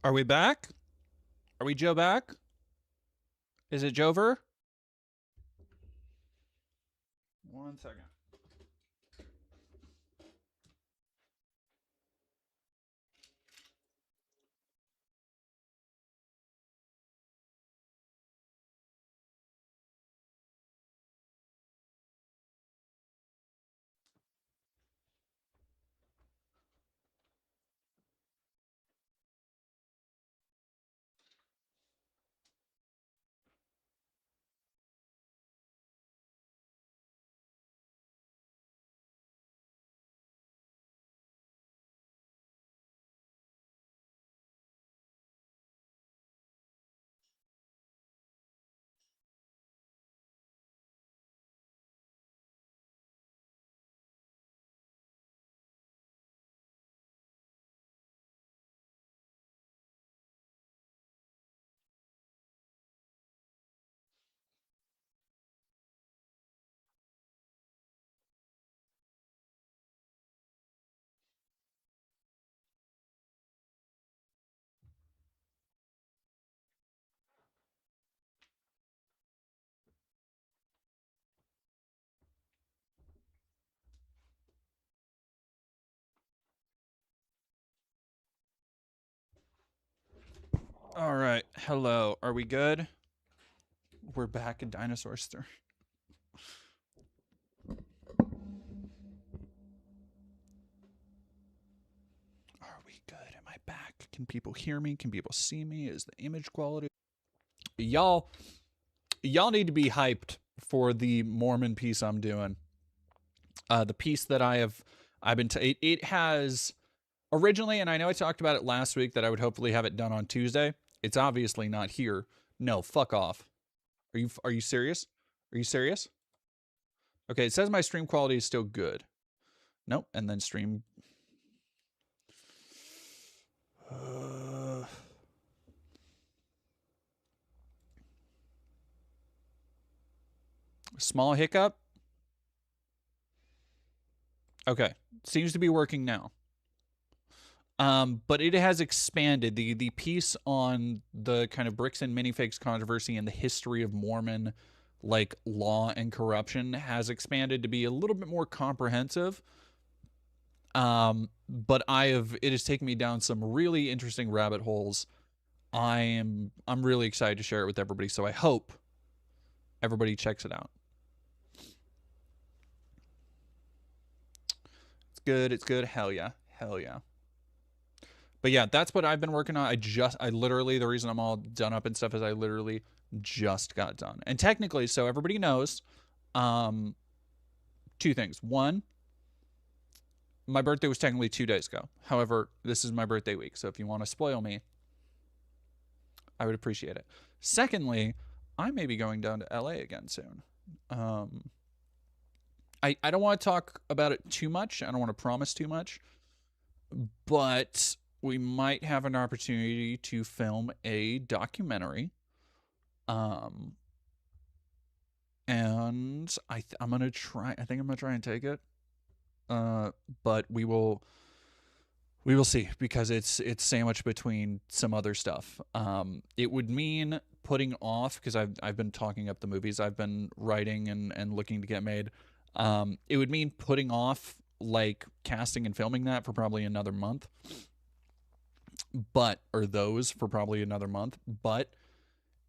Are we back? Are we Joe back? Is it Jover? 1 second. All right. Hello. Are we good? We're back in Dinosaur Stir. Are we good? Am I back? Can people hear me? Can people see me? Is the image quality? Y'all need to be hyped for the Mormon piece I'm doing. The piece that I've been it has originally, and I know I talked about it last week that I would hopefully have it done on Tuesday. It's obviously not here. No, fuck off. Are you serious? Are you serious? Okay, it says my stream quality is still good. Nope, and then stream. Small hiccup. Okay, seems to be working now. But it has expanded. The piece on the kind of bricks and minifigs controversy and the history of Mormon like law and corruption has expanded to be a little bit more comprehensive. But it has taken me down some really interesting rabbit holes. I'm really excited to share it with everybody, so I hope everybody checks it out. It's good. Hell yeah. But yeah, that's what I've been working on. I literally, the reason I'm all done up and stuff is I literally just got done. And technically, so everybody knows, two things. One, my birthday was technically 2 days ago. However, this is my birthday week. So if you want to spoil me, I would appreciate it. Secondly, I may be going down to LA again soon. I don't want to talk about it too much. I don't want to promise too much. But we might have an opportunity to film a documentary. And I'm going to try, I think I'm going to try and take it. But we will see, because it's sandwiched between some other stuff. It would mean putting off, because I've been talking up the movies I've been writing and looking to get made. It would mean putting off like casting and filming that for probably another month. But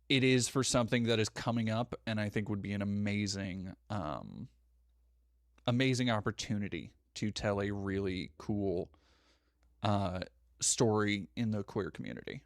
it is for something that is coming up, and I think would be an amazing opportunity to tell a really cool story in the queer community.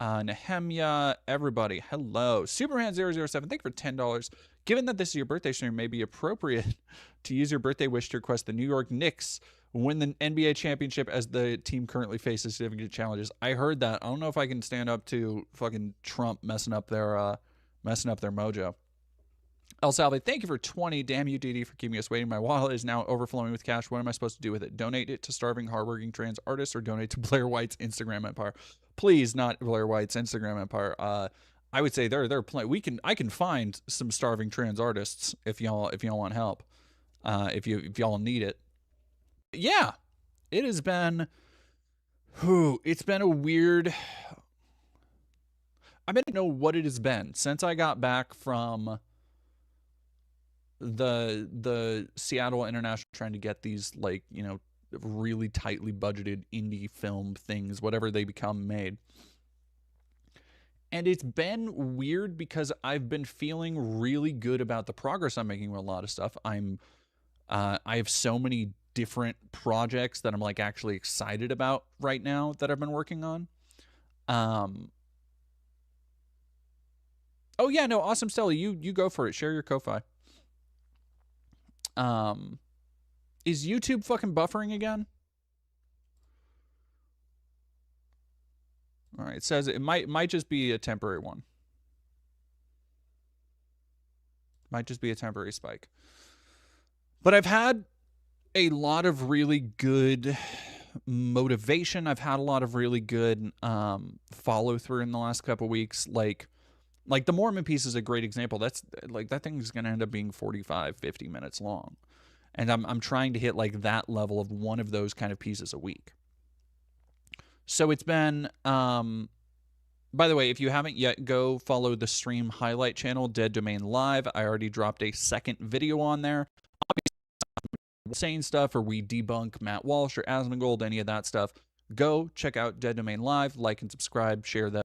Nehemia, everybody, hello. Superman007, thank you for $10. Given that this is your birthday stream, may be appropriate to use your birthday wish to request the New York Knicks win the NBA championship, as the team currently faces significant challenges. I heard that. I don't know if I can stand up to fucking Trump messing up their mojo. El Salve, thank you for 20. Damn you, DD, for keeping us waiting. My wallet is now overflowing with cash. What am I supposed to do with it? Donate it to starving, hardworking trans artists, or donate to Blair White's Instagram empire? Please, not Blair White's Instagram empire. I would say there are plenty. I can find some starving trans artists if y'all want help. If y'all need it. Yeah, it has been It's been a weird. I don't know what it has been since I got back from the Seattle International, trying to get these, like, really tightly budgeted indie film things, whatever they become, made. And it's been weird because I've been feeling really good about the progress I'm making with a lot of stuff. I have so many different projects that I'm like actually excited about right now that I've been working on. Um, oh yeah, no, awesome, Stella, you go for it. Share your Ko-fi. Um, is YouTube fucking buffering again? All right, it says it might just be a temporary one. Might just be a temporary spike. But I've had a lot of really good motivation. I've had a lot of really good follow through in the last couple weeks. Like the Mormon piece is a great example. That's like, that thing is going to end up being 45, 50 minutes long. And I'm trying to hit like that level of one of those kind of pieces a week. So it's been, by the way, if you haven't yet, go follow the stream highlight channel, Dead Domain Live. I already dropped a second video on there. Obviously, saying stuff, or we debunk Matt Walsh or Asmongold, any of that stuff, go check out Dead Domain Live, like and subscribe, share that,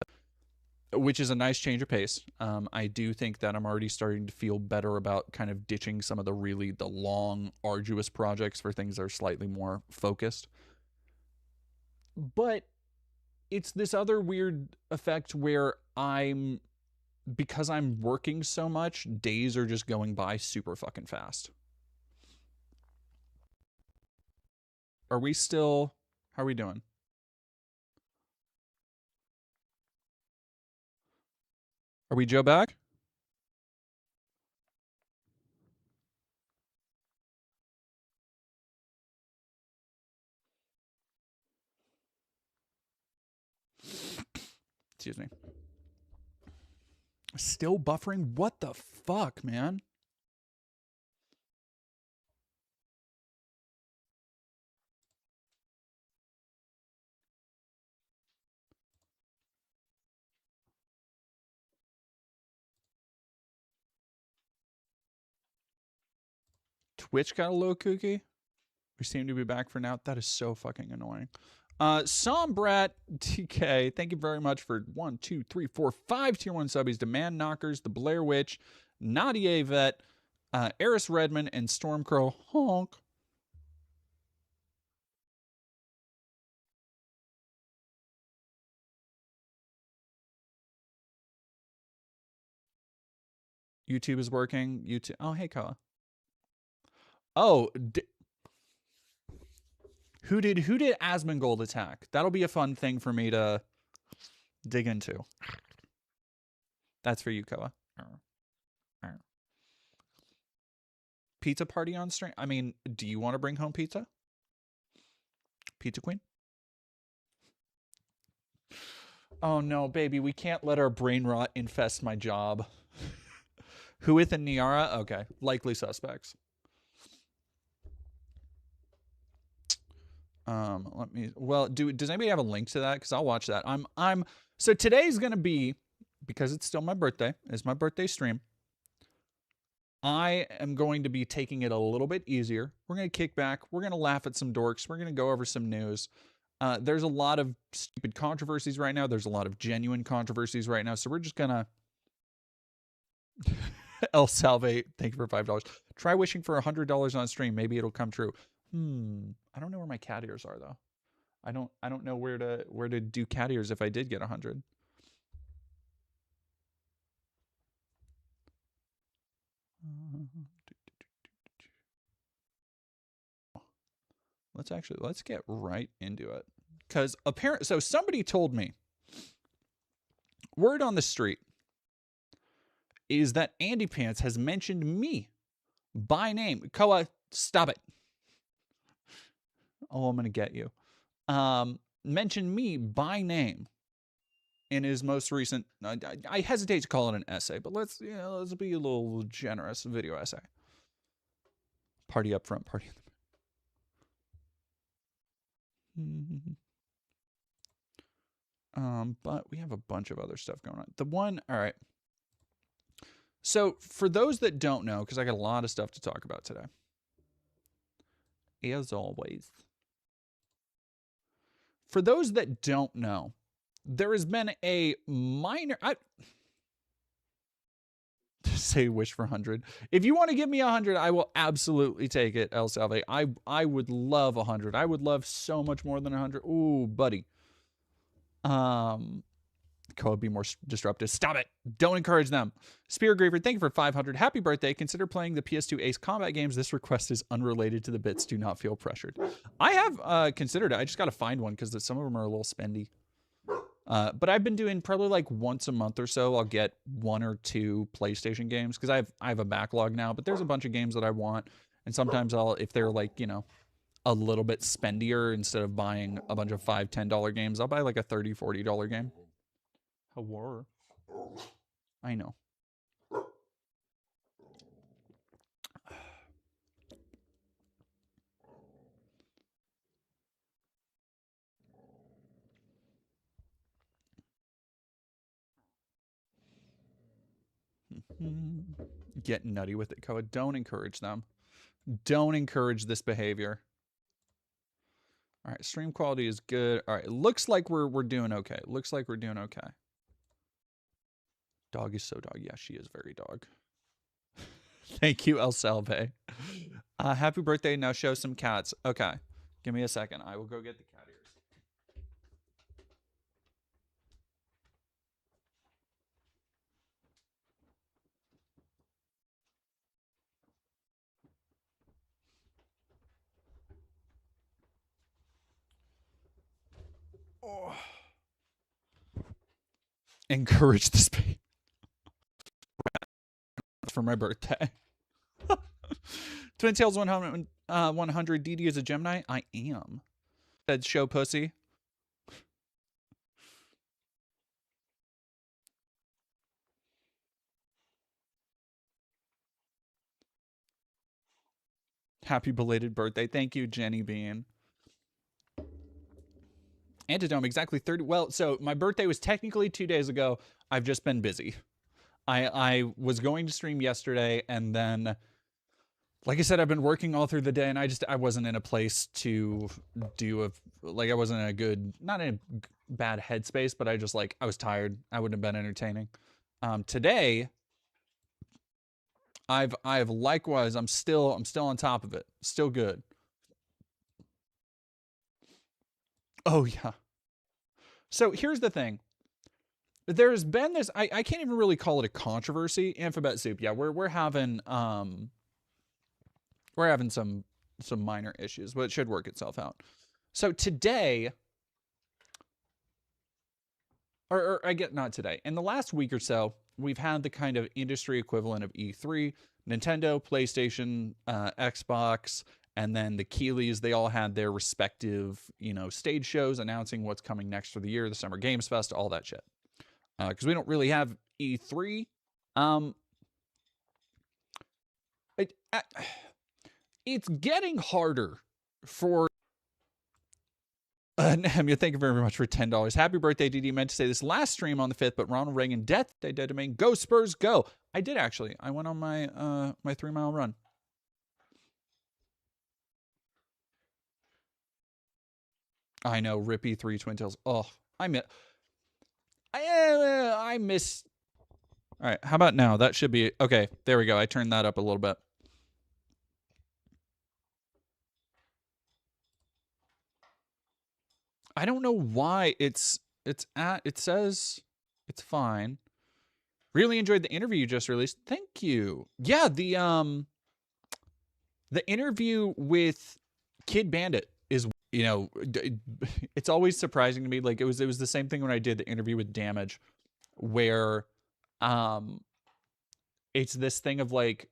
which is a nice change of pace. I do think that I'm already starting to feel better about kind of ditching some of the long, arduous projects for things that are slightly more focused. But it's this other weird effect where because I'm working so much, days are just going by super fucking fast. Are we still, how are we doing? Are we Joe back? Excuse me. Still buffering? What the fuck, man? Twitch got a little kooky. We seem to be back for now. That is so fucking annoying. Sombrat TK, thank you very much for 1, 2, 3, 4, 5 tier 1 subbies. Demand Knockers, The Blair Witch, Nadia Vet, Eris Redmond, and Stormcrow Honk. YouTube is working. YouTube. Oh, hey, Kawa. Oh, who did Asmongold attack? That'll be a fun thing for me to dig into. That's for you, Koa. Pizza party on stream? I mean, do you want to bring home pizza? Pizza Queen? Oh no, baby, we can't let our brain rot infest my job. Huith and Niara? Okay, likely suspects. Let me. Well, does anybody have a link to that? Because I'll watch that. So today's gonna be, because it's still my birthday. It's my birthday stream. I am going to be taking it a little bit easier. We're gonna kick back. We're gonna laugh at some dorks. We're gonna go over some news. There's a lot of stupid controversies right now. There's a lot of genuine controversies right now. So we're just gonna. El Salve, thank you for $5. Try wishing for $100 on stream. Maybe it'll come true. I don't know where my cat ears are though. I don't know where to do cat ears if I did get 100. Let's get right into it. Because so somebody told me, word on the street is that Andypants has mentioned me by name. Koa, stop it. Oh, I'm gonna get you. Mentioned me by name in his most recent. I hesitate to call it an essay, but let's be a little generous. Video essay. Party up front, party in the back. But we have a bunch of other stuff going on. All right. So for those that don't know, because I got a lot of stuff to talk about today, as always. For those that don't know, there has been a minor... say wish for 100. If you want to give me 100, I will absolutely take it, El Salve. I would love 100. I would love so much more than 100. Ooh, buddy. Could be more disruptive. Stop it. Don't encourage them. Spear Graver, thank you for 500. Happy birthday. Consider playing the PS2 Ace Combat games. This request is unrelated to the bits. Do not feel pressured. I have considered it. I just got to find one because some of them are a little spendy. But I've been doing probably like once a month or so. I'll get 1 or 2 PlayStation games because I have a backlog now. But there's a bunch of games that I want. And sometimes if they're like, a little bit spendier, instead of buying a bunch of $5, $10 games, I'll buy like a $30, $40 game. Hello. I know. Get nutty with it, Koa. Don't encourage them. Don't encourage this behavior. All right, stream quality is good. All right, it looks like we're doing okay. Looks like we're doing okay. Dog is so dog. Yeah, she is very dog. Thank you, El Salve. Happy birthday. Now show some cats. Okay, give me a second. I will go get the cat ears. Oh. Encourage this baby. For my birthday. Twin Tails 100 DD is a Gemini. I am. Said show pussy. Happy belated birthday. Thank you, Jenny Bean. Antidome, exactly 30. Well, so my birthday was technically 2 days ago. I've just been busy. I was going to stream yesterday, and then, like I said, I've been working all through the day, and I wasn't in a place to do I wasn't in a good, not in a bad headspace, but I was tired. I wouldn't have been entertaining. Today, I've likewise, I'm still on top of it. Still good. Oh yeah. So here's the thing. There's been this, I can't even really call it a controversy. Alphabet Soup, yeah, we're having some minor issues, but it should work itself out. So today, or I get not today, in the last week or so, we've had the kind of industry equivalent of E3, Nintendo, PlayStation, Xbox, and then the Keeleys. They all had their respective, stage shows announcing what's coming next for the year, the Summer Games Fest, all that shit. Because we don't really have E3. It's getting harder for... Nehemia, thank you very much for $10. Happy birthday, DD. Meant to say this last stream on the 5th, but Ronald Reagan death day dead to me. Go Spurs, go! I did actually. I went on my my 3-mile run. I know, Rippy 3 Twin Tails. Oh, I miss. All right, how about now? That should be okay. There we go. I turned that up a little bit. I don't know why it says it's fine. Really enjoyed the interview you just released. Thank you. Yeah, the interview with Kid Bandit is, it's always surprising to me. Like it was the same thing when I did the interview with Damage, where it's this thing of like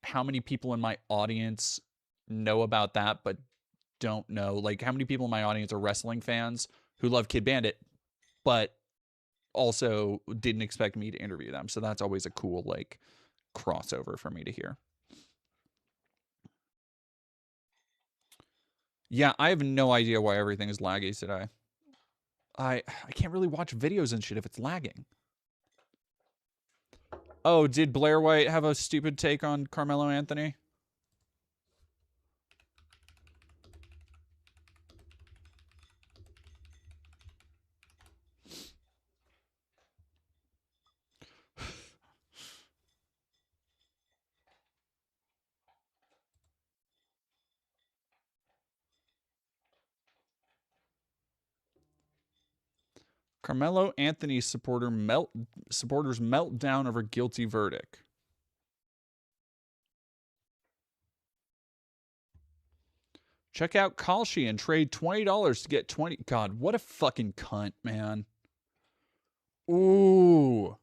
how many people in my audience know about that but don't know, like how many people in my audience are wrestling fans who love Kid Bandit but also didn't expect me to interview them. So that's always a cool like crossover for me to hear. Yeah, I have no idea why everything is laggy today. I can't really watch videos and shit if it's lagging. Oh, did Blair White have a stupid take on Carmelo Anthony? Carmelo Anthony supporters melt down over guilty verdict. Check out Kalshi and trade $20 to get 20. God, what a fucking cunt, man. Ooh.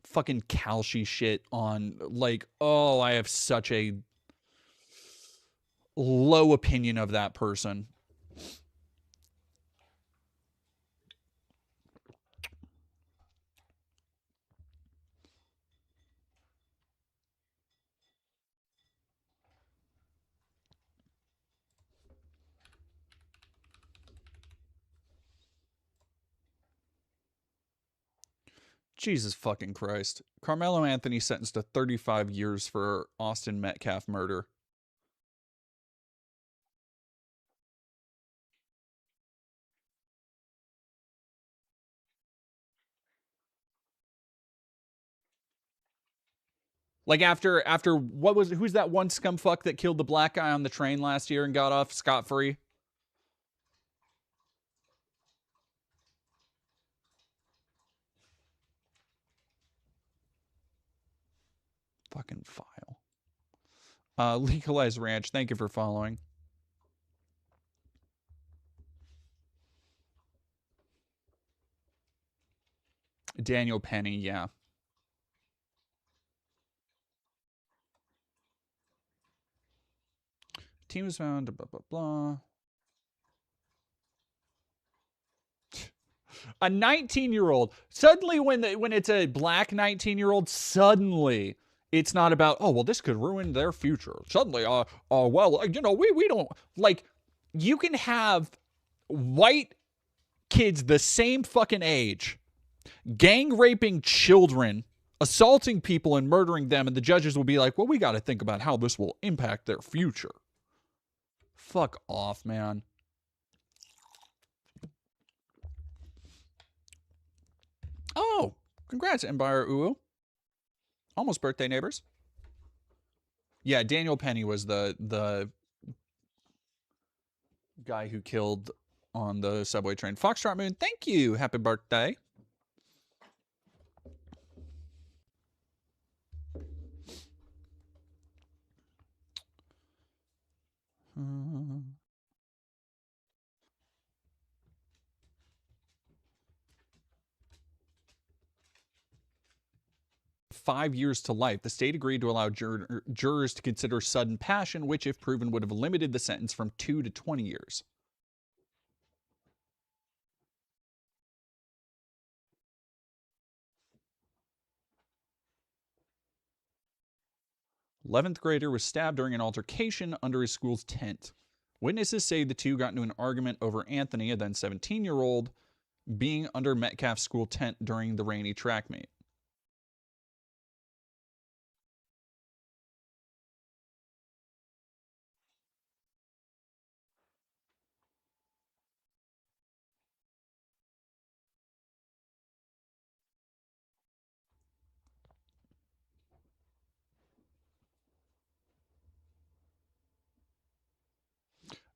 Fucking Kalshi shit on, like, oh, I have such a low opinion of that person. Jesus fucking Christ. Carmelo Anthony sentenced to 35 years for Austin Metcalf murder. Like after who's that one scumfuck that killed the black guy on the train last year and got off scot-free? Fucking file. Legalized Ranch, thank you for following. Daniel Penny, yeah. Team was found, blah, blah, blah. A 19-year-old. Suddenly when it's a black 19-year-old, suddenly it's not about, oh, well, this could ruin their future. Suddenly, well, you know, we don't, like, you can have white kids the same fucking age gang raping children, assaulting people and murdering them, and the judges will be like, well, we got to think about how this will impact their future. Fuck off, man. Oh, congrats, Empire Uwu. Almost birthday neighbors. Yeah, Daniel Penny was the guy who killed on the subway train. Foxtrot Moon, thank you. Happy birthday. Uh, 5 years to life. The state agreed to allow jurors to consider sudden passion, which, if proven, would have limited the sentence from 2 to 20 years. '11th grader was stabbed during an altercation under his school's tent. Witnesses say the two got into an argument over Anthony, a then 17-year-old, being under Metcalf's school tent during the rainy track meet.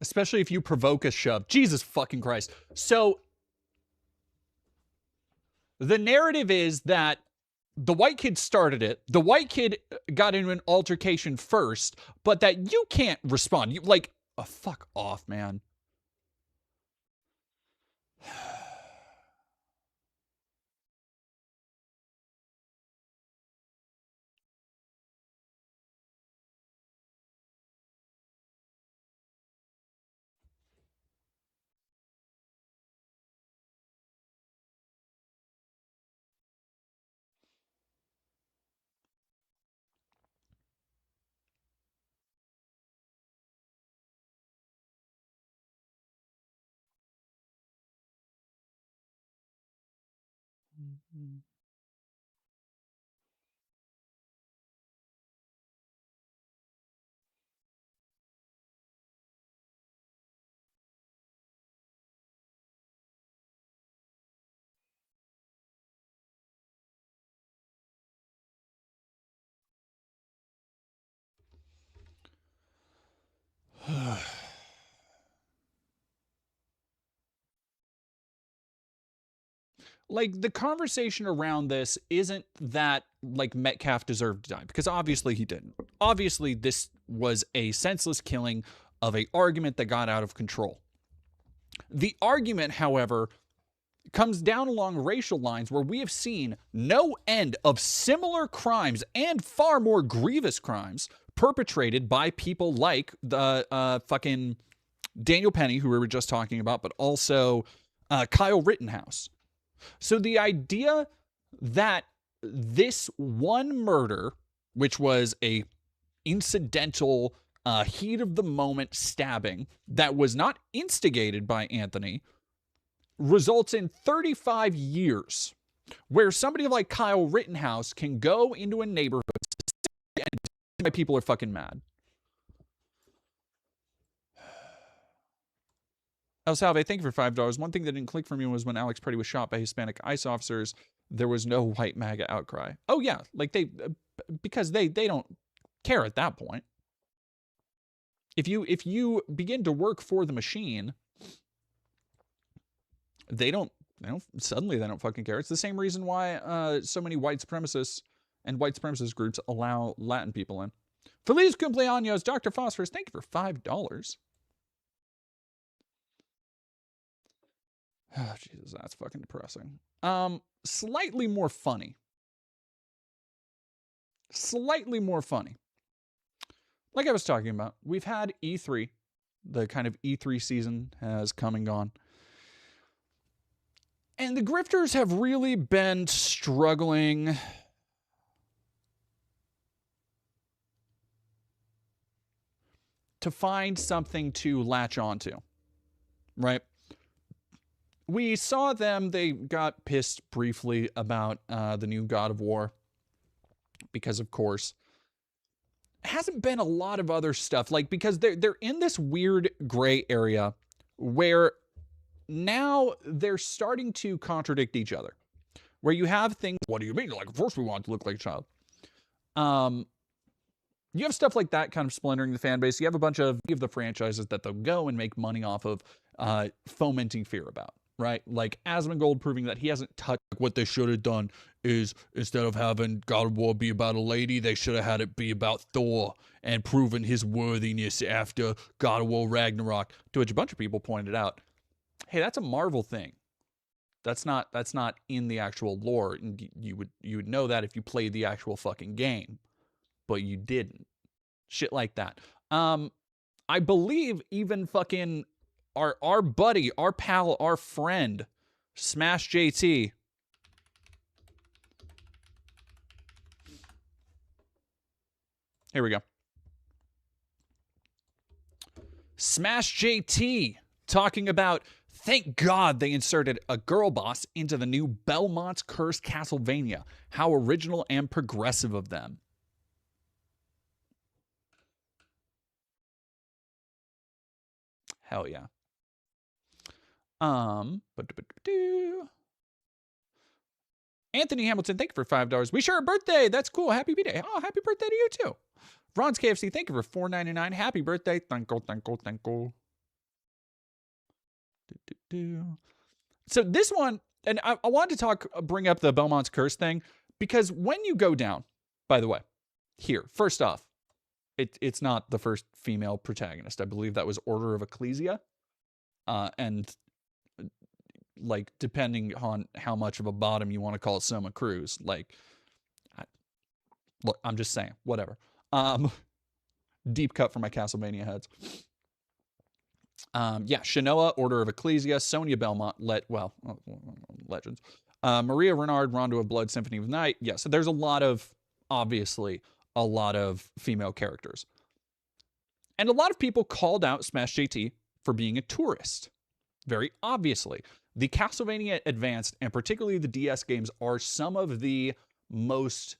Especially if you provoke a shove. Jesus fucking Christ. So the narrative is that the white kid started it. The white kid got into an altercation first, but that you can't respond. You like, oh, fuck off, man. Like, the conversation around this isn't that, like, Metcalf deserved to die, because obviously he didn't. Obviously, this was a senseless killing of an argument that got out of control. The argument, however, comes down along racial lines where we have seen no end of similar crimes and far more grievous crimes perpetrated by people like the fucking Daniel Penny, who we were just talking about, but also Kyle Rittenhouse. So the idea that this one murder, which was a incidental heat of the moment stabbing that was not instigated by Anthony, results in 35 years where somebody like Kyle Rittenhouse can go into a neighborhood and people are fucking mad. El Salve, thank you for $5. One thing that didn't click for me was when Alex Pretty was shot by Hispanic ICE officers, there was no white MAGA outcry. Oh yeah, like because they don't care at that point. If you begin to work for the machine, they don't fucking care. It's the same reason why so many white supremacists and white supremacist groups allow Latin people in. Feliz cumpleaños, Dr. Phosphorus, thank you for $5. Oh, Jesus, that's fucking depressing. Slightly more funny. Like I was talking about, we've had E3. The kind of E3 season has come and gone. And the grifters have really been struggling to find something to latch onto, right? We saw them, they got pissed briefly about the new God of War because, of course, hasn't been a lot of other stuff, like, because they're in this weird gray area where now they're starting to contradict each other, where you have things, what do you mean? Like, of course we want to look like a child. You have stuff like that kind of splintering the fan base. You have a bunch of the franchises that they'll go and make money off of fomenting fear about, right? Like Asmongold proving that he hasn't touched. What they should have done is, instead of having God of War be about a lady, they should have had it be about Thor and proven his worthiness after God of War Ragnarok, to which a bunch of people pointed out, hey, that's a Marvel thing. That's not in the actual lore. And you would know that if you played the actual fucking game, but you didn't. Shit like that. I believe even fucking our buddy, our pal, our friend, Smash JT. Here we go. Smash JT talking about, thank God they inserted a girl boss into the new Belmont's Curse Castlevania. How original and progressive of them. Hell yeah. Anthony Hamilton, thank you for $5. We share a birthday. That's cool. Happy birthday. Oh, happy birthday to you too. Ron's KFC, thank you for $4.99. Happy birthday. Thank you. So this one, and I wanted to bring up the Belmont's Curse thing, because when you go down, by the way, here, first off, it's not the first female protagonist. I believe that was Order of Ecclesia. And like, depending on how much of a bottom you want to call Soma Cruz, like, look, I'm just saying, whatever. Deep cut for my Castlevania heads. Yeah, Shanoa, Order of Ecclesia, Sonia Belmont, Legends. Maria Renard, Rondo of Blood, Symphony of Night. Yeah, so there's obviously a lot of female characters. And a lot of people called out Smash JT for being a tourist. Very obviously. The Castlevania Advanced, and particularly the DS games, are some of the most...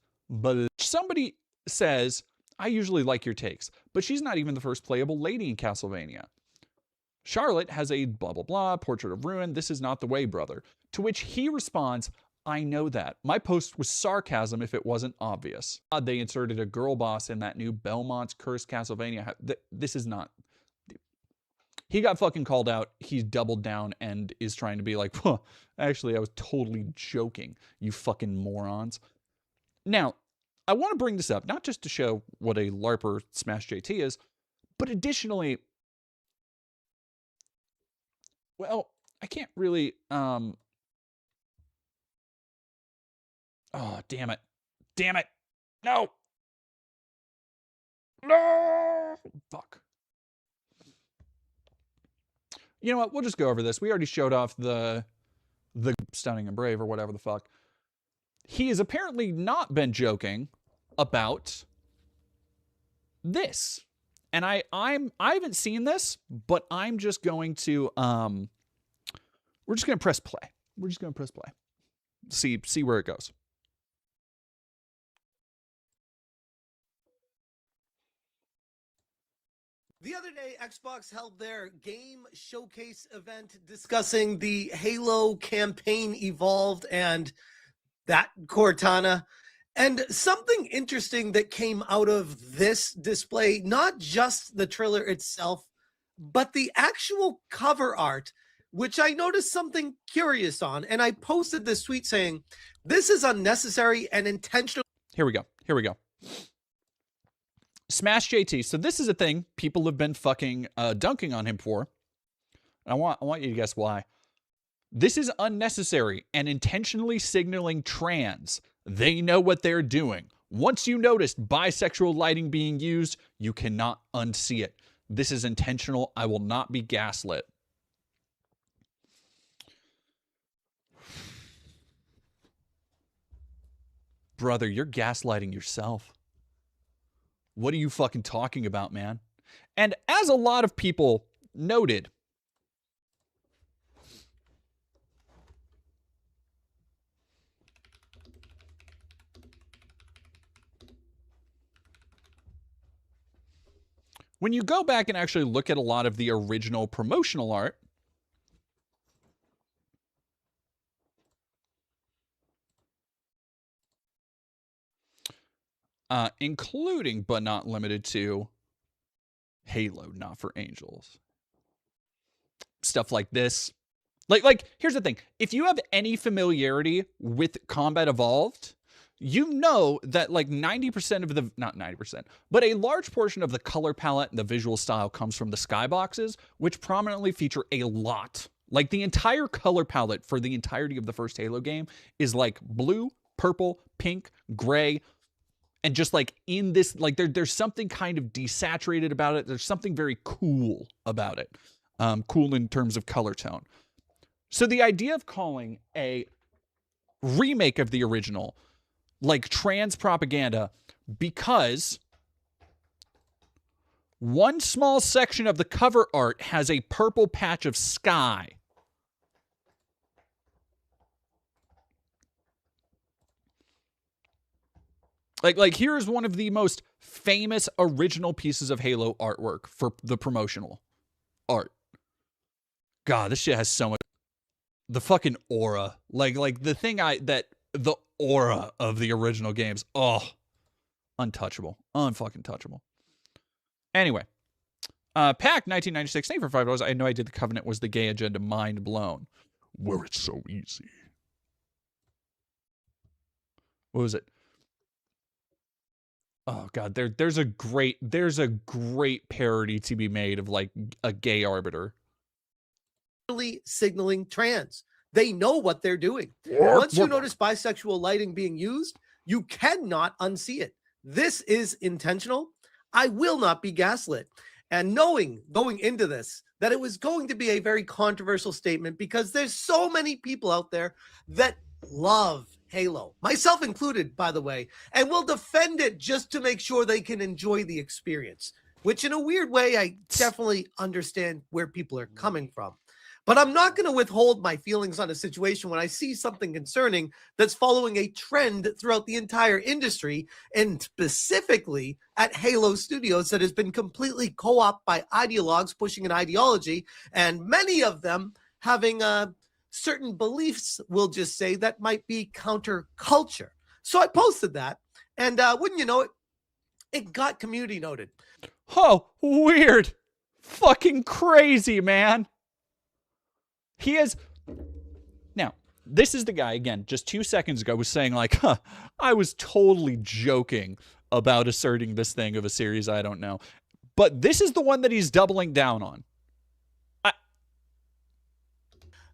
Somebody says, I usually like your takes, but she's not even the first playable lady in Castlevania. Charlotte has a blah, blah, blah, portrait of ruin. This is not the way, brother. To which he responds, I know that. My post was sarcasm if it wasn't obvious. They inserted a girl boss in that new Belmont's Cursed Castlevania. This is not... He got fucking called out. He's doubled down and is trying to be like, huh, actually, I was totally joking, you fucking morons. Now, I want to bring this up, not just to show what a LARPer Smash JT is, but additionally, well, I can't really, oh, damn it. Damn it. No. No. Fuck. You know what? We'll just go over this. We already showed off the Stunning and Brave or whatever the fuck. He has apparently not been joking about this. And I haven't seen this, but I'm just going to we're just going to press play. We're just going to press play. See where it goes. The other day, Xbox held their game showcase event discussing the Halo campaign Evolved and that Cortana. And something interesting that came out of this display, not just the trailer itself, but the actual cover art, which I noticed something curious on. And I posted this tweet saying, this is unnecessary and intentional. Here we go. Here we go. Smash JT. So this is a thing people have been fucking dunking on him for. I want you to guess why. This is unnecessary and intentionally signaling trans. They know what they're doing. Once you noticed bisexual lighting being used, you cannot unsee it. This is intentional. I will not be gaslit. Brother, you're gaslighting yourself. What are you fucking talking about, man? And as a lot of people noted, when you go back and actually look at a lot of the original promotional art, including but not limited to Halo, Not for Angels, stuff like this. Like here's the thing. If you have any familiarity with Combat Evolved, you know that like 90% of the, not 90%, but a large portion of the color palette and the visual style comes from the skyboxes, which prominently feature a lot. Like the entire color palette for the entirety of the first Halo game is like blue, purple, pink, gray, and just like in this, like there's something kind of desaturated about it. There's something very cool about it. Cool in terms of color tone. So the idea of calling a remake of the original like trans propaganda because one small section of the cover art has a purple patch of sky. Like here's one of the most famous original pieces of Halo artwork for the promotional art. God, this shit has so much. The fucking aura. Like the thing the aura of the original games. Oh, untouchable. Unfucking touchable. Anyway. Pack 1996, thank you for $5. I had no idea the Covenant was the gay agenda. Mind blown. Were it so easy? What was it? Oh god, there's a great parody to be made of like a gay arbiter. Signaling trans. They know what they're doing. Once you notice bisexual lighting being used, you cannot unsee it. This is intentional. I will not be gaslit. And knowing going into this that it was going to be a very controversial statement because there's so many people out there that love Halo, myself included, by the way, and will defend it just to make sure they can enjoy the experience, which in a weird way, I definitely understand where people are coming from. But I'm not going to withhold my feelings on a situation when I see something concerning that's following a trend throughout the entire industry, and specifically at Halo Studios, that has been completely co-opted by ideologues pushing an ideology, and many of them having certain beliefs, we'll just say, that might be counterculture. So I posted that, and wouldn't you know it, it got community noted. Oh, weird. Fucking crazy, man. He is... Now, this is the guy, again, just 2 seconds ago was saying like, I was totally joking about asserting this thing of a series I don't know. But this is the one that he's doubling down on.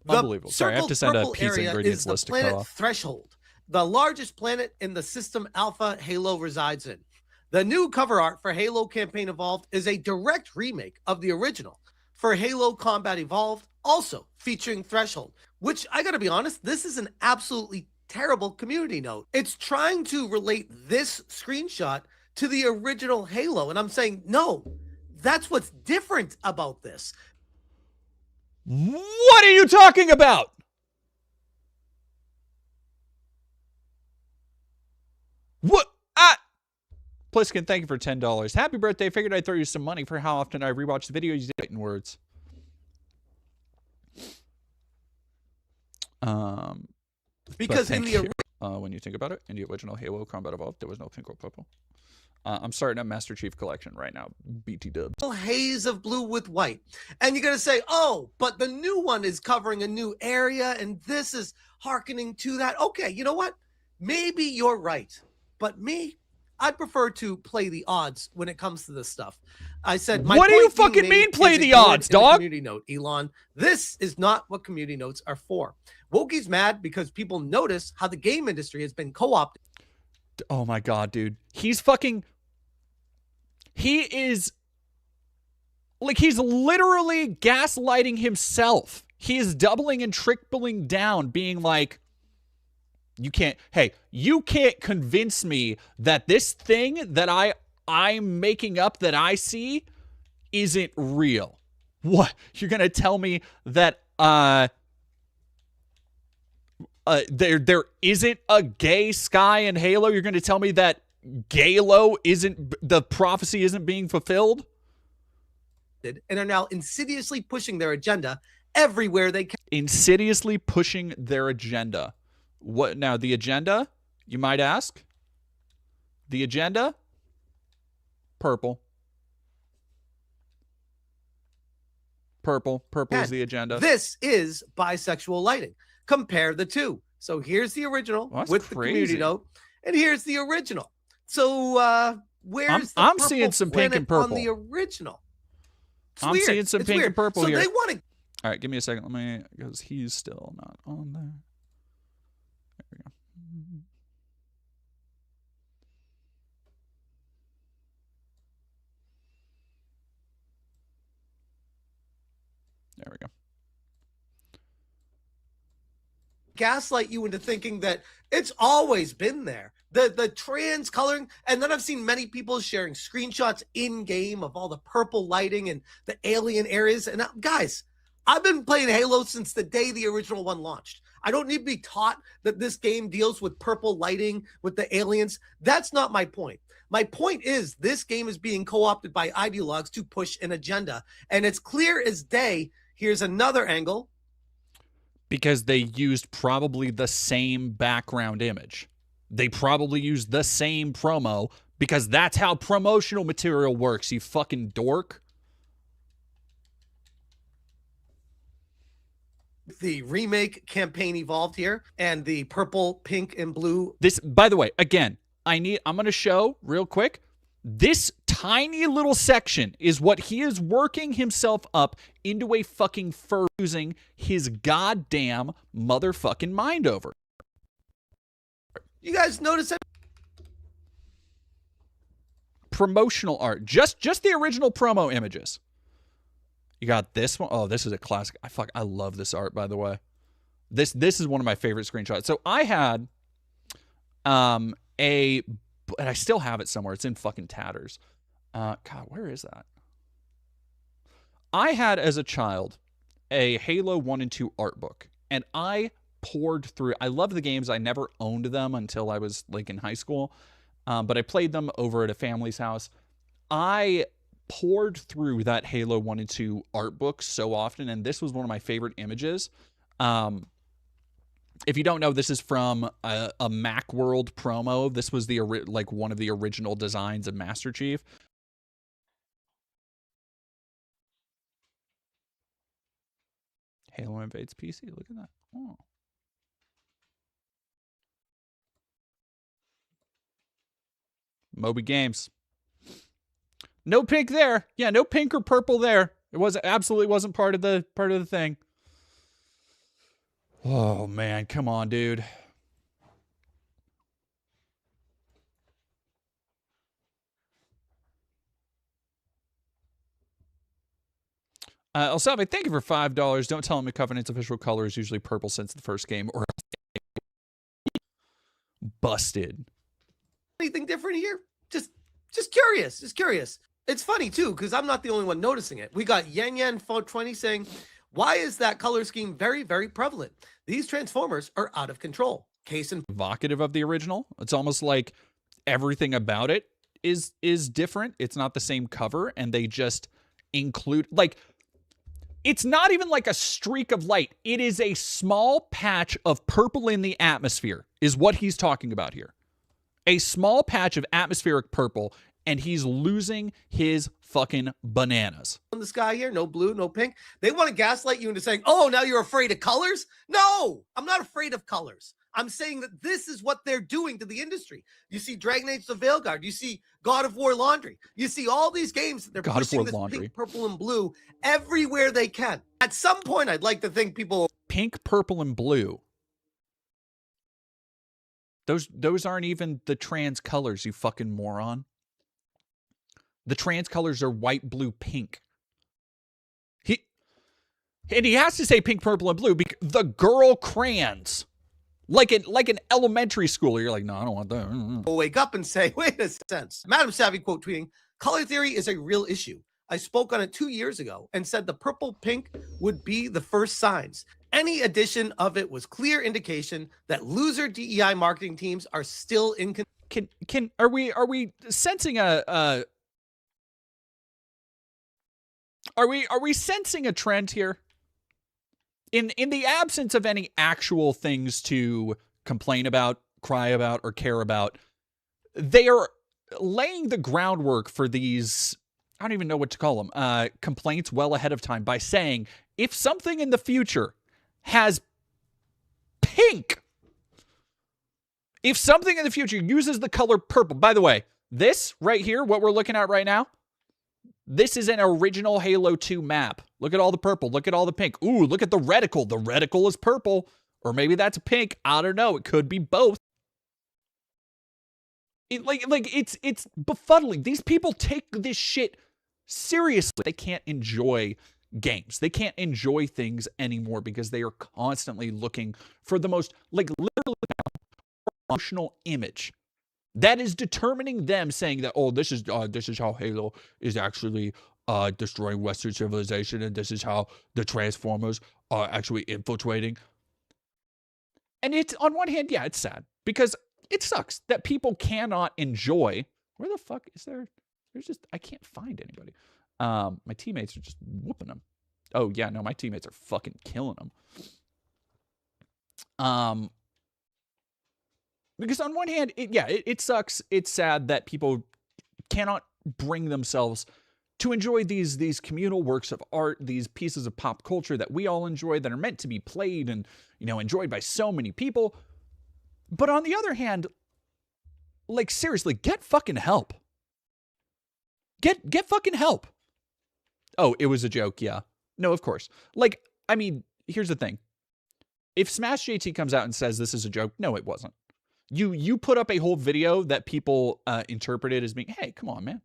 Unbelievable. Sorry, I have to send a pizza ingredients list to cut off. Threshold, the largest planet in the system Alpha Halo resides in. The new cover art for Halo Campaign Evolved is a direct remake of the original for Halo Combat Evolved, also featuring Threshold, which I gotta be honest, this is an absolutely terrible community note. It's trying to relate this screenshot to the original Halo, and I'm saying, no, that's what's different about this. What are you talking about? What? Pliskin, thank you for $10. Happy birthday. Figured I'd throw you some money for how often I rewatch the video you did in words. Because in the when you think about it, in the original Halo Combat Evolved, there was no pink or purple. I'm starting a Master Chief collection right now. BT dubs. Haze of blue with white. And you're going to say, oh, but the new one is covering a new area, and this is hearkening to that. Okay, you know what? Maybe you're right. But me, I'd prefer to play the odds when it comes to this stuff. I said, what do you fucking mean play the odds, dog? Community note, Elon. This is not what community notes are for. Wokie's mad because people notice how the game industry has been co-opted. Oh my God, dude. He's fucking... He is... Like, he's literally gaslighting himself. He is doubling and tripling down, being like... You can't convince me that this thing that I'm making up that I see isn't real. What? You're going to tell me that there isn't a gay Sky in Halo? You're going to tell me that the prophecy isn't being fulfilled? And are now insidiously pushing their agenda everywhere they can. Insidiously pushing their agenda. What now? The agenda, you might ask? The agenda? Purple. Purple is the agenda. This is bisexual lighting. Compare the two. So here's the original with the community note, and here's the original. So where's the I'm seeing some pink and purple on the original? I'm seeing some pink and purple here. So they want to. All right, give me a second. Let me, because he's still not on there. There we go. There we go. Gaslight you into thinking that it's always been there. The trans coloring, and then I've seen many people sharing screenshots in game of all the purple lighting and the alien areas. And guys, I've been playing Halo since the day the original one launched. I don't need to be taught that this game deals with purple lighting with the aliens. That's not my point. My point is this game is being co-opted by ideologues to push an agenda. And it's clear as day. Here's another angle. Because they used probably the same background image. They probably used the same promo because that's how promotional material works, you fucking dork. The remake campaign evolved here, and the purple, pink, and blue. This, by the way, again, I'm going to show real quick. This tiny little section is what he is working himself up into a fucking fur using his goddamn motherfucking mind over. You guys notice that? Promotional art. Just the original promo images. You got this one. Oh, this is a classic. I love this art, by the way. This is one of my favorite screenshots. So I had and I still have it somewhere. It's in fucking tatters. God, where is that? I had as a child a Halo 1 and 2 art book, and I poured through. I love the games. I never owned them until I was like in high school, but I played them over at a family's house. I poured through that Halo 1 and 2 art book so often, and this was one of my favorite images. If you don't know, this is from a Macworld promo. This was the like one of the original designs of Master Chief. Halo invades PC. Look at that. Oh. Moby Games. No pink there. Yeah, no pink or purple there. It absolutely wasn't part of the thing. Oh man, come on, dude. Elsabe, thank you for $5. Don't tell him Covenant's official color is usually purple since the first game, or busted. Anything different here? Just curious. Just curious. It's funny too, because I'm not the only one noticing it. We got Yan 420 saying, why is that color scheme very, very prevalent? These Transformers are out of control. Case in evocative of the original. It's almost like everything about it is different. It's not the same cover, and they just include, like, it's not even like a streak of light. It is a small patch of purple in the atmosphere is what he's talking about here. A small patch of atmospheric purple, and he's losing his fucking bananas. In the sky here, no blue, no pink. They want to gaslight you into saying, oh, now you're afraid of colors? No, I'm not afraid of colors. I'm saying that this is what they're doing to the industry. You see Dragon Age the Veilguard. You see God of War Laundry. You see all these games that they're God pushing this pink, purple, and blue everywhere they can. At some point, I'd like to think people... Pink, purple, and blue. Those aren't even the trans colors, you fucking moron. The trans colors are white, blue, pink. He has to say pink, purple, and blue because the girl crayons. Like an elementary schooler, you're like, no, I don't want that. We'll wake up and say, wait a sense. Madam Savvy quote tweeting, color theory is a real issue. I spoke on it 2 years ago and said the purple pink would be the first signs. Any addition of it was clear indication that loser DEI marketing teams are still in. Are we sensing are we sensing a trend here? In the absence of any actual things to complain about, cry about, or care about, they are laying the groundwork for these, I don't even know what to call them, complaints well ahead of time by saying, if something in the future has pink, if something in the future uses the color purple, by the way, this right here, what we're looking at right now, this is an original Halo 2 map. Look at all the purple. Look at all the pink. Ooh, look at the reticle. The reticle is purple. Or maybe that's pink. I don't know. It could be both. It's befuddling. These people take this shit seriously. They can't enjoy games. They can't enjoy things anymore because they are constantly looking for the most, like, literally emotional image that is determining them, saying that, oh, this is how Halo is actually destroying Western civilization, and this is how the Transformers are actually infiltrating. And it's, on one hand, yeah, it's sad because it sucks that people cannot enjoy. Where the fuck is there? There's just, I can't find anybody. My teammates are just whooping them. Oh yeah, no, my teammates are fucking killing them. Because on one hand, it sucks. It's sad that people cannot bring themselves to enjoy these communal works of art, these pieces of pop culture that we all enjoy, that are meant to be played and, you know, enjoyed by so many people. But on the other hand, like, seriously, get fucking help. Get fucking help. Oh, it was a joke, yeah. No, of course. Like, I mean, here's the thing. If Smash JT comes out and says this is a joke, no, it wasn't. You put up a whole video that people interpreted as being, hey, come on, man.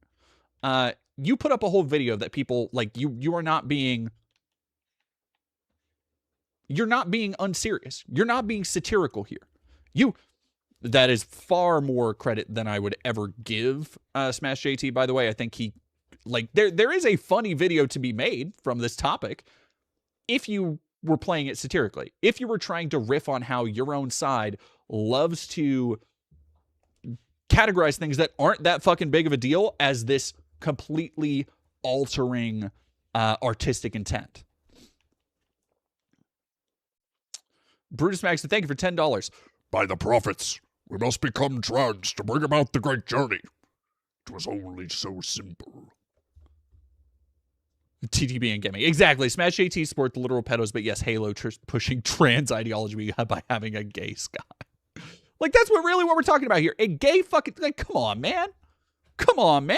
You put up a whole video that people, like, you're not being unserious. You're not being satirical here. That is far more credit than I would ever give Smash JT, by the way. I think he, like, there is a funny video to be made from this topic. if you were playing it satirically, if you were trying to riff on how your own side loves to categorize things that aren't that fucking big of a deal as this completely altering artistic intent. Brutus Max, thank you for $10. By the prophets, we must become trans to bring about the great journey. It was only so simple. TTB and gaming. Exactly. Smash AT sport the literal pedos, but yes, Halo pushing trans ideology by having a gay Sky. Like, that's what we're talking about here. A gay fucking, like, come on, man. Come on, man.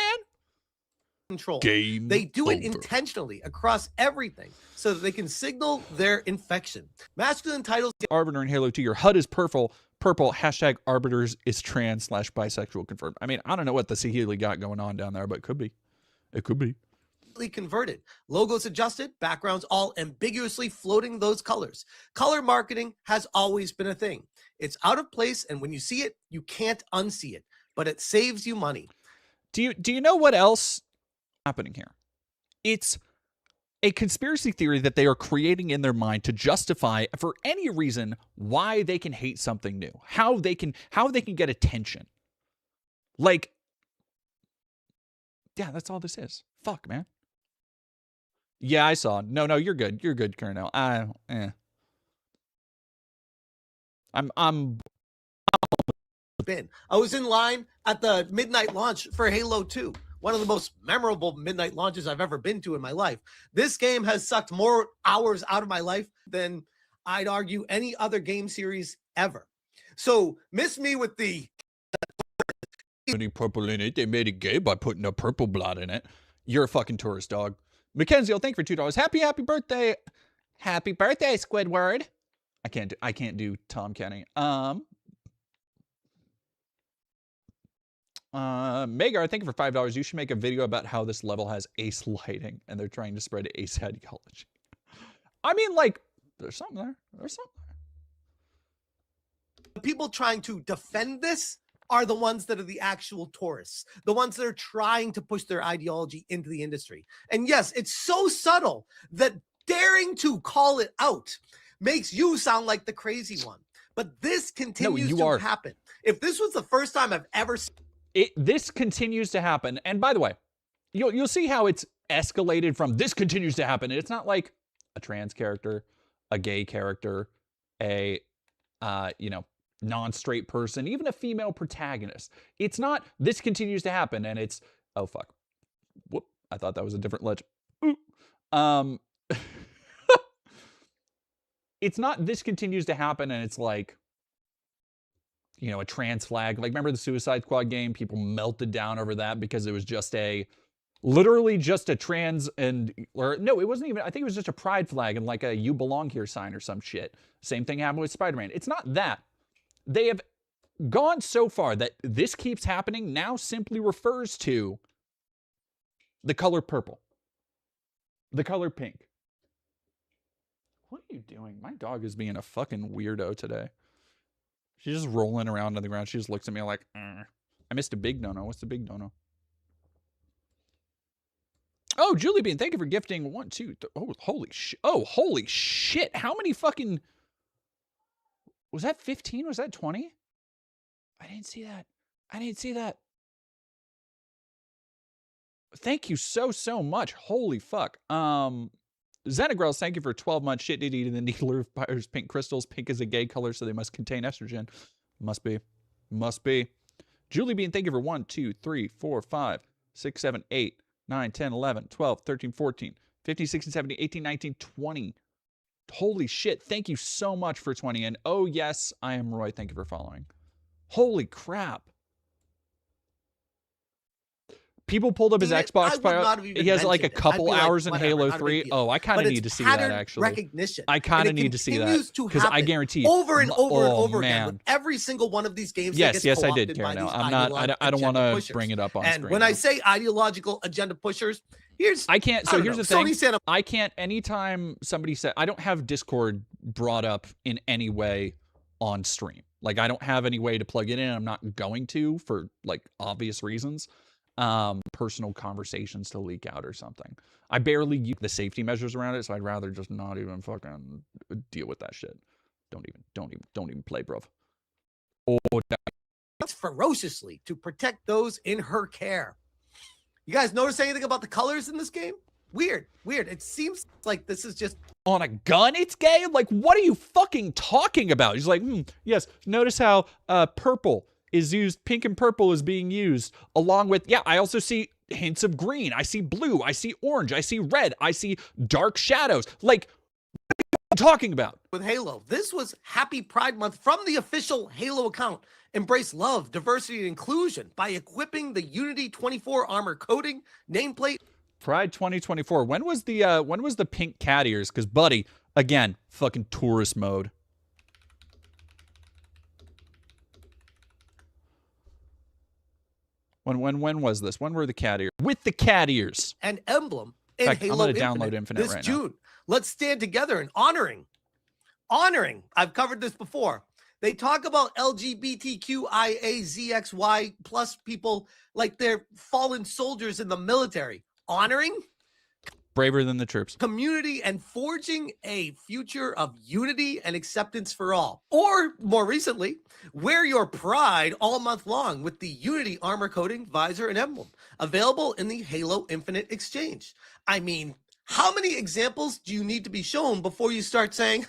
Control. Game they do it over. intentionally across everything so that they can signal their infection. Masculine titles. Arbiter in Halo 2, your HUD is purple, hashtag arbiters is trans / bisexual confirmed. I mean, I don't know what the Sahili got going on down there, but it could be. It could be. Converted, logos adjusted, backgrounds all ambiguously floating those colors. Color marketing has always been a thing. It's out of place, and when you see it, you can't unsee it, but it saves you money. Do you know what else is happening here? It's a conspiracy theory that they are creating in their mind to justify for any reason why they can hate something new, how they can get attention. Like, yeah, that's all this is. Fuck, man. Yeah, I saw. No, you're good. You're good, Colonel. I'm I was in line at the midnight launch for Halo 2, one of the most memorable midnight launches I've ever been to in my life. This game has sucked more hours out of my life than I'd argue any other game series ever. So miss me with the any purple in it. They made it gay by putting a purple blot in it. You're a fucking tourist dog. Mackenzie, thank you for $2. Happy birthday. Happy birthday, Squidward. I can't do Tom Kenny. Magar, thank you for $5. You should make a video about how this level has ace lighting and they're trying to spread ace ideology. I mean, like, there's something there. There's something there. People trying to defend this are the ones that are the actual tourists, the ones that are trying to push their ideology into the industry. And yes, it's so subtle that daring to call it out makes you sound like the crazy one. But this continues to happen. If this was the first time I've ever seen this continues to happen. And by the way, you'll see how it's escalated from this continues to happen. And it's not like a trans character, a gay character, a non-straight person, even a female protagonist. It's not this continues to happen and it's, oh fuck. Whoop. I thought that was a different legend. It's not this continues to happen and it's like, a trans flag. Like, remember the Suicide Squad game? People melted down over that because it was just literally just a trans or no, it wasn't even, I think it was just a pride flag and like a you belong here sign or some shit. Same thing happened with Spider-Man. It's not that. They have gone so far that this keeps happening now simply refers to the color purple, the color pink. What are you doing? My dog is being a fucking weirdo today. She's just rolling around on the ground. She just looks at me like, I missed a big no-no. What's the big no-no? Oh, Julie Bean, thank you for gifting 1, 2, oh, holy shit. Oh, holy shit. How many fucking... Was that 15? Was that 20? I didn't see that. I didn't see that. Thank you so much. Holy fuck. Xenagrels, thank you for 12 months. Shit did eat in the needler fires pink crystals. Pink is a gay color, so they must contain estrogen. Must be. Must be. Julie Bean, thank you for 1, 2, 3, 4, 5, 6, 7, 8, 9, 10, 11, 12, 13, 14, 15, 16, 17, 18, 19, 20. Holy shit. Thank you so much for 20. And oh, yes, I am Roy. Thank you for following. Holy crap. People pulled up his Xbox. He has like a couple hours in Halo 3. Oh, I kind of need to see that, actually. Recognition. I kind of need to see that. Because I guarantee over and over again with every single one of these games. Yes, I did, Karen. I don't want to bring it up on screen. And when I say ideological agenda pushers, here's the thing. I can't, anytime somebody said, I don't have Discord brought up in any way on stream. Like, I don't have any way to plug it in. I'm not going to for like obvious reasons. personal conversations to leak out or something. I barely use the safety measures around it, so I'd rather just not even fucking deal with that shit. Don't even play, bruv. Oh, ferociously to protect those in her care. You guys notice anything about the colors in this game? Weird. It seems like this is just on a gun. It's gay. Like, what are you fucking talking about? He's like, yes. Notice how purple is used. Pink and purple is being used along with. Yeah, I also see hints of green. I see blue. I see orange. I see red. I see dark shadows. Like, what are you talking about? With Halo, this was Happy Pride Month from the official Halo account. Embrace love, diversity, and inclusion by equipping the Unity 24 armor coating nameplate. Pride 2024. When was the pink cat ears? Because, buddy, again, fucking tourist mode. When was this? When were the cat ears? With the cat ears. An emblem in Halo I'm gonna download Infinite this right June. now. Let's stand together in honoring. I've covered this before. They talk about LGBTQIAZXY plus people like they're fallen soldiers in the military. Honoring. Braver than the troops. Community and forging a future of unity and acceptance for all. Or more recently, wear your pride all month long with the Unity armor coating, visor, and emblem. Available in the Halo Infinite Exchange. I mean, how many examples do you need to be shown before you start saying,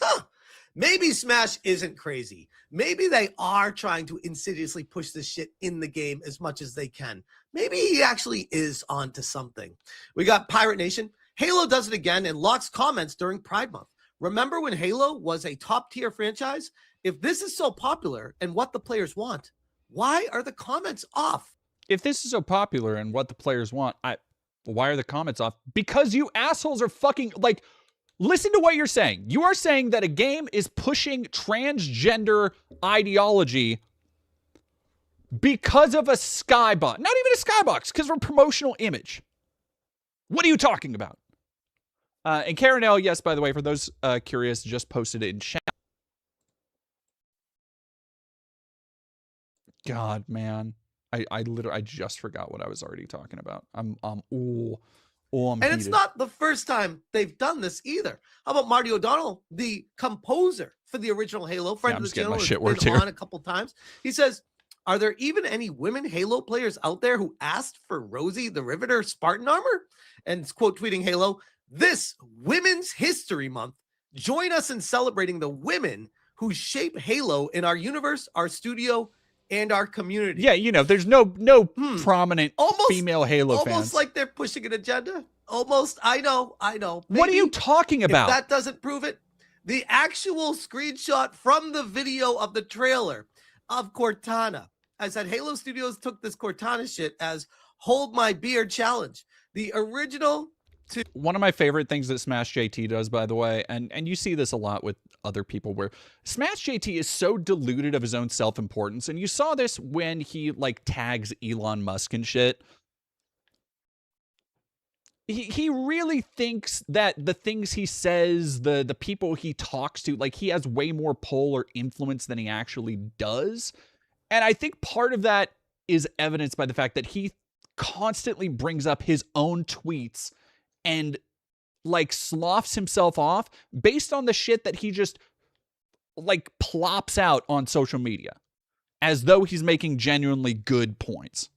maybe Smash isn't crazy. Maybe they are trying to insidiously push this shit in the game as much as they can. Maybe he actually is onto something. We got Pirate Nation. Halo does it again and locks comments during Pride Month. Remember when Halo was a top-tier franchise? If this is so popular and what the players want, why are the comments off? If this is so popular and what the players want, why are the comments off? Because you assholes are fucking, like, listen to what you're saying. You are saying that a game is pushing transgender ideology because of a skybox. Not even a skybox, because of a promotional image. What are you talking about? And Karen L, yes, by the way, for those curious, just posted it in chat. God, man. I just forgot what I was already talking about. I'm heated. It's not the first time they've done this either. How about Marty O'Donnell, the composer for the original Halo, friend of the channel, has been on a couple times. He says, are there even any women Halo players out there who asked for Rosie the Riveter Spartan armor? And quote tweeting Halo, this Women's History Month, join us in celebrating the women who shape Halo in our universe, our studio, and our community. Yeah, you know, there's no prominent female Halo fans. Almost like they're pushing an agenda. Almost, I know. Maybe, what are you talking about? If that doesn't prove it, the actual screenshot from the video of the trailer of Cortana. I said Halo Studios took this Cortana shit as Hold My Beer Challenge. The original one of my favorite things that Smash JT does, by the way, and you see this a lot with other people, where Smash JT is so deluded of his own self-importance, and you saw this when he like tags Elon Musk and shit. He really thinks that the things he says, the people he talks to, like he has way more pull or influence than he actually does. And I think part of that is evidenced by the fact that he constantly brings up his own tweets and like sloughs himself off based on the shit that he just like plops out on social media as though he's making genuinely good points.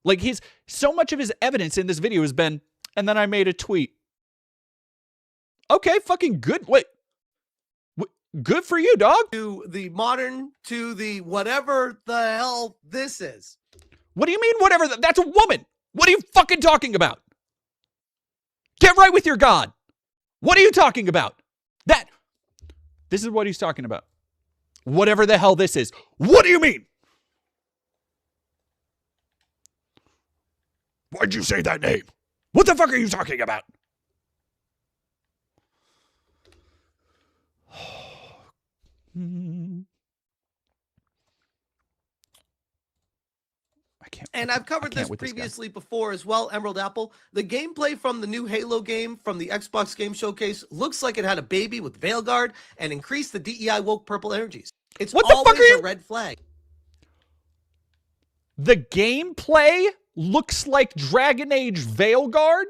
Like so much of his evidence in this video has been, and then I made a tweet. Okay, fucking good. Wait, good for you, dog. To the modern, to the whatever the hell this is. What do you mean whatever? That's a woman. What are you fucking talking about? Get right with your God. What are you talking about? This is what he's talking about. Whatever the hell this is. What do you mean? Why'd you say that name? What the fuck are you talking about? And I've covered this previously before as well, Emerald Apple. The gameplay from the new Halo game from the Xbox Game Showcase looks like it had a baby with Veilguard and increased the DEI woke purple energies. It's always a red flag. The gameplay looks like Dragon Age Veilguard.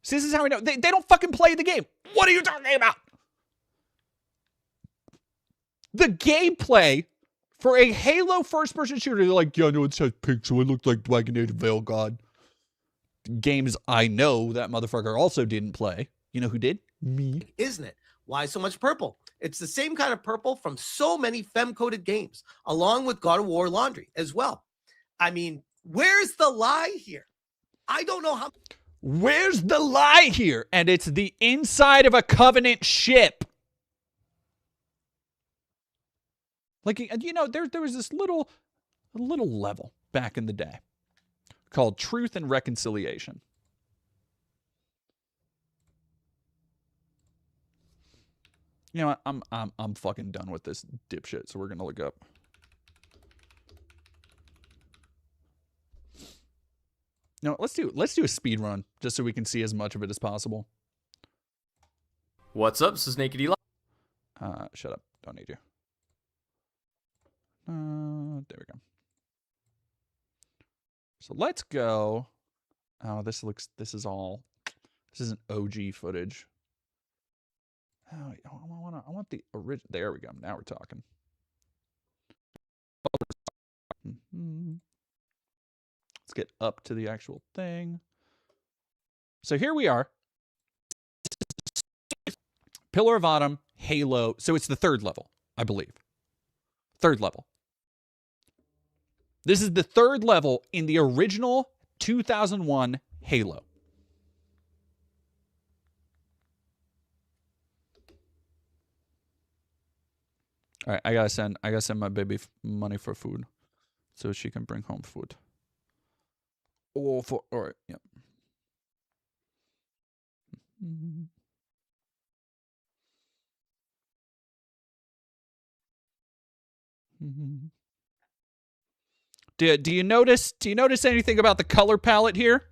See, this is how we know. They don't fucking play the game. What are you talking about? The gameplay for a Halo first-person shooter, they're like, yeah, no, it says pink, so it looked like Dragon Age Veilguard. Games I know that motherfucker also didn't play. You know who did? Me. Isn't it? Why so much purple? It's the same kind of purple from so many femme-coded games, along with God of War Laundry as well. I mean, where's the lie here? I don't know how. Where's the lie here? And it's the inside of a Covenant ship. Like, you know, there was this little level back in the day called Truth and Reconciliation. You know what? I'm fucking done with this dipshit, so we're gonna look up. No, let's do a speed run just so we can see as much of it as possible. What's up? This is Naked Eli. Shut up. Don't need you. There we go. So let's go. Oh, this is an OG footage. Oh, I want the original. There we go. Now we're talking. Let's get up to the actual thing. So here we are. Pillar of Autumn, Halo. So it's the third level, I believe. Third level. This is the third level in the original 2001 Halo. All right, I gotta send my baby money for food, so she can bring home food. All right, yeah. Do you notice anything about the color palette here?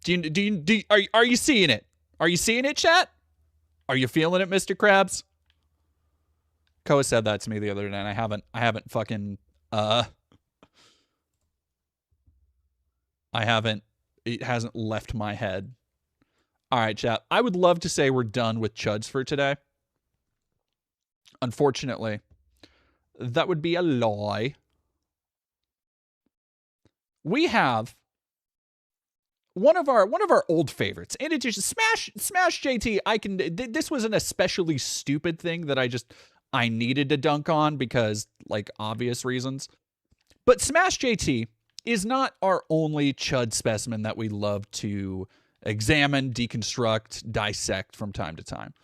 Are you seeing it? Are you seeing it, chat? Are you feeling it, Mr. Krabs? Koa said that to me the other day, and I haven't fucking it hasn't left my head. All right, chat. I would love to say we're done with chuds for today. Unfortunately, that would be a lie. We have one of our old favorites, and it's just Smash JT. This was an especially stupid thing that I needed to dunk on because, like, obvious reasons. But Smash JT is not our only chud specimen that we love to examine, deconstruct, dissect from time to time.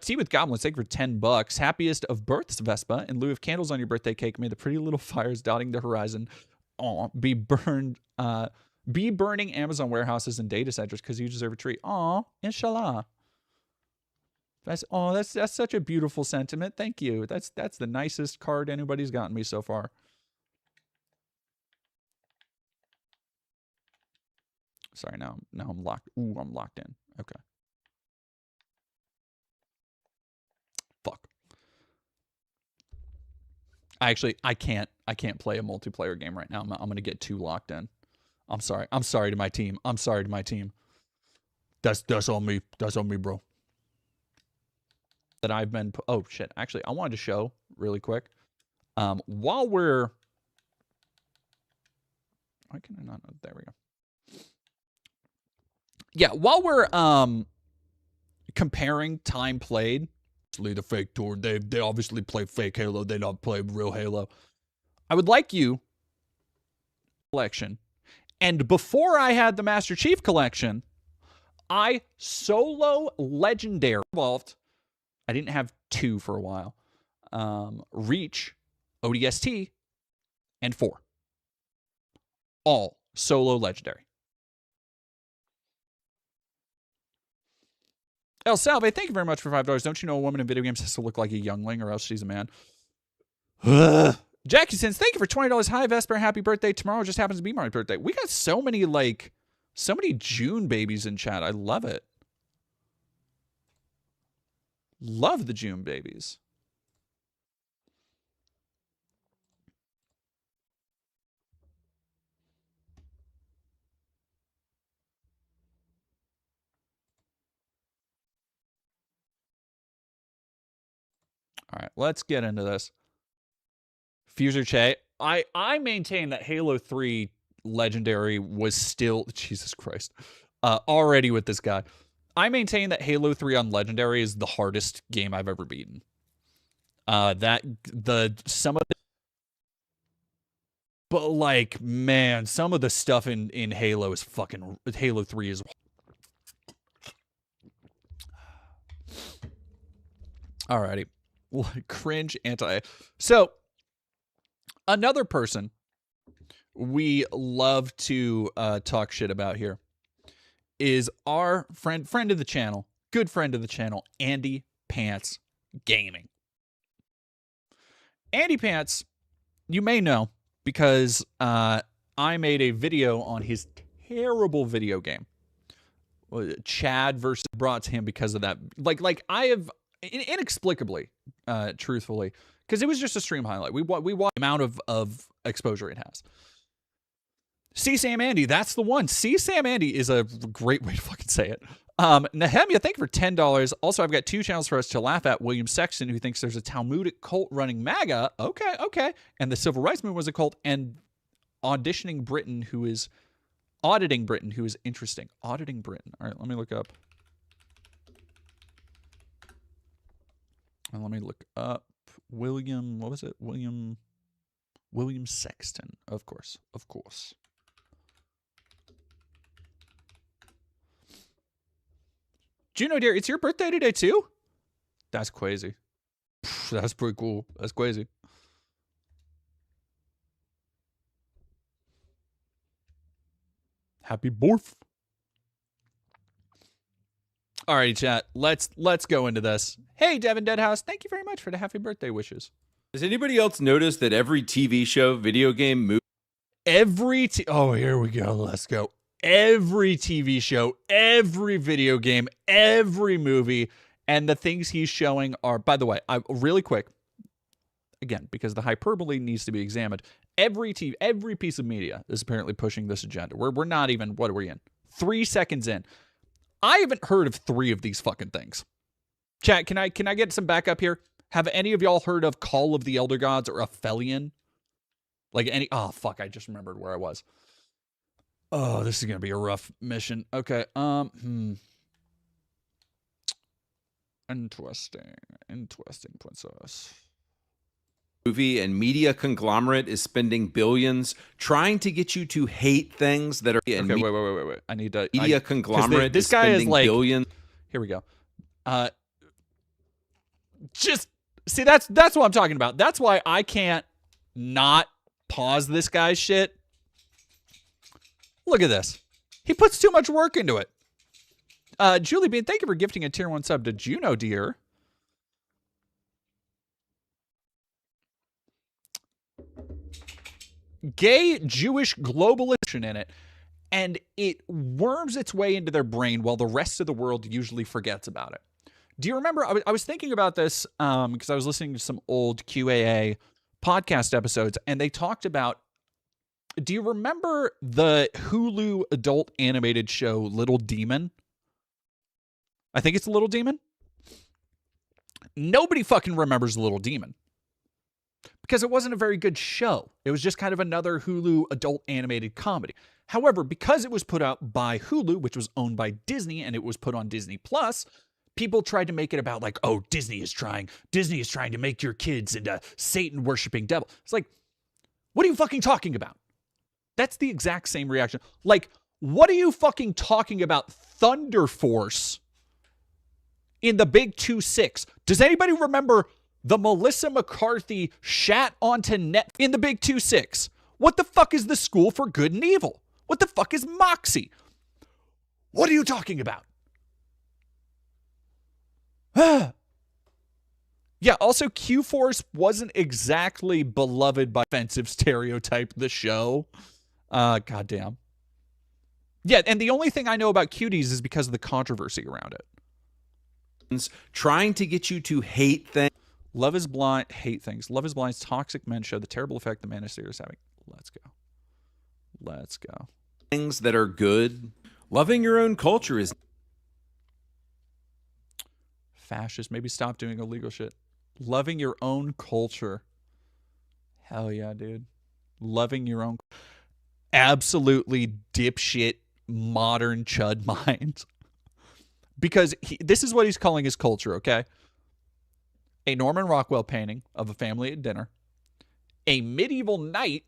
Tea with Goblins, thank you for $10. Happiest of births, Vespa. In lieu of candles on your birthday cake, may the pretty little fires dotting the horizon be burning Amazon warehouses and data centers because you deserve a treat. Aw, inshallah. That's such a beautiful sentiment. Thank you. That's the nicest card anybody's gotten me so far. Sorry, now I'm locked. Ooh, I'm locked in. Okay. Fuck. I can't play a multiplayer game right now. I'm gonna get too locked in. I'm sorry. I'm sorry to my team. I'm sorry to my team. That's on me. That's on me, bro. That I've been. Oh shit! Actually, I wanted to show really quick. While we're. Why can I not? There we go. Yeah, while we're comparing time played, the fake tour. They obviously play fake Halo. They don't play real Halo. I would like you collection, and before I had the Master Chief collection, I solo legendary involved. I didn't have two for a while. Reach, ODST, and 4. All solo legendary. El Salve, thank you very much for $5. Don't you know a woman in video games has to look like a youngling or else she's a man? Jackie Sins, thank you for $20. Hi, Vesper. Happy birthday. Tomorrow just happens to be my birthday. We got so many June babies in chat. I love it. Love the June babies. right, let's get into this. Fuser Che, I maintain that Halo 3 Legendary was still, Jesus Christ, already with this guy. I maintain that Halo 3 on Legendary is the hardest game I've ever beaten. But like, man, some of the stuff in Halo is fucking, Halo 3 is. Alrighty. Cringe anti. So, another person we love to talk shit about here is our friend of the channel, good friend of the channel, Andypants Gaming. Andypants, you may know, because I made a video on his terrible video game. Chad versus brought to him because of that. Like I have inexplicably, truthfully, because it was just a stream highlight. We watched the amount of exposure it has. See Sam Andy, that's the one. See Sam Andy is a great way to fucking say it. Nehemia, thank you for $10. Also, I've got 2 channels for us to laugh at. William Sexton, who thinks there's a Talmudic cult running MAGA. Okay. And the Civil Rights Movement was a cult. And Auditing Britain, who is interesting. Auditing Britain. All right, let me look up. And let me look up William, what was it? William Sexton. Of course. Juno dear, it's your birthday today too? That's crazy. That's pretty cool. That's crazy. Happy birth. Alrighty, chat. Let's go into this. Hey, Devin Deadhouse, thank you very much for the happy birthday wishes. Has anybody else noticed that every TV show, video game, movie, oh, here we go. Let's go. Every TV show, every video game, every movie, and the things he's showing are, by the way, really quick, again, because the hyperbole needs to be examined, every piece of media is apparently pushing this agenda. We're not even, what are we in? 3 seconds in. I haven't heard of 3 of these fucking things. Chat, can I get some backup here? Have any of y'all heard of Call of the Elder Gods or Aphelion? Like any, oh fuck, I just remembered where I was. Oh, this is going to be a rough mission. Okay, Interesting princess. movie and media conglomerate is spending billions trying to get you to hate things that are... Okay, wait. I need to... Media conglomerate this guy is like... billions. Here we go. Just... See, that's what I'm talking about. That's why I can't not pause this guy's shit. Look at this. He puts too much work into it. Julie Bean, thank you for gifting a tier 1 sub to Juno, dear. Gay Jewish globalization in it, and it worms its way into their brain while the rest of the world usually forgets about it. Do you remember? I was thinking about this because I was listening to some old QAA podcast episodes, and they talked about, do you remember the Hulu adult animated show Little Demon? I think it's Little Demon. Nobody fucking remembers Little Demon because it wasn't a very good show. It was just kind of another Hulu adult animated comedy. However, because it was put out by Hulu, which was owned by Disney, and it was put on Disney Plus, people tried to make it about like, oh, Disney is trying to make your kids into Satan worshiping devil. It's like, what are you fucking talking about? That's the exact same reaction. Like, what are you fucking talking about? Thunder Force in the Big 2-6. Does anybody remember the Melissa McCarthy shat onto net in the Big 2-6? What the fuck is the School for Good and Evil? What the fuck is Moxie? What are you talking about? Yeah, also Q-Force wasn't exactly beloved by offensive stereotype the show. Goddamn. Yeah, and the only thing I know about Cuties is because of the controversy around it. Trying to get you to hate things. Love is Blind, hate things. Love is Blind's toxic men show the terrible effect the manosphere is having. Let's go. Things that are good. Loving your own culture is... Fascist. Maybe stop doing illegal shit. Loving your own culture. Hell yeah, dude. Loving your own. Absolutely dipshit modern chud mind. Because this is what he's calling his culture, okay? A Norman Rockwell painting of a family at dinner, a medieval knight,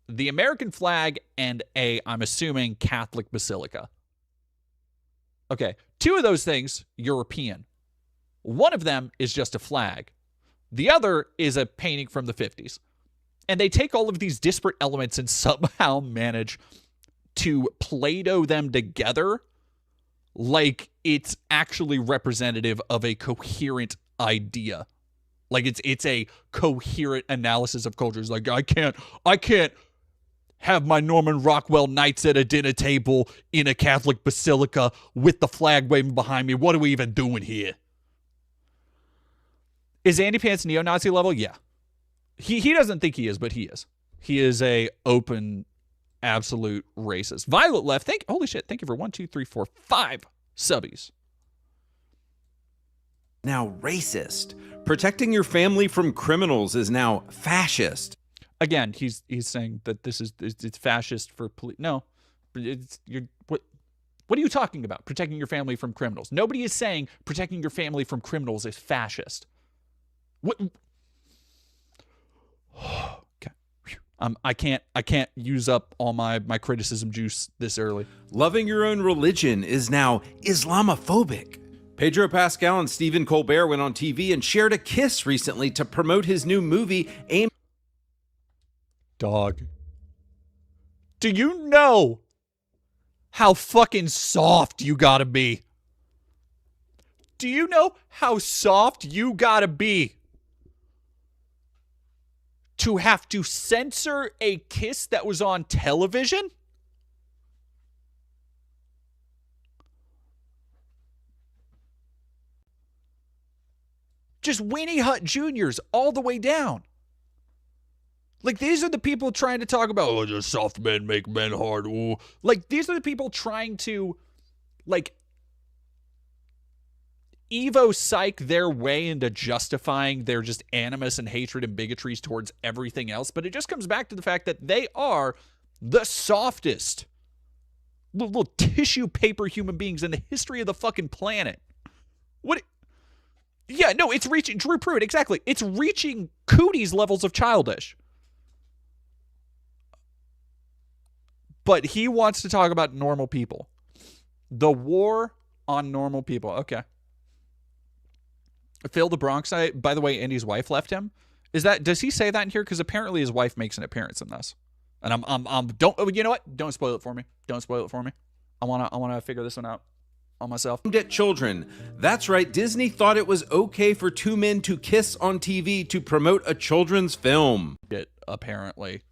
the American flag, and a, I'm assuming, Catholic basilica. Okay, 2 of those things, European. One of them is just a flag. The other is a painting from the 50s. And they take all of these disparate elements and somehow manage to Play-Doh them together like it's actually representative of a coherent idea. Like it's a coherent analysis of cultures. Like I can't have my Norman Rockwell knights at a dinner table in a Catholic basilica with the flag waving behind me. What are we even doing here? Is Andypants neo-Nazi level? Yeah. He doesn't think he is, but he is. He is a open, absolute racist. Violet left. Holy shit. Thank you for 1, 2, 3, 4, 5 subbies. Now racist. Protecting your family from criminals is now fascist. Again, he's saying that it's fascist for police. No, what are you talking about? Protecting your family from criminals. Nobody is saying protecting your family from criminals is fascist. What? Okay. I can't use up all my criticism juice this early. Loving your own religion is now Islamophobic. Pedro Pascal and Stephen Colbert went on TV and shared a kiss recently to promote his new movie aimed. Dog. Do you know how fucking soft you gotta be? Do you know how soft you gotta be to have to censor a kiss that was on television? Just Winnie Hut Juniors all the way down. Like, these are the people trying to talk about, oh, just soft men make men hard. Ooh. Like, these are the people trying to, like, Evo psych their way into justifying their just animus and hatred and bigotries towards everything else. But it just comes back to the fact that they are the softest little tissue paper human beings in the history of the fucking planet. What? Yeah, no, it's reaching, Drew Pruitt, exactly. It's reaching cooties levels of childish. But he wants to talk about normal people. The war on normal people. Okay. Phil the Bronxite, by the way, Andy's wife left him. Does he say that in here? Because apparently his wife makes an appearance in this. And you know what? Don't spoil it for me. Don't spoil it for me. I wanna figure this one out on myself. At children. That's right, Disney thought it was okay for 2 men to kiss on TV to promote a children's film. Apparently.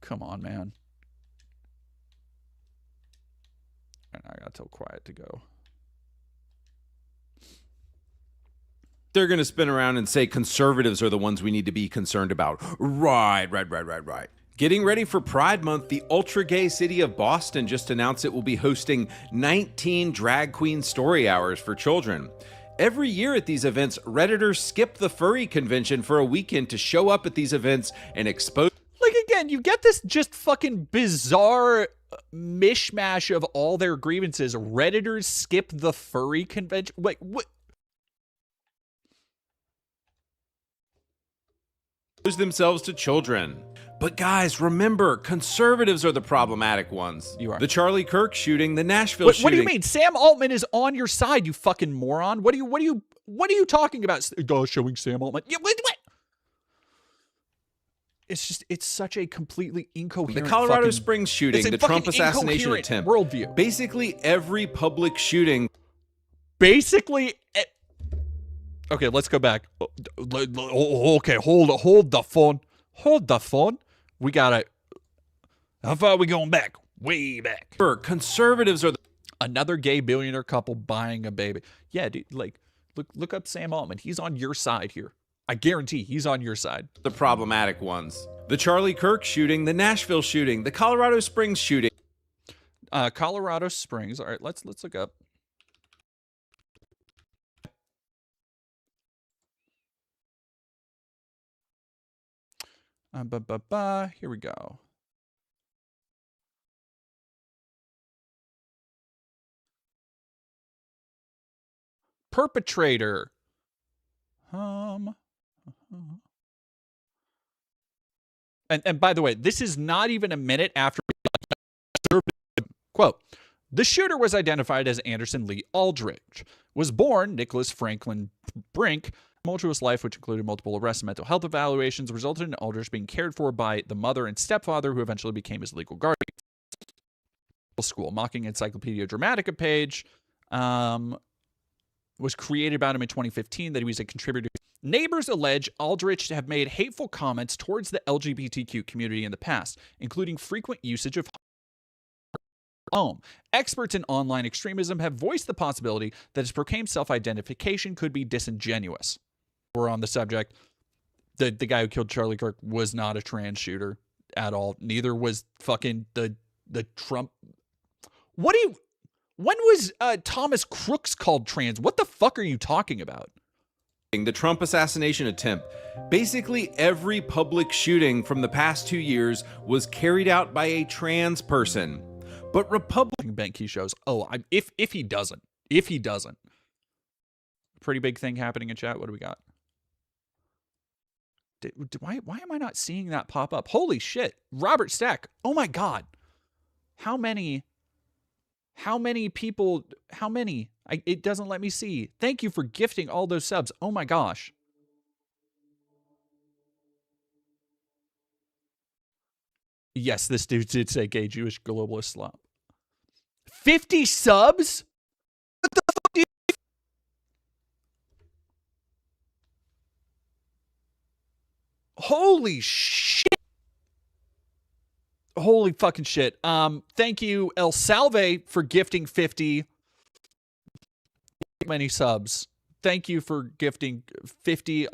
Come on, man. And I gotta tell quiet to go. They're going to spin around and say conservatives are the ones we need to be concerned about. Right. Getting ready for Pride Month, the ultra-gay city of Boston just announced it will be hosting 19 drag queen story hours for children. Every year at these events, Redditors skip the furry convention for a weekend to show up at these events and expose... Like, again, you get this just fucking bizarre mishmash of all their grievances. Redditors skip the furry convention. Like, what? Themselves to children. But guys, remember, conservatives are the problematic ones. You are. The Charlie Kirk shooting, the Nashville shooting. What do you mean? Sam Altman is on your side, you fucking moron. What are you talking about? Showing Sam Altman. Yeah, what? It's such a completely incoherent. The Colorado Springs shooting, the Trump assassination attempt. Worldview. Basically every public shooting. Okay, let's go back. Okay, hold the phone. Hold the phone. We gotta. How far are we going back? Way back. Conservatives are another gay billionaire couple buying a baby. Yeah, dude. Like, look up Sam Altman. He's on your side here. I guarantee he's on your side. The problematic ones. The Charlie Kirk shooting, the Nashville shooting, the Colorado Springs shooting. Colorado Springs. All right, let's look up. Here we go. Perpetrator. And by the way, this is not even a minute after. Quote, the shooter was identified as Anderson Lee Aldrich, was born Nicholas Franklin Brink. Tumultuous life, which included multiple arrests and mental health evaluations, resulted in Aldrich being cared for by the mother and stepfather, who eventually became his legal guardian. School, mocking Encyclopedia Dramatica page was created about him in 2015 that he was a contributor. Neighbors allege Aldrich to have made hateful comments towards the LGBTQ community in the past, including frequent usage of home. Experts in online extremism have voiced the possibility that his proclaimed self-identification could be disingenuous. We're on the subject. The guy who killed Charlie Kirk was not a trans shooter at all. Neither was fucking the Trump. When was Thomas Crooks called trans? What the fuck are you talking about? The Trump assassination attempt. Basically, every public shooting from the past 2 years was carried out by a trans person. But Republican Benke shows. Oh, if he doesn't. Pretty big thing happening in chat. What do we got? Why am I not seeing that pop up? Holy shit. Robert Stack. Oh my God. How many people? How many? It doesn't let me see. Thank you for gifting all those subs. Oh my gosh. Yes, this dude did say gay Jewish globalist slop. 50 subs? What the fuck do you... Holy shit. Holy fucking shit. Thank you, El Salve, for gifting 50 many subs. Thank you for gifting 50.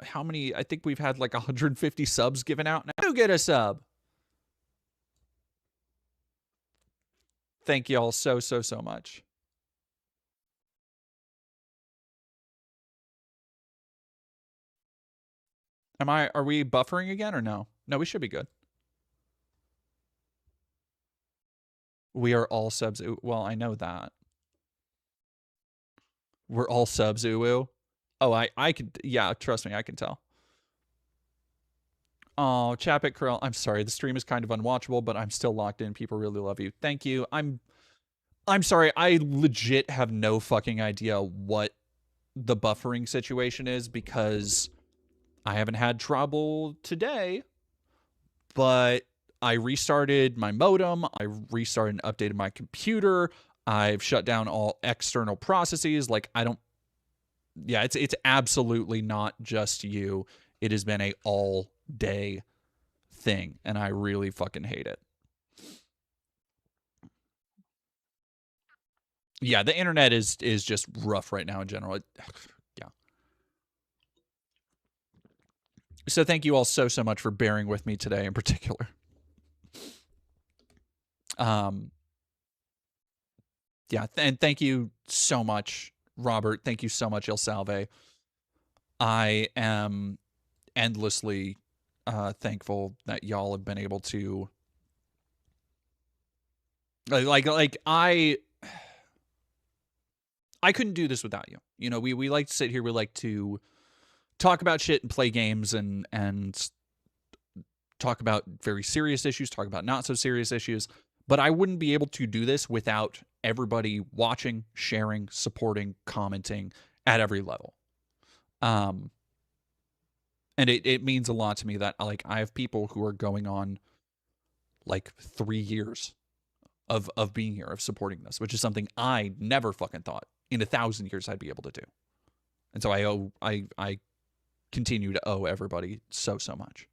How many? I think we've had like 150 subs given out now. Who get a sub? Thank you all so much. Are we buffering again or no? No, we should be good. We are all subs. Well, I know that. We're all subs, uwu. Oh, I could, yeah, trust me, I can tell. Oh, Chapik Krill, I'm sorry. The stream is kind of unwatchable, but I'm still locked in. People really love you. Thank you. I'm sorry. I legit have no fucking idea what the buffering situation is because I haven't had trouble today, but I restarted my modem. I restarted and updated my computer. I've shut down all external processes. Like, yeah, it's absolutely not just you. It has been a all day thing, and I really fucking hate it. Yeah, the internet is just rough right now in general. Yeah. So thank you all so much for bearing with me today in particular. Yeah, and thank you so much, Robert. Thank you so much, El Salve. I am endlessly thankful that y'all have been able to like I couldn't do this without you. You know, we like to sit here, we like to talk about shit and play games and talk about very serious issues, talk about not so serious issues, but I wouldn't be able to do this without everybody watching, sharing, supporting, commenting at every level. And it means a lot to me that like I have people who are going on like 3 years of being here, of supporting this, which is something I never fucking thought in 1,000 years I'd be able to do. And so I continue to owe everybody so much.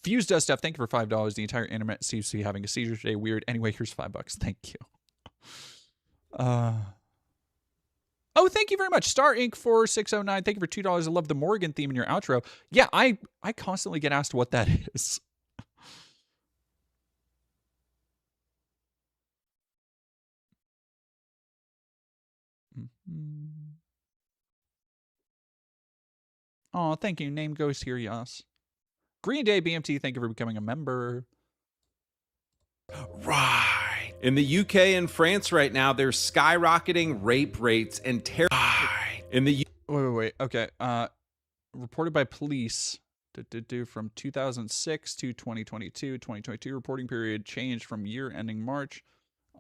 Fuse Dust Stuff, thank you for $5. The entire internet seems to be having a seizure today. Weird. Anyway, here's $5. Thank you. Oh, thank you very much. Star Inc. 4609. Thank you for $2. I love the Morgan theme in your outro. Yeah, I constantly get asked what that is. Oh, thank you. Name goes here, yes. Green Day BMT, thank you for becoming a member. Right. In the UK and France right now, there's skyrocketing rape rates and terror. Right. In the Wait. Okay. Reported by police from 2006 to 2022. 2022 reporting period changed from year ending March.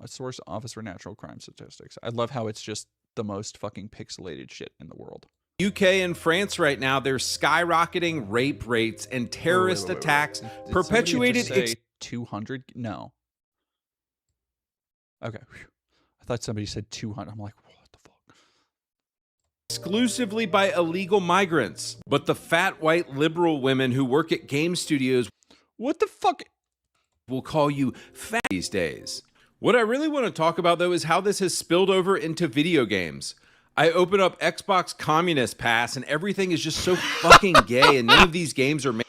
A source, Office for Natural Crime Statistics. I love how it's just the most fucking pixelated shit in the world. UK and France right now, there's skyrocketing rape rates and terrorist attacks perpetuated. Did say 200? No. Okay. Whew. I thought somebody said 200. I'm like, what the fuck? Exclusively by illegal migrants. But the fat white liberal women who work at game studios, what the fuck, will call you fat these days. What I really want to talk about, though, is how this has spilled over into video games. I open up Xbox Communist Pass and everything is just so fucking gay, and none of these games are made.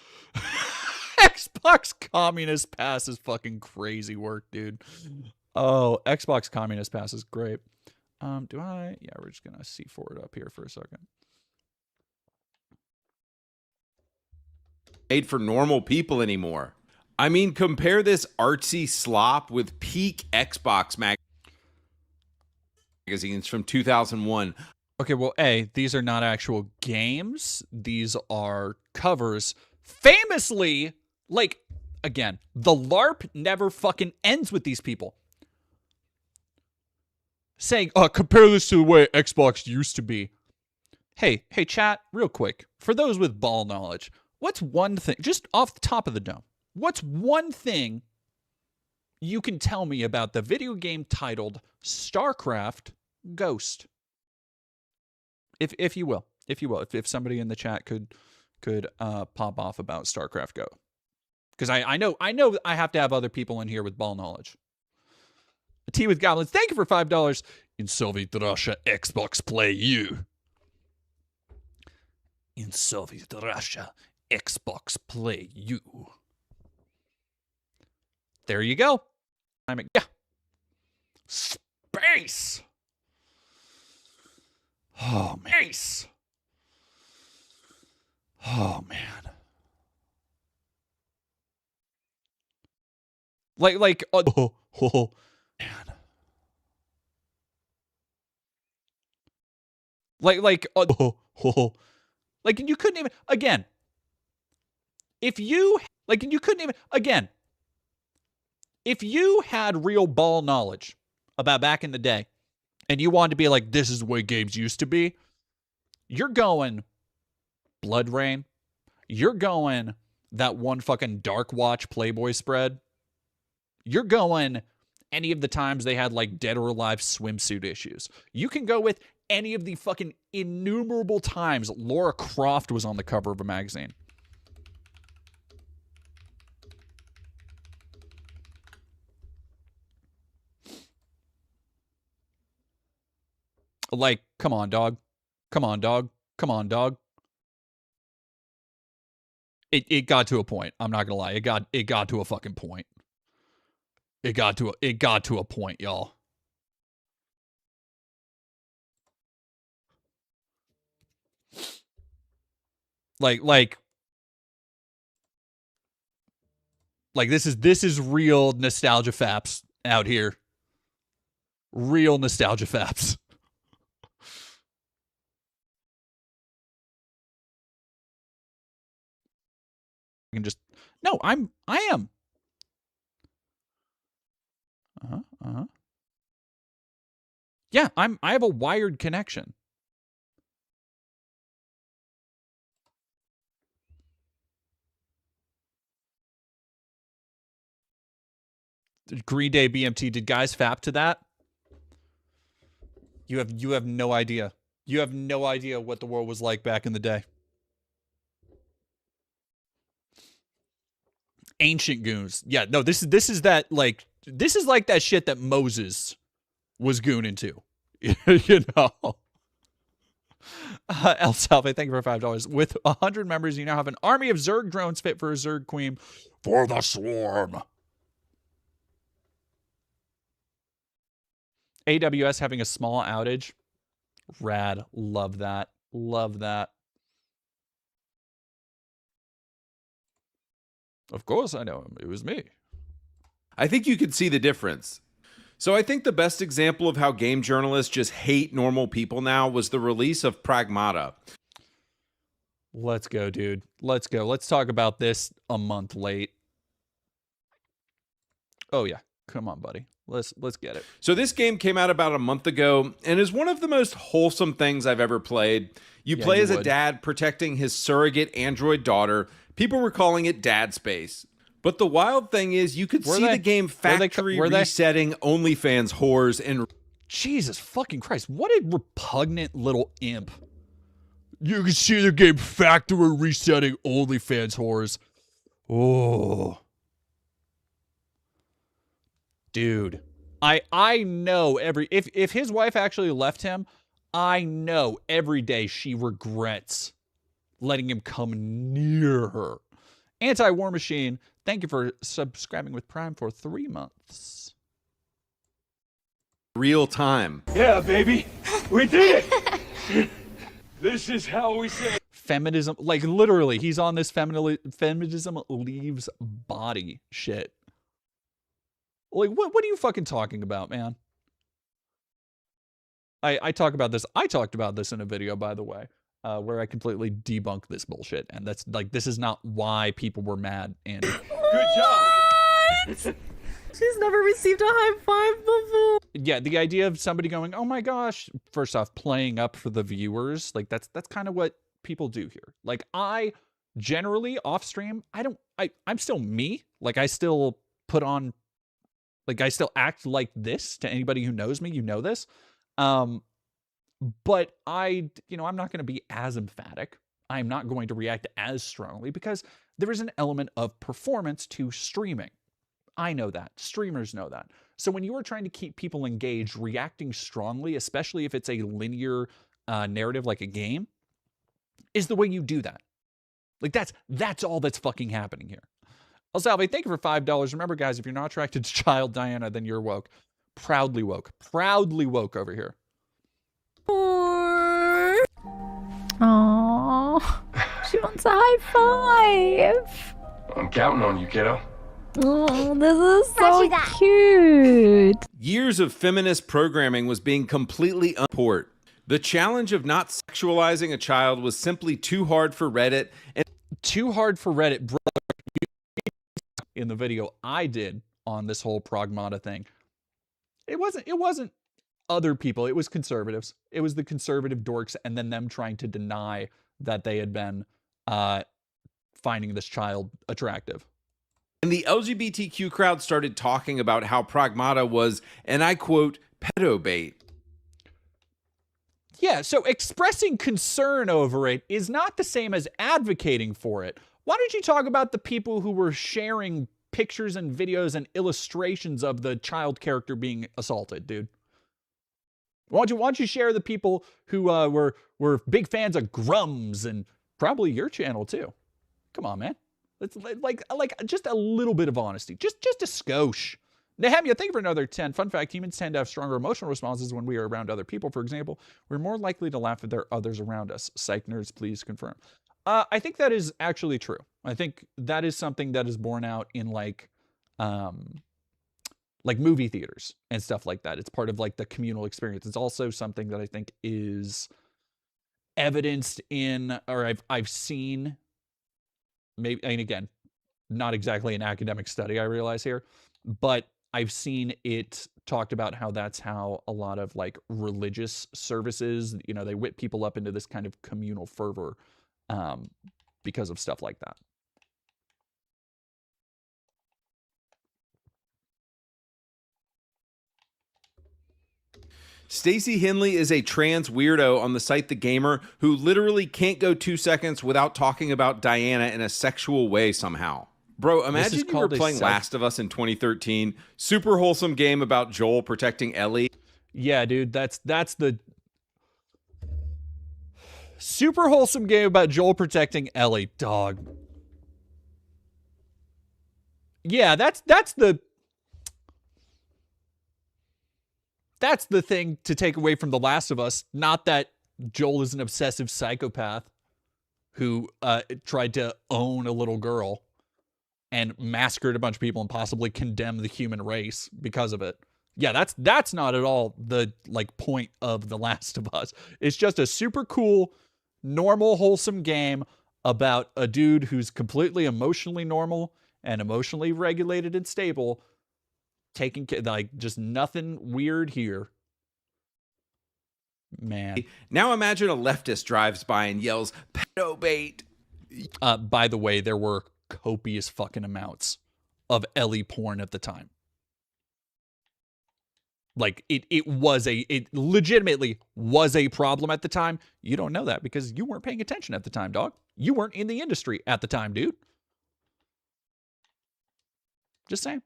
Xbox Communist Pass is fucking crazy work, dude. Oh, Xbox Communist Pass is great. Yeah, we're just gonna C4 it up here for a second. Made for normal people anymore. I mean, compare this artsy slop with peak Xbox magazines from 2001. Okay, well, these are not actual games. These are covers. Famously, like, again, the LARP never fucking ends with these people saying, compare this to the way Xbox used to be. Hey, chat, real quick. For those with ball knowledge, what's one thing, just off the top of the dome, what's one thing you can tell me about the video game titled StarCraft Ghost? If you will. If somebody in the chat could pop off about StarCraft Go. Because I know I have to have other people in here with ball knowledge. Tea with Goblins, thank you for $5. In Soviet Russia, Xbox play you. In Soviet Russia, Xbox play you. There you go. Yeah. Space. Oh, man. Space. Oh, man. Man. Like you couldn't even, again, if you had real ball knowledge about back in the day and you wanted to be like, this is the way games used to be, you're going Blood Rain, you're going that one fucking Dark Watch Playboy spread, you're going any of the times they had like Dead or Alive swimsuit issues. You can go with any of the fucking innumerable times Lara Croft was on the cover of a magazine. Like, come on, dog. Come on, dog. Come on, dog. It got to a point. I'm not gonna lie. It got to a fucking point. It got to a point, y'all. Like this is real nostalgia faps out here. Real nostalgia faps. I can just no, I am. Yeah, I have a wired connection. Green Day BMT, did guys fap to that? You have no idea. You have no idea what the world was like back in the day. Ancient goons. Yeah, no, this is that like this is like that shit that Moses was gooning to. You know. El Salve, thank you for $5. With 100 members, you now have an army of Zerg drones fit for a Zerg queen For the swarm. AWS having a small outage. Rad. Love that. Love that. Of course I know him. It was me. I think you could see the difference. So I think the best example of how game journalists just hate normal people now was the release of Pragmata. Let's go, dude. Let's go. Let's talk about this a month late. Oh yeah. Come on, buddy. Let's get it. So this game came out about a month ago and is one of the most wholesome things I've ever played. You play as a dad protecting his surrogate android daughter. People were calling it Dad Space. But the wild thing is you could see the game factory resetting OnlyFans whores and... Jesus fucking Christ. What a repugnant little imp. You can see the game factory resetting OnlyFans whores. Oh. Dude. I know if his wife actually left him, I know every day she regrets letting him come near her. Anti-War Machine, thank you for subscribing with Prime for 3 months. Real time. Yeah, baby. We did it. This is how we say it. Feminism, like literally, he's on this feminism leaves body shit. Like, what are you fucking talking about, man? I talk about this. I talked about this in a video, by the way, where I completely debunk this bullshit. And that's like, this is not why people were mad, Andy. Good job. She's never received a high five before. Yeah, the idea of somebody going, oh my gosh, first off, playing up for the viewers, like that's kind of what people do here. Like I generally off stream, I'm still me. Like I still put on, like I still act like this to anybody who knows me, you know this. But I'm not going to be as emphatic. I'm not going to react as strongly because there is an element of performance to streaming. I know that. Streamers know that. So when you are trying to keep people engaged, reacting strongly, especially if it's a linear narrative like a game, is the way you do that. Like that's all that's fucking happening here. El Salve, thank you for $5. Remember, guys, if you're not attracted to child Diana, then you're woke. Proudly woke. Proudly woke over here. Aww. She wants a high five. I'm counting on you, kiddo. Oh, this is so cute. Years of feminist programming was being completely unport. The challenge of not sexualizing a child was simply too hard for Reddit. And too hard for Reddit, brother. In the video I did on this whole Pragmata thing, it wasn't other people. It was conservatives. It was the conservative dorks, and then them trying to deny that they had been finding this child attractive. And the LGBTQ crowd started talking about how Pragmata was, and I quote, pedo bait. Yeah, so expressing concern over it is not the same as advocating for it. Why don't you talk about the people who were sharing pictures and videos and illustrations of the child character being assaulted, dude? Why don't you share the people who were big fans of Grums and probably your channel too? Come on, man. It's like just a little bit of honesty. Just a skosh. Nehemia, thank you for another 10. Fun fact, humans tend to have stronger emotional responses when we are around other people. For example, we're more likely to laugh if there are others around us. Psych nerds, please confirm. I think that is actually true. I think that is something that is borne out in like movie theaters and stuff like that. It's part of like the communal experience. It's also something that I think is evidenced in, or I've seen, maybe, and again, not exactly an academic study, I realize here, but I've seen it talked about how that's how a lot of like religious services, they whip people up into this kind of communal fervor because of stuff like that. Stacey Henley is a trans weirdo on the site The Gamer who literally can't go 2 seconds without talking about Diana in a sexual way somehow. Bro, imagine you were playing Last of Us in 2013. Super wholesome game about Joel protecting Ellie. Yeah, dude, that's the super wholesome game about Joel protecting Ellie, dog. Yeah, that's the thing to take away from The Last of Us. Not that Joel is an obsessive psychopath who tried to own a little girl. and massacred a bunch of people and possibly condemned the human race because of it. Yeah, that's not at all the like point of The Last of Us. It's just a super cool, normal, wholesome game about a dude who's completely emotionally normal and emotionally regulated and stable, taking like just nothing weird here. Man. Now imagine a leftist drives by and yells, "Pedo bait." By the way, there were copious fucking amounts of Ellie porn at the time. Like it legitimately was a problem at the time. You don't know that because you weren't paying attention at the time, dog. You weren't in the industry at the time, dude. Just saying.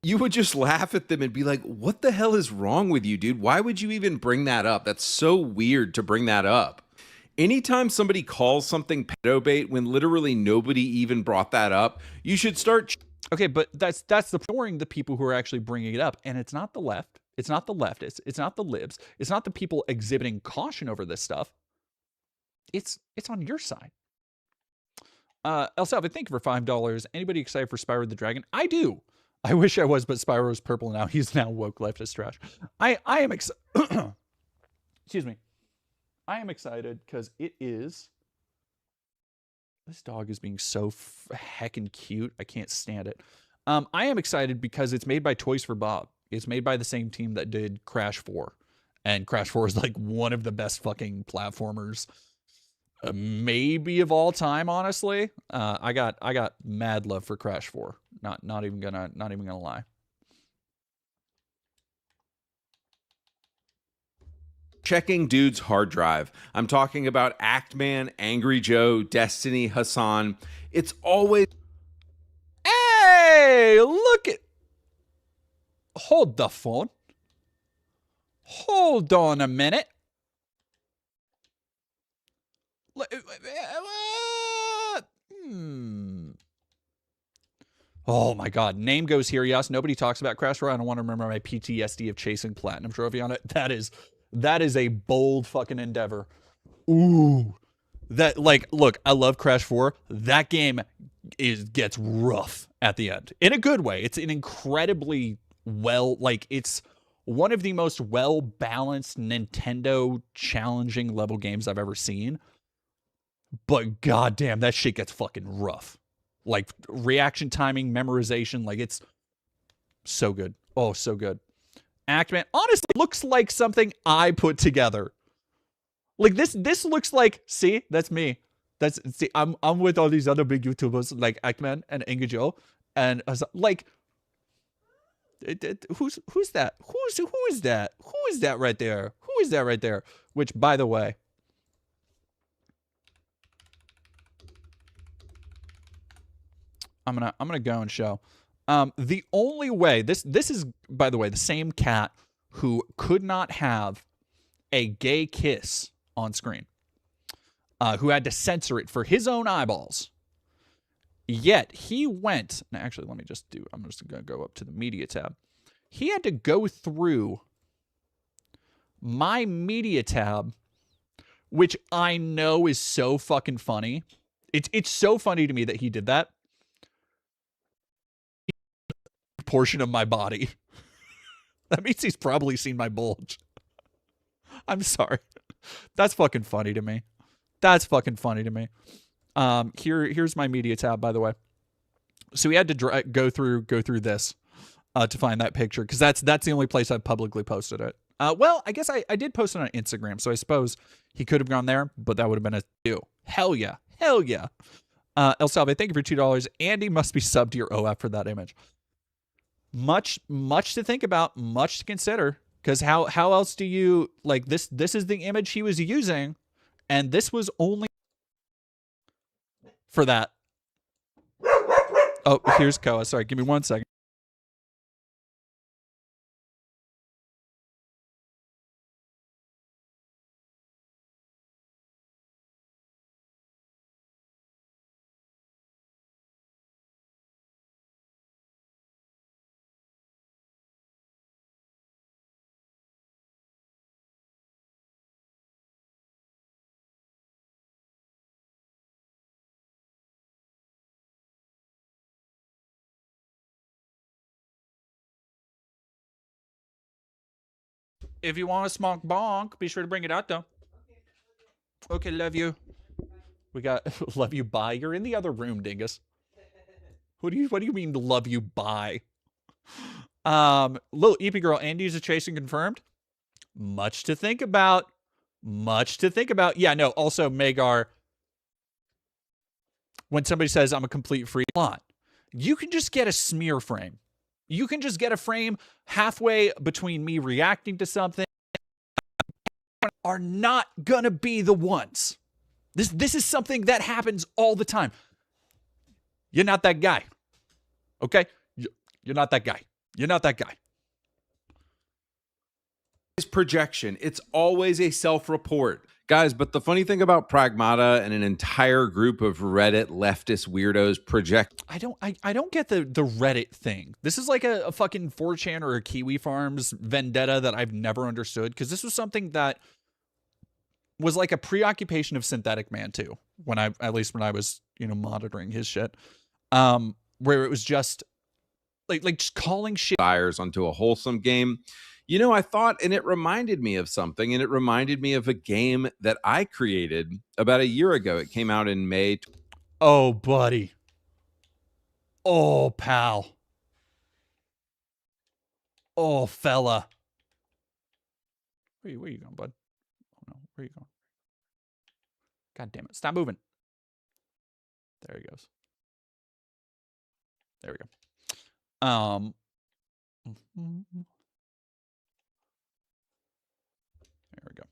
You would just laugh at them and be like, what the hell is wrong with you, dude? Why would you even bring that up? That's so weird to bring that up. Anytime somebody calls something pedo bait when literally nobody even brought that up, you should start. Okay, but that's the ignoring the people who are actually bringing it up, and it's not the left, it's not the leftists, it's not the libs, it's not the people exhibiting caution over this stuff. It's on your side. El Salve, thank you for $5. Anybody excited for Spyro the Dragon? I do. I wish I was, but Spyro's purple now. He's now woke leftist trash. I am excited. Excuse me. I am excited because it is. This dog is being so heckin' cute. I can't stand it. I am excited because it's made by Toys for Bob. It's made by the same team that did Crash 4. And Crash 4 is like one of the best fucking platformers maybe of all time, honestly. I got mad love for Crash 4. Not even gonna lie. Checking dude's hard drive. I'm talking about Actman, Angry Joe, Destiny, Hassan. It's always. Hey, look at. Hold the phone. Hold on a minute. Oh my God. Name goes here. Yes. Nobody talks about Crash 4. I don't want to remember my PTSD of chasing Platinum Trophy on it. That is a bold fucking endeavor. Ooh. That, like, look, I love Crash 4. That game gets rough at the end. In a good way. It's an incredibly it's one of the most well-balanced Nintendo challenging level games I've ever seen. But goddamn, that shit gets fucking rough. Like, reaction timing, memorization, like, it's so good. Oh, so good. Actman, honestly, looks like something I put together. Like, this looks like, see, that's me. I'm with all these other big YouTubers like Actman and Angry Joe, and like, who's that? Who is that? Who is that right there? Who is that right there? Which, by the way, I'm gonna go and show. The only way this is, by the way, the same cat who could not have a gay kiss on screen, who had to censor it for his own eyeballs. Yet he went. Now, actually, let me just do. I'm just gonna go up to the media tab. He had to go through my media tab, which I know is so fucking funny. It's so funny to me that he did that. Portion of my body. That means he's probably seen my bulge. I'm sorry. That's fucking funny to me. That's fucking funny to me. Here's my media tab, by the way. So we had to go through this to find that picture, because that's the only place I've publicly posted it. Well, I guess I did post it on Instagram, so I suppose he could have gone there, but that would have been a do. Hell yeah. Hell yeah. El Salve, thank you for $2. Andy must be subbed to your OF for that image. Much to think about, much to consider, because how else do you, like, this is the image he was using, and this was only for that. Oh, here's Koa. Sorry, give me 1 second. If you want to smoke bonk, be sure to bring it out though. Okay, love you. We got love you bye. You're in the other room, dingus. What do you mean love you bye? Little EP girl, Andy's a chasing confirmed. Much to think about. Much to think about. Yeah, no, also Magar, when somebody says I'm a complete free lot, you can just get a smear frame. You can just get a frame halfway between me reacting to something are not gonna be the ones. This is something that happens all the time. You're not that guy. Okay? You're not that guy. You're not that guy. Projection. It's always a self-report. Guys, but the funny thing about Pragmata and an entire group of Reddit leftist weirdos project. I don't get the Reddit thing. This is like a fucking 4chan or a Kiwi Farms vendetta that I've never understood, because this was something that was like a preoccupation of Synthetic Man too, at least when I was, monitoring his shit. Where it was just like just calling shit Buyers onto a wholesome game. I thought, and it reminded me of something, and it reminded me of a game that I created about a year ago. It came out in May. Oh, buddy. Oh, pal. Oh, fella. Where you going, bud? Oh, no. Where you going? God damn it. Stop moving. There he goes. There we go. There we go.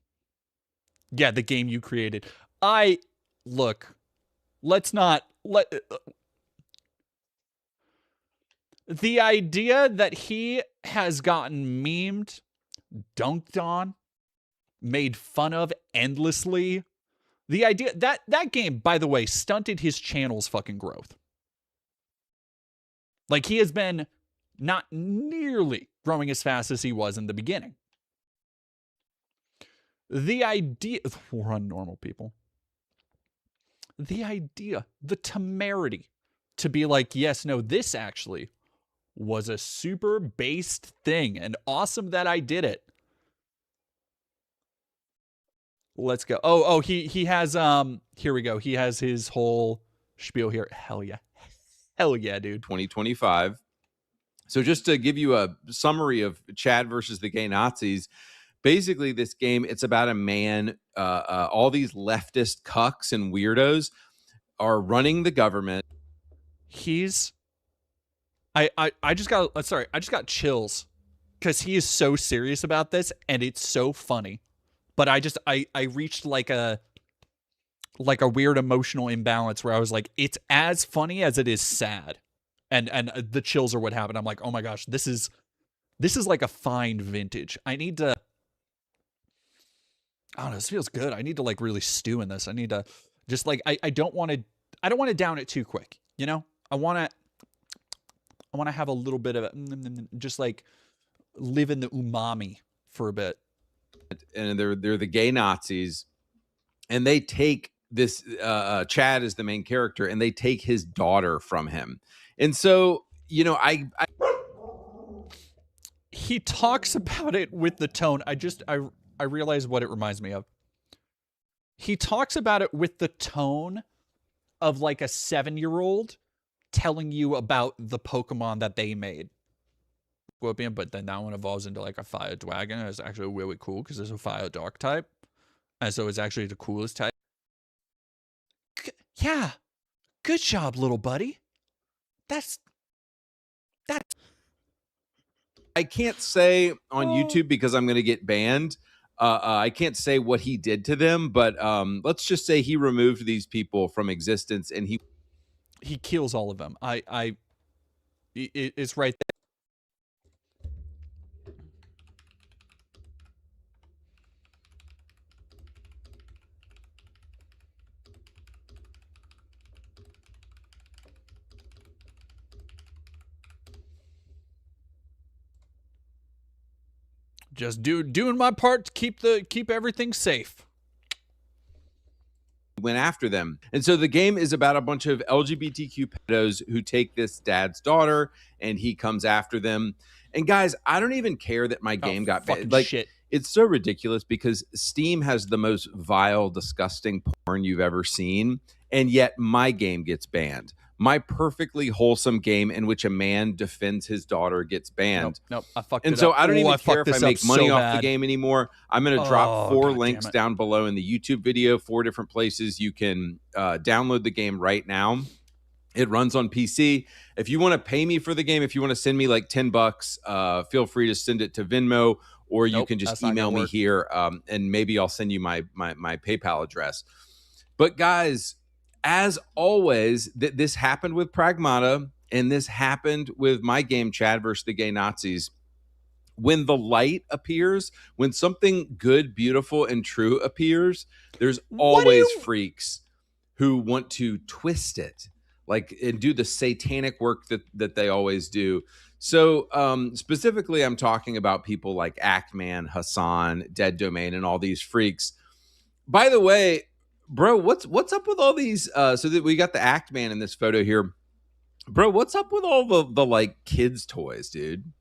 Yeah, the game you created. The idea that he has gotten memed, dunked on, made fun of endlessly. The idea that game, by the way, stunted his channel's fucking growth. Like, he has been not nearly growing as fast as he was in the beginning. The idea, we're on normal people. The idea, the temerity to be like, yes, no, this actually was a super based thing and awesome that I did it. Let's go. Oh, he has, here we go. He has his whole spiel here. Hell yeah. Hell yeah, dude. 2025. So just to give you a summary of Chad versus the Gay Nazis, basically this game, it's about a man, all these leftist cucks and weirdos are running the government. I just got chills because he is so serious about this and it's so funny. But I reached like a weird emotional imbalance where I was like, it's as funny as it is sad. And the chills are what happened. I'm like, oh my gosh, this is like a fine vintage. I don't know, this feels good. I need to like really stew in this. I need to just like, I don't want to down it too quick. I want to have a little bit of it, just like live in the umami for a bit. And they're the gay Nazis, and they take this Chad is the main character, and they take his daughter from him. And so, he talks about it with the tone. I realize what it reminds me of. He talks about it with the tone of like a 7-year-old telling you about the Pokemon that they made. But then that one evolves into like a Fire Dragon. And it's actually really cool because it's a Fire Dark type. And so it's actually the coolest type. Yeah. Good job, little buddy. That's. I can't say on YouTube because I'm going to get banned. I can't say what he did to them, but let's just say he removed these people from existence, and he kills all of them. It's right there. Just doing my part to keep everything safe. Went after them. And so the game is about a bunch of LGBTQ pedos who take this dad's daughter, and he comes after them. And guys, I don't even care that my game got banned. Like, shit. It's so ridiculous because Steam has the most vile, disgusting porn you've ever seen, and yet my game gets banned. My perfectly wholesome game in which a man defends his daughter gets banned. Nope, I fucked And it so up. I don't Ooh, even care fucked if I this make up money so off the bad. game anymore. I'm going to drop 4 God links damn it. down below in the YouTube video, 4 different places you can download the game right now. It runs on PC. If you want to pay me for the game, if you want to send me like $10, feel free to send it to Venmo, or you Nope, can just that's not email gonna me work. here, and maybe I'll send you my PayPal address. But guys, as always, this happened with Pragmata, and this happened with my game, Chad versus the Gay Nazis. When the light appears, when something good, beautiful, and true appears, there's always freaks who want to twist it, like, and do the satanic work that they always do. So specifically, I'm talking about people like Actman, Hassan, Dead Domain, and all these freaks. By the way, bro, what's up with all these? So that we got the Actman in this photo here, bro. What's up with all the like kids' toys, dude?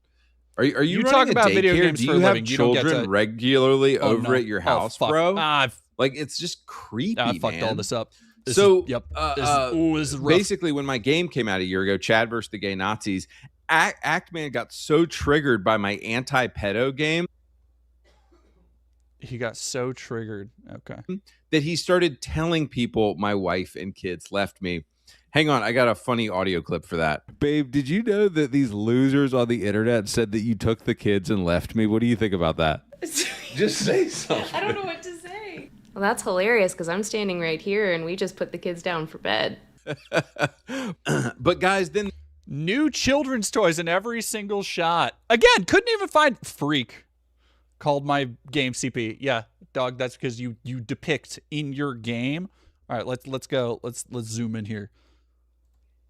Are you You running talk a about video daycare? games Do for you a have living. You don't get children to- regularly Oh, over no. at your Oh, house, fuck. bro? I've Like, it's just creepy, I fucked man. all this up. This So, is, yep. This is rough. basically, when my game came out a year ago, Chad versus the Gay Nazis, Actman got so triggered by my anti-pedo game He got so triggered. Okay. that he started telling people my wife and kids left me. Hang on, I got a funny audio clip for that. Babe, did you know that these losers on the internet said that you took the kids and left me? What do you think about that? Just say something. I don't know what to say. Well, that's hilarious because I'm standing right here and we just put the kids down for bed. But guys, then New children's toys in every single shot. Again, couldn't even find freak. Called my game CP. Yeah, dog, that's because you depict in your game. All right, let's go. Let's zoom in here.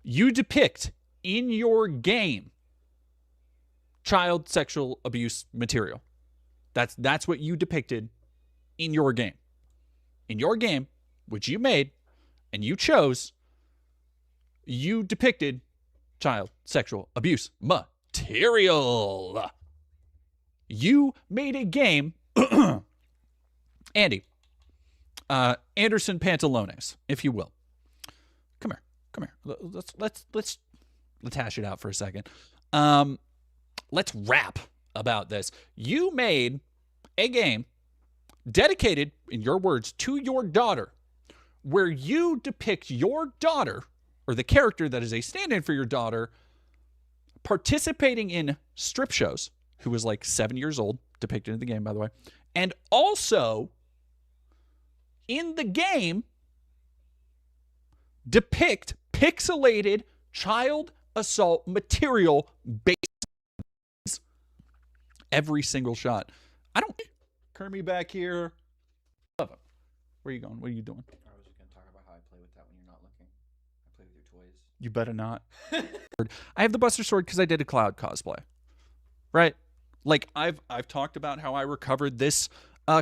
You depict in your game child sexual abuse material. That's what you depicted in your game. In your game, which you made and you chose, you depicted child sexual abuse material. You made a game, Andy, Anderson Pantalones, if you will. Come here. Let's hash it out for a second. Let's rap about this. You made a game dedicated, in your words, to your daughter, where you depict your daughter, or the character that is a stand-in for your daughter, participating in strip shows, who was like 7 years old, depicted in the game, by the way, and also in the game depict pixelated child assault material based every single shot. I don't. Kermie back here. Love him. Where are you going? What are you doing? I was just going to talk about how I play with that when you're not looking. I play with your toys. You better not. I have the Buster Sword because I did a Cloud cosplay. Right? Like, I've talked about how I recovered this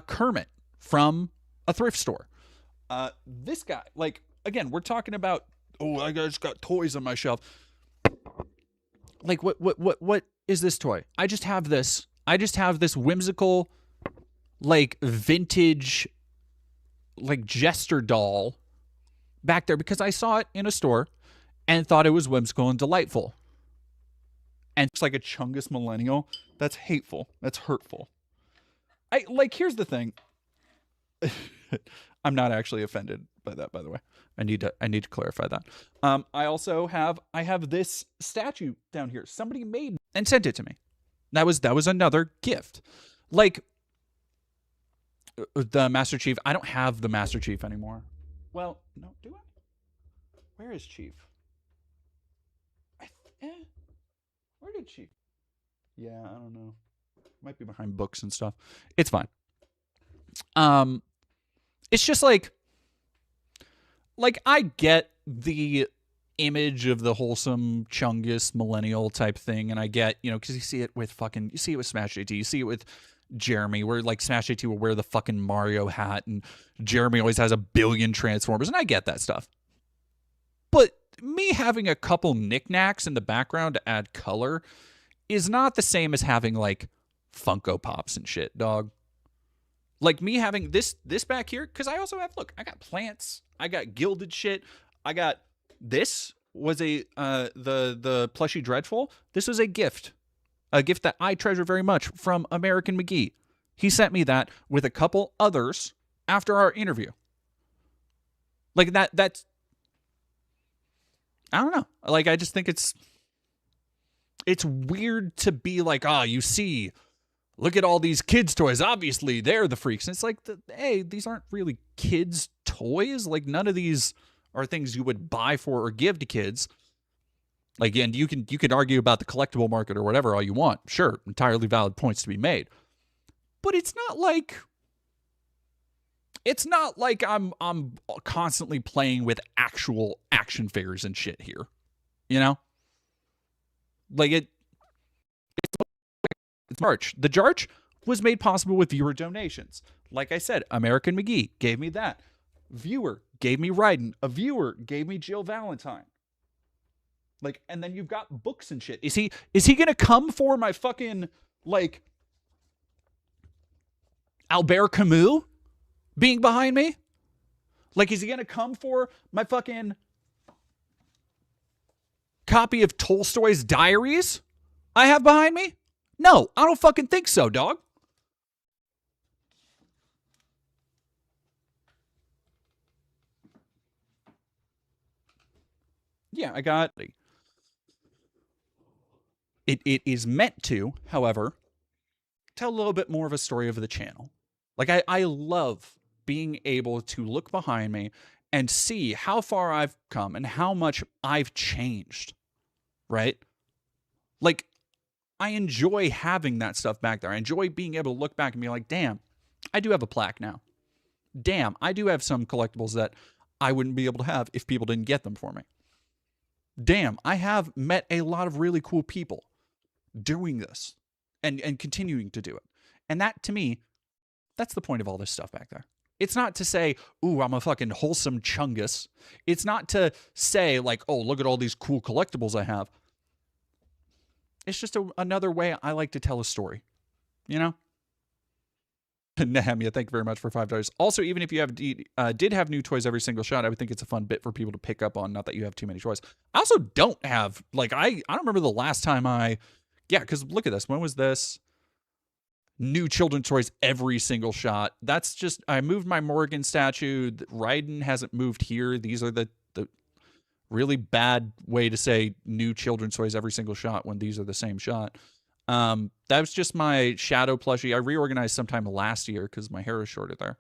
Kermit from a thrift store. This guy, like, again, we're talking about, oh, I just got toys on my shelf. Like, what is this toy? I just have this whimsical, like, vintage, like, jester doll back there because I saw it in a store and thought it was whimsical and delightful. And it's like a Chungus millennial. That's hateful. That's hurtful. Here's the thing. I'm not actually offended by that, by the way. I need to clarify that. I also have this statue down here. Somebody made and sent it to me. That was another gift. Like the Master Chief. I don't have the Master Chief anymore. Well, no, do I? Where is Chief? Where did Chief? Yeah, I don't know. Might be behind books and stuff. It's fine. It's just like I get the image of the wholesome Chungus millennial type thing, and I get, because you see it with Smash JT, you see it with Jeremy, where like Smash JT will wear the fucking Mario hat, and Jeremy always has a billion Transformers, and I get that stuff. But me having a couple knickknacks in the background to add color is not the same as having like Funko Pops and shit, dog. Like me having this back here, because I also have, look, I got plants, I got gilded shit, I got, this was a the plushie Dreadful. This was a gift that I treasure very much from American McGee. He sent me that with a couple others after our interview. Like that's, I don't know. Like, I just think it's weird to be like, you see, look at all these kids' toys. Obviously, they're the freaks. And it's like, hey, these aren't really kids' toys. Like, none of these are things you would buy for or give to kids. Like, and you can argue about the collectible market or whatever all you want. Sure, entirely valid points to be made. But it's not like I'm constantly playing with actual action figures and shit here. You know? Like, it's merch. The Jarch was made possible with viewer donations. Like I said, American McGee gave me that. Viewer gave me Raiden. A viewer gave me Jill Valentine. Like, and then you've got books and shit. Is he gonna come for my fucking, like, Albert Camus being behind me? Like, is he gonna come for my fucking copy of Tolstoy's diaries I have behind me? No, I don't fucking think so, dog. Yeah, I got it. It is meant to, however, tell a little bit more of a story of the channel. Like, I love being able to look behind me and see how far I've come and how much I've changed, right? Like, I enjoy having that stuff back there. I enjoy being able to look back and be like, damn, I do have a plaque now. Damn, I do have some collectibles that I wouldn't be able to have if people didn't get them for me. Damn, I have met a lot of really cool people doing this and continuing to do it. And that, to me, that's the point of all this stuff back there. It's not to say, ooh, I'm a fucking wholesome chungus. It's not to say, like, oh, look at all these cool collectibles I have. It's just another way I like to tell a story, you know? Nehemia, thank you very much for $5. Also, even if you did have new toys every single shot, I would think it's a fun bit for people to pick up on, not that you have too many toys. I also don't have, like, I don't remember the last time because look at this. When was this? New children's toys every single shot. That's just, I moved my Morgan statue. Raiden hasn't moved here. These are the really bad way to say new children's toys every single shot when these are the same shot. That was just my Shadow plushie. I reorganized sometime last year because my hair is shorter there.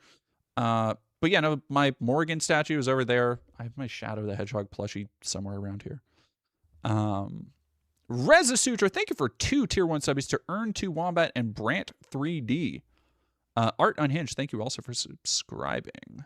But yeah, no, my Morgan statue is over there. I have my Shadow the Hedgehog plushie somewhere around here. Reza Sutra, thank you for 2 tier 1 subbies to Earn 2 Wombat and Brant 3D. Art Unhinged, thank you also for subscribing.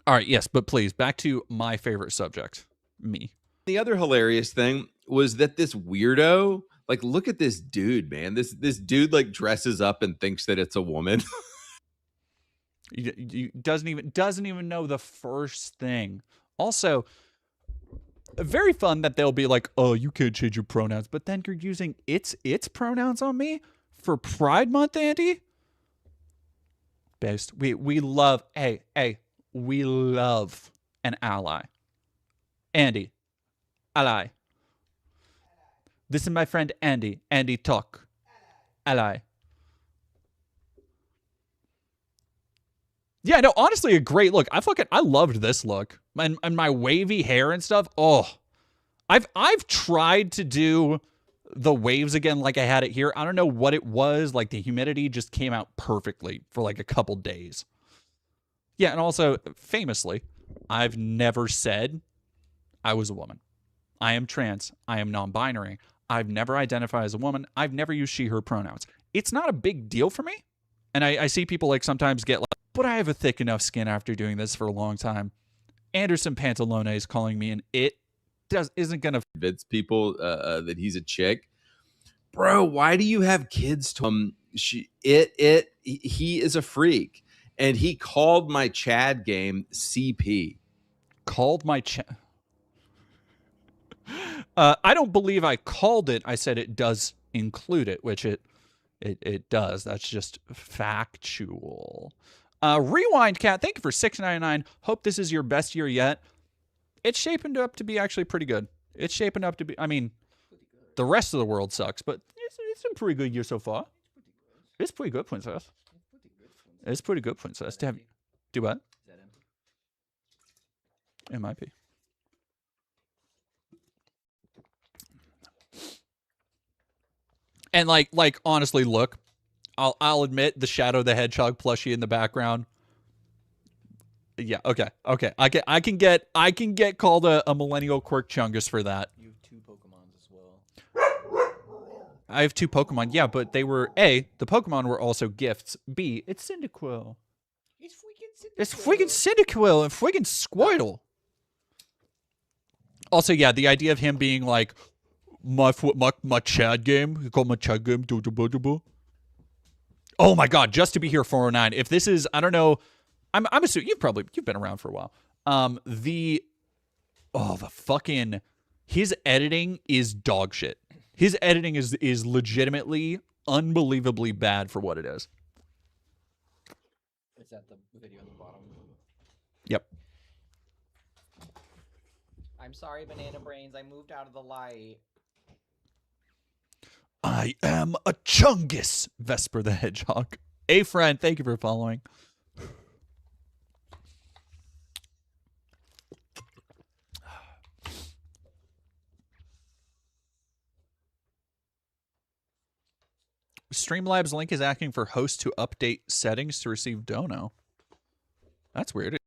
All right, yes, but please, back to my favorite subject, me. The other hilarious thing was that this weirdo, like, look at this dude, man. This dude, like, dresses up and thinks that it's a woman. He doesn't even know the first thing. Also, very fun that they'll be like, oh, you can't change your pronouns, but then you're using its pronouns on me for Pride Month, Andy? Based. We love, we love an ally. Andy, ally. This is my friend Andy. Andy talk. Ally. Yeah, no, honestly, a great look. I loved this look. And my wavy hair and stuff. Oh, I've tried to do the waves again like I had it here. I don't know what it was. Like, the humidity just came out perfectly for like a couple days. Yeah, and also, famously, I've never said I was a woman. I am trans. I am non-binary. I've never identified as a woman. I've never used she, her pronouns. It's not a big deal for me. And I see people like sometimes get like, but I have a thick enough skin after doing this for a long time. Anderson Pantalone is calling me an it. Isn't going to convince people that he's a chick. Bro, why do you have kids to he is a freak. And he called my Chad game CP. Called my Chad. I don't believe I called it. I said it does include it, which it It does. That's just factual. Rewind Cat, thank you for $6.99. Hope this is your best year yet. It's shaping up to be actually pretty good. It's shaping up to be. I mean, the rest of the world sucks, but it's a pretty good year so far. It's pretty good, Princess. It's pretty good, Princess. Do what? It might be. And like honestly, look, I'll admit the Shadow the Hedgehog plushie in the background. Yeah, okay. I can get called a millennial quirk chungus for that. You have 2 Pokemons as well. I have 2 Pokemon. Yeah, but they were A, the Pokemon were also gifts. B, it's Cyndaquil. It's freaking Cyndaquil and freaking Squirtle. Also, yeah, the idea of him being like my Chad game. You call my Chad game. Oh my god, just to be here 409. If this is, I don't know, I'm assuming you've been around for a while. The fucking, his editing is dog shit. His editing is legitimately unbelievably bad for what it is. Is that the video on the bottom? Yep. I'm sorry, Banana Brains. I moved out of the light. I am a chungus, Vesper the Hedgehog. A friend, thank you for following. Streamlabs link is asking for host to update settings to receive dono. That's weird.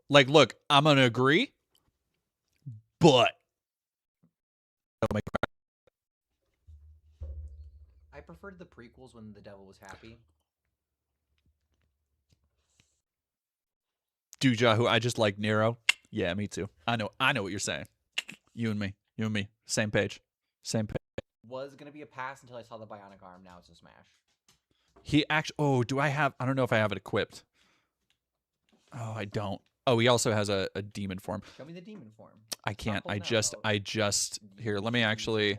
Like, look, I'm gonna agree, but I preferred the prequels when the devil was happy. Duja, who I just like Nero. Yeah, me too. I know what you're saying. You and me, same page. Was gonna be a pass until I saw the bionic arm. Now it's a smash. He actually. Oh, I don't know if I have it equipped. Oh, I don't. Oh, he also has a demon form. Show me the demon form. I can't. I just here. Let me actually.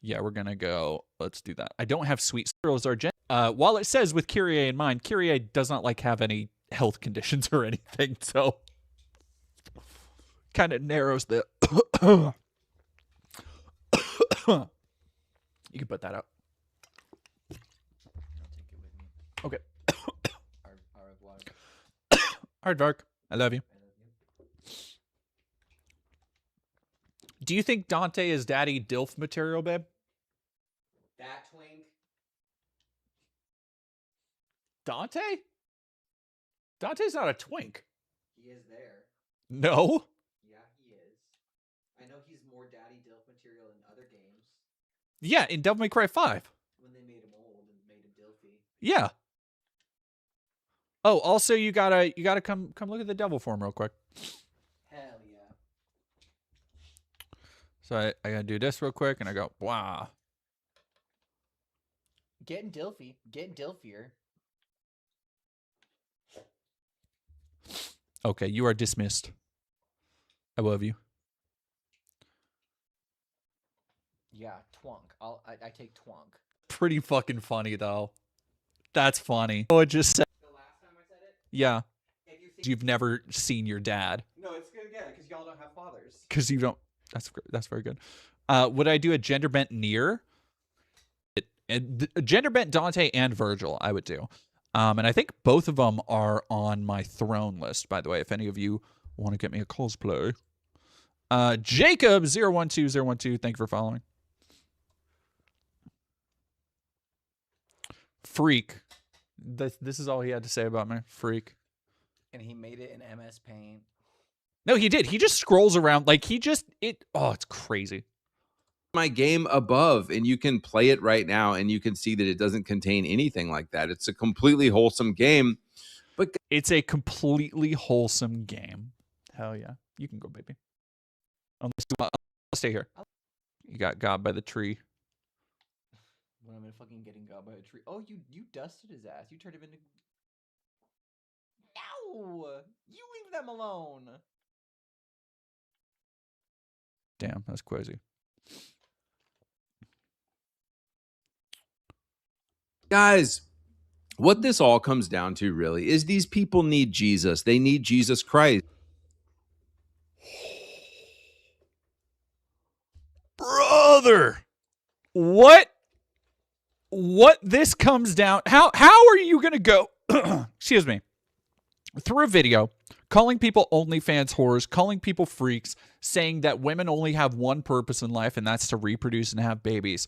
Yeah, we're gonna go. Let's do that. I don't have sweet Cyril's Argent. While it says with Kyrie in mind, Kyrie does not like have any health conditions or anything, so kind of narrows the. You can put that out. I'll take it with me. Okay. Aardvark. Aardvark, I love you. Do you think Dante is daddy DILF material, babe? That twink. Dante? Dante's not a twink. He is there. No. Yeah, he is. I know he's more daddy DILF material in other games. Yeah, in Devil May Cry 5. When they made him old and made him DILFy. Yeah. Oh, also you gotta come look at the devil form real quick. Hell yeah. So I gotta do this real quick, and I go, wow. Getting DILFy. Getting DILFier. Okay, you are dismissed. I love you. Yeah, twunk. I take twunk. Pretty fucking funny though. That's funny. Oh, it just said. The last time I said it? Yeah. If you think You've never seen your dad. No, it's good again because y'all don't have fathers. Because you don't. That's very good. Would I do a gender bent Nier? Gender bent Dante and Virgil, I would do. And I think both of them are on my throne list, by the way, if any of you want to get me a cosplay. Jacob012012, thank you for following. Freak. This is all he had to say about me. Freak. And he made it in MS Paint. No, he did. He just scrolls around like it's crazy. My game above, and you can play it right now, and you can see that it doesn't contain anything like that. It's a completely wholesome game, but it's a completely wholesome game. Hell yeah, you can go, baby. I'll stay here. You got got by the tree. When I'm fucking getting got by a tree. Oh, you dusted his ass. You turned him into. No, you leave them alone. Damn, that's crazy. Guys, what this all comes down to really is these people need Jesus. They need Jesus Christ. Brother, what this comes down, how are you gonna go excuse me, through a video calling people OnlyFans whores, calling people freaks, saying that women only have one purpose in life, and that's to reproduce and have babies?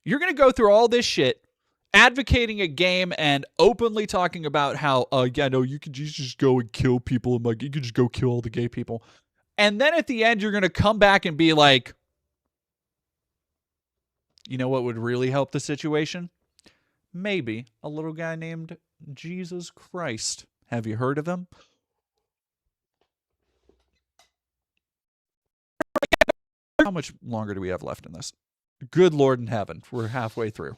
You're gonna go through all this shit advocating a game and openly talking about how you could just go and kill people, and like you could just go kill all the gay people, and then at the end you're gonna come back and be like, you know what would really help the situation? Maybe a little guy named Jesus Christ. Have you heard of him? How much longer do we have left in this? Good Lord in heaven. We're halfway through.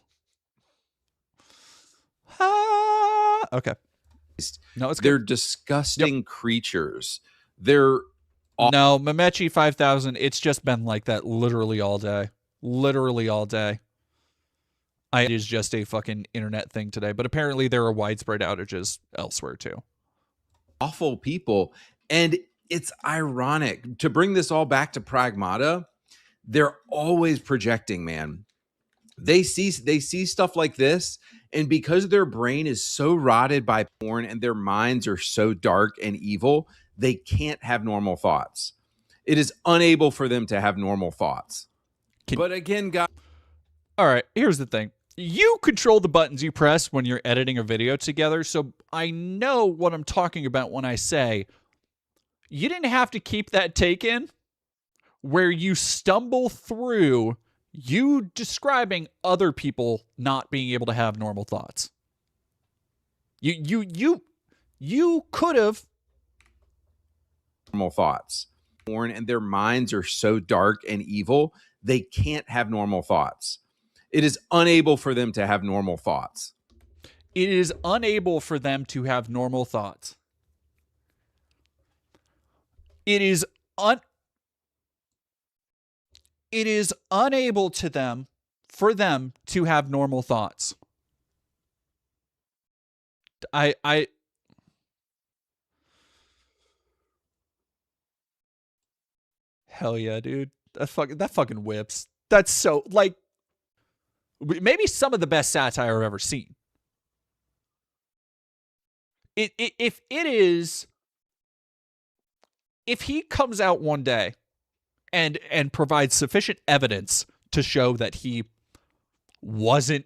Okay. No, it's good. They're disgusting creatures. They're No, Memechi 5000, it's just been like that literally all day. Literally all day. It is just a fucking internet thing today, but apparently there are widespread outages elsewhere too. awful people. And it's ironic to bring this all back to Pragmata. They're always projecting, man. They see stuff like this, and because their brain is so rotted by porn and their minds are so dark and evil, they can't have normal thoughts. It is unable for them to have normal thoughts. But again, guys, all right, here's the thing. You control the buttons you press when you're editing a video together, so I know what I'm talking about when I say you didn't have to keep that take in where you stumble through you describing other people not being able to have normal thoughts. You could have normal thoughts. And their minds are so dark and evil, they can't have normal thoughts. It is unable for them to have normal thoughts. It is unable for them to have normal thoughts. It is unable for them to have normal thoughts. Hell yeah, dude. That fucking whips. That's so, like, maybe some of the best satire I've ever seen. If he comes out one day and provides sufficient evidence to show that he wasn't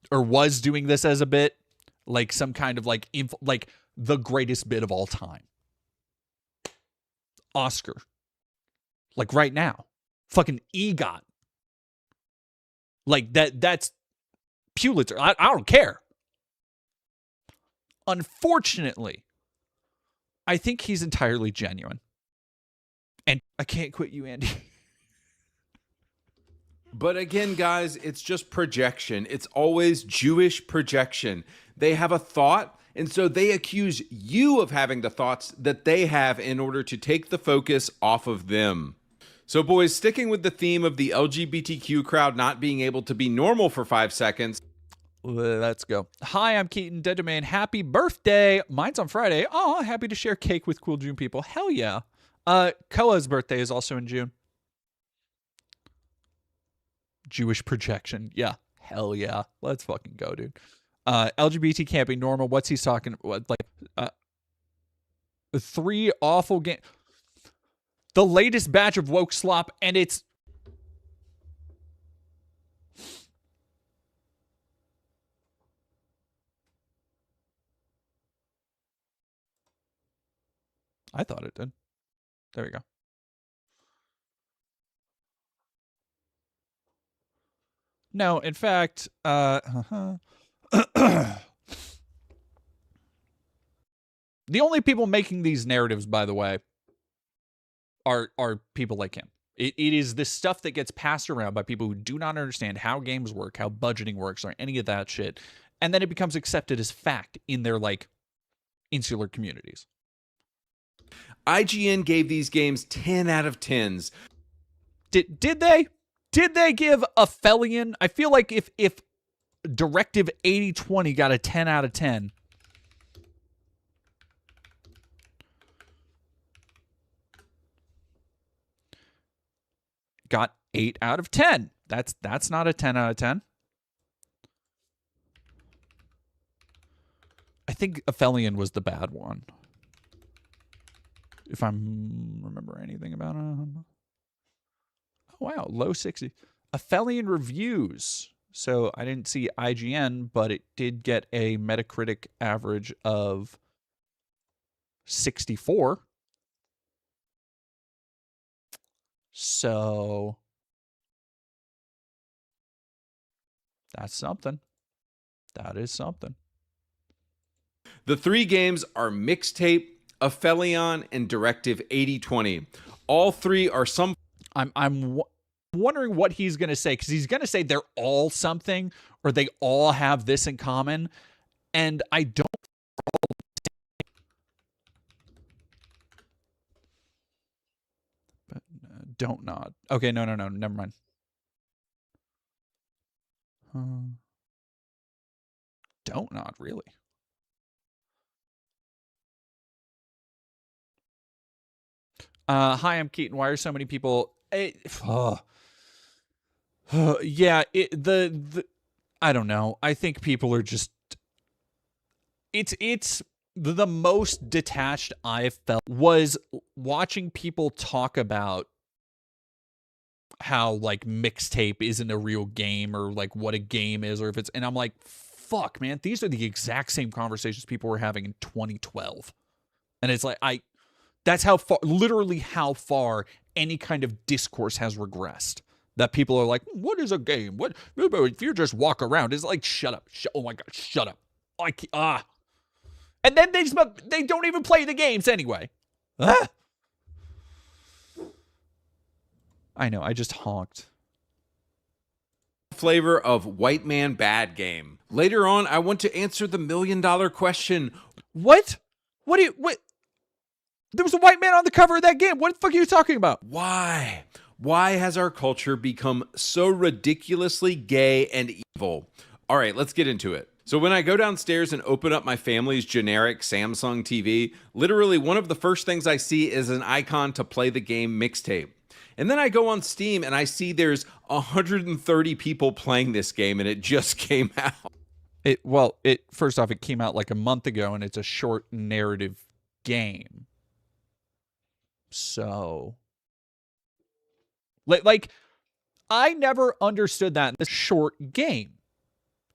or was doing this as a bit, like some kind of like the greatest bit of all time, Oscar, like right now, fucking EGOT, like that's Pulitzer. I don't care. Unfortunately, I think he's entirely genuine. And I can't quit you, Andy. But again, guys, it's just projection. It's always Jewish projection. They have a thought, and so they accuse you of having the thoughts that they have in order to take the focus off of them. So, boys, sticking with the theme of the LGBTQ crowd not being able to be normal for 5 seconds. Let's go. Hi, I'm Keaton Dead Man. Happy birthday. Mine's on Friday. Oh, happy to share cake with cool June people. Hell yeah. Koa's birthday is also in June. Jewish projection. Yeah. Hell yeah. Let's fucking go, dude. LGBT can't be normal. What's he talking about? Like, 3 awful games. The latest batch of woke slop, and it's... I thought it did. There we go. No, in fact, the only people making these narratives, by the way, are people like him. It is this stuff that gets passed around by people who do not understand how games work, how budgeting works, or any of that shit. And then it becomes accepted as fact in their, like, insular communities. IGN gave these games 10 out of 10s. Did they? Did they give Aphelion? I feel like if Directive 8020 got a 10 out of 10. Got 8 out of 10. That's not a 10 out of 10. I think Aphelion was the bad one. If I remember anything about him. Oh, wow, low 60. Aphelion reviews. So I didn't see IGN, but it did get a Metacritic average of 64. So that's something. That is something. The 3 games are Mixtape, Aphelion, and Directive 8020. All 3 are some... I'm wondering what he's going to say, because he's going to say they're all something, or they all have this in common, and I don't. But don't nod. Okay, no, never mind. Don't nod, really. Hi, I'm Keaton. Why are so many people? Yeah, I don't know. I think people are just. It's the most detached I've felt was watching people talk about how like Mixtape isn't a real game, or like what a game is, or if it's, and I'm like, fuck, man, these are the exact same conversations people were having in 2012, and it's like that's how far, literally how far any kind of discourse has regressed. That people are like, what is a game? What if you just walk around? It's like, shut up. Oh my God, shut up. And then they don't even play the games anyway. I know, I just honked. Flavor of White Man Bad Game. Later on, I want to answer the $1 million question. What? What? There was a white man on the cover of that game. What the fuck are you talking about? Why? Why has our culture become so ridiculously gay and evil? All right, let's get into it. So when I go downstairs and open up my family's generic Samsung TV, literally one of the first things I see is an icon to play the game Mixtape. And then I go on Steam and I see there's 130 people playing this game, and it just came out. First off, it came out like a month ago, and it's a short narrative game. So, like, I never understood that in the short game.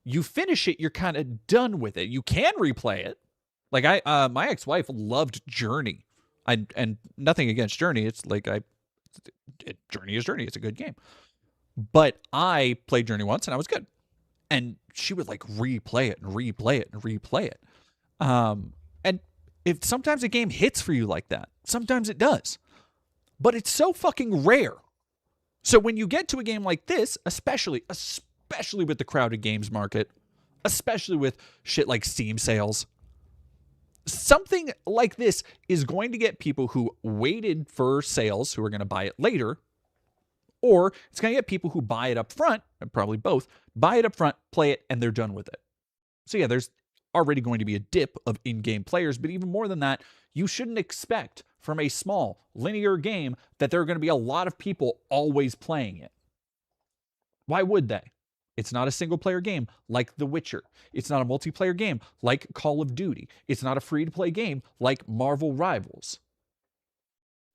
You finish it, you're kind of done with it. You can replay it. Like my ex-wife loved Journey. And nothing against Journey. It's like Journey is Journey. It's a good game. But I played Journey once and I was good. And she would like replay it and replay it and replay it. And if sometimes a game hits for you like that, sometimes it does. But it's so fucking rare. So when you get to a game like this, especially with the crowded games market, especially with shit like Steam sales, something like this is going to get people who waited for sales, who are going to buy it later, or it's going to get people who buy it up front, and probably both, buy it up front, play it, and they're done with it. So yeah, there's already going to be a dip of in-game players, but even more than that, you shouldn't expect from a small linear game that there are going to be a lot of people always playing it. Why would they? It's not a single-player game like The Witcher. It's not a multiplayer game like Call of Duty. It's not a free-to-play game like Marvel Rivals.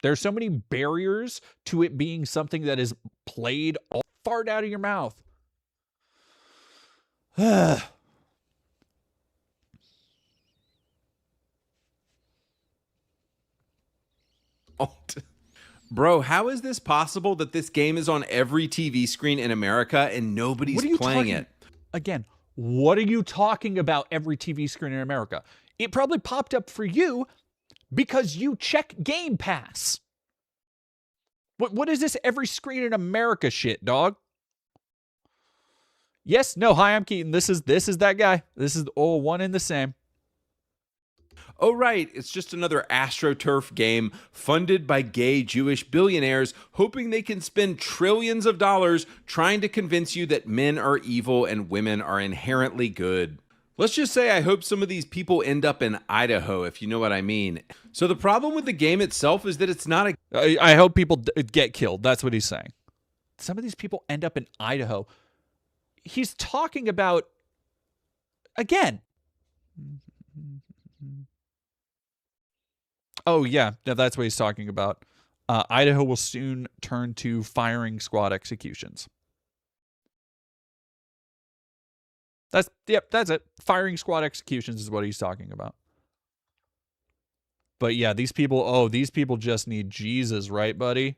There are so many barriers to it being something that is played all fart out of your mouth. Bro, how is this possible that this game is on every TV screen in America and nobody's playing it? Again, what are you talking about every TV screen in America? It probably popped up for you because you check Game Pass. What is this every screen in America shit, dog? Yes, no, hi, I'm Keaton. This is that guy. This is all one and the same. Oh, right, it's just another AstroTurf game funded by gay Jewish billionaires hoping they can spend trillions of dollars trying to convince you that men are evil and women are inherently good. Let's just say I hope some of these people end up in Idaho, if you know what I mean. So the problem with the game itself is that it's not a... I hope people get killed. That's what he's saying. Some of these people end up in Idaho. He's talking about, again... Oh, yeah. No, that's what he's talking about. Idaho will soon turn to firing squad executions. That's it. Firing squad executions is what he's talking about. But yeah, these people just need Jesus, right, buddy?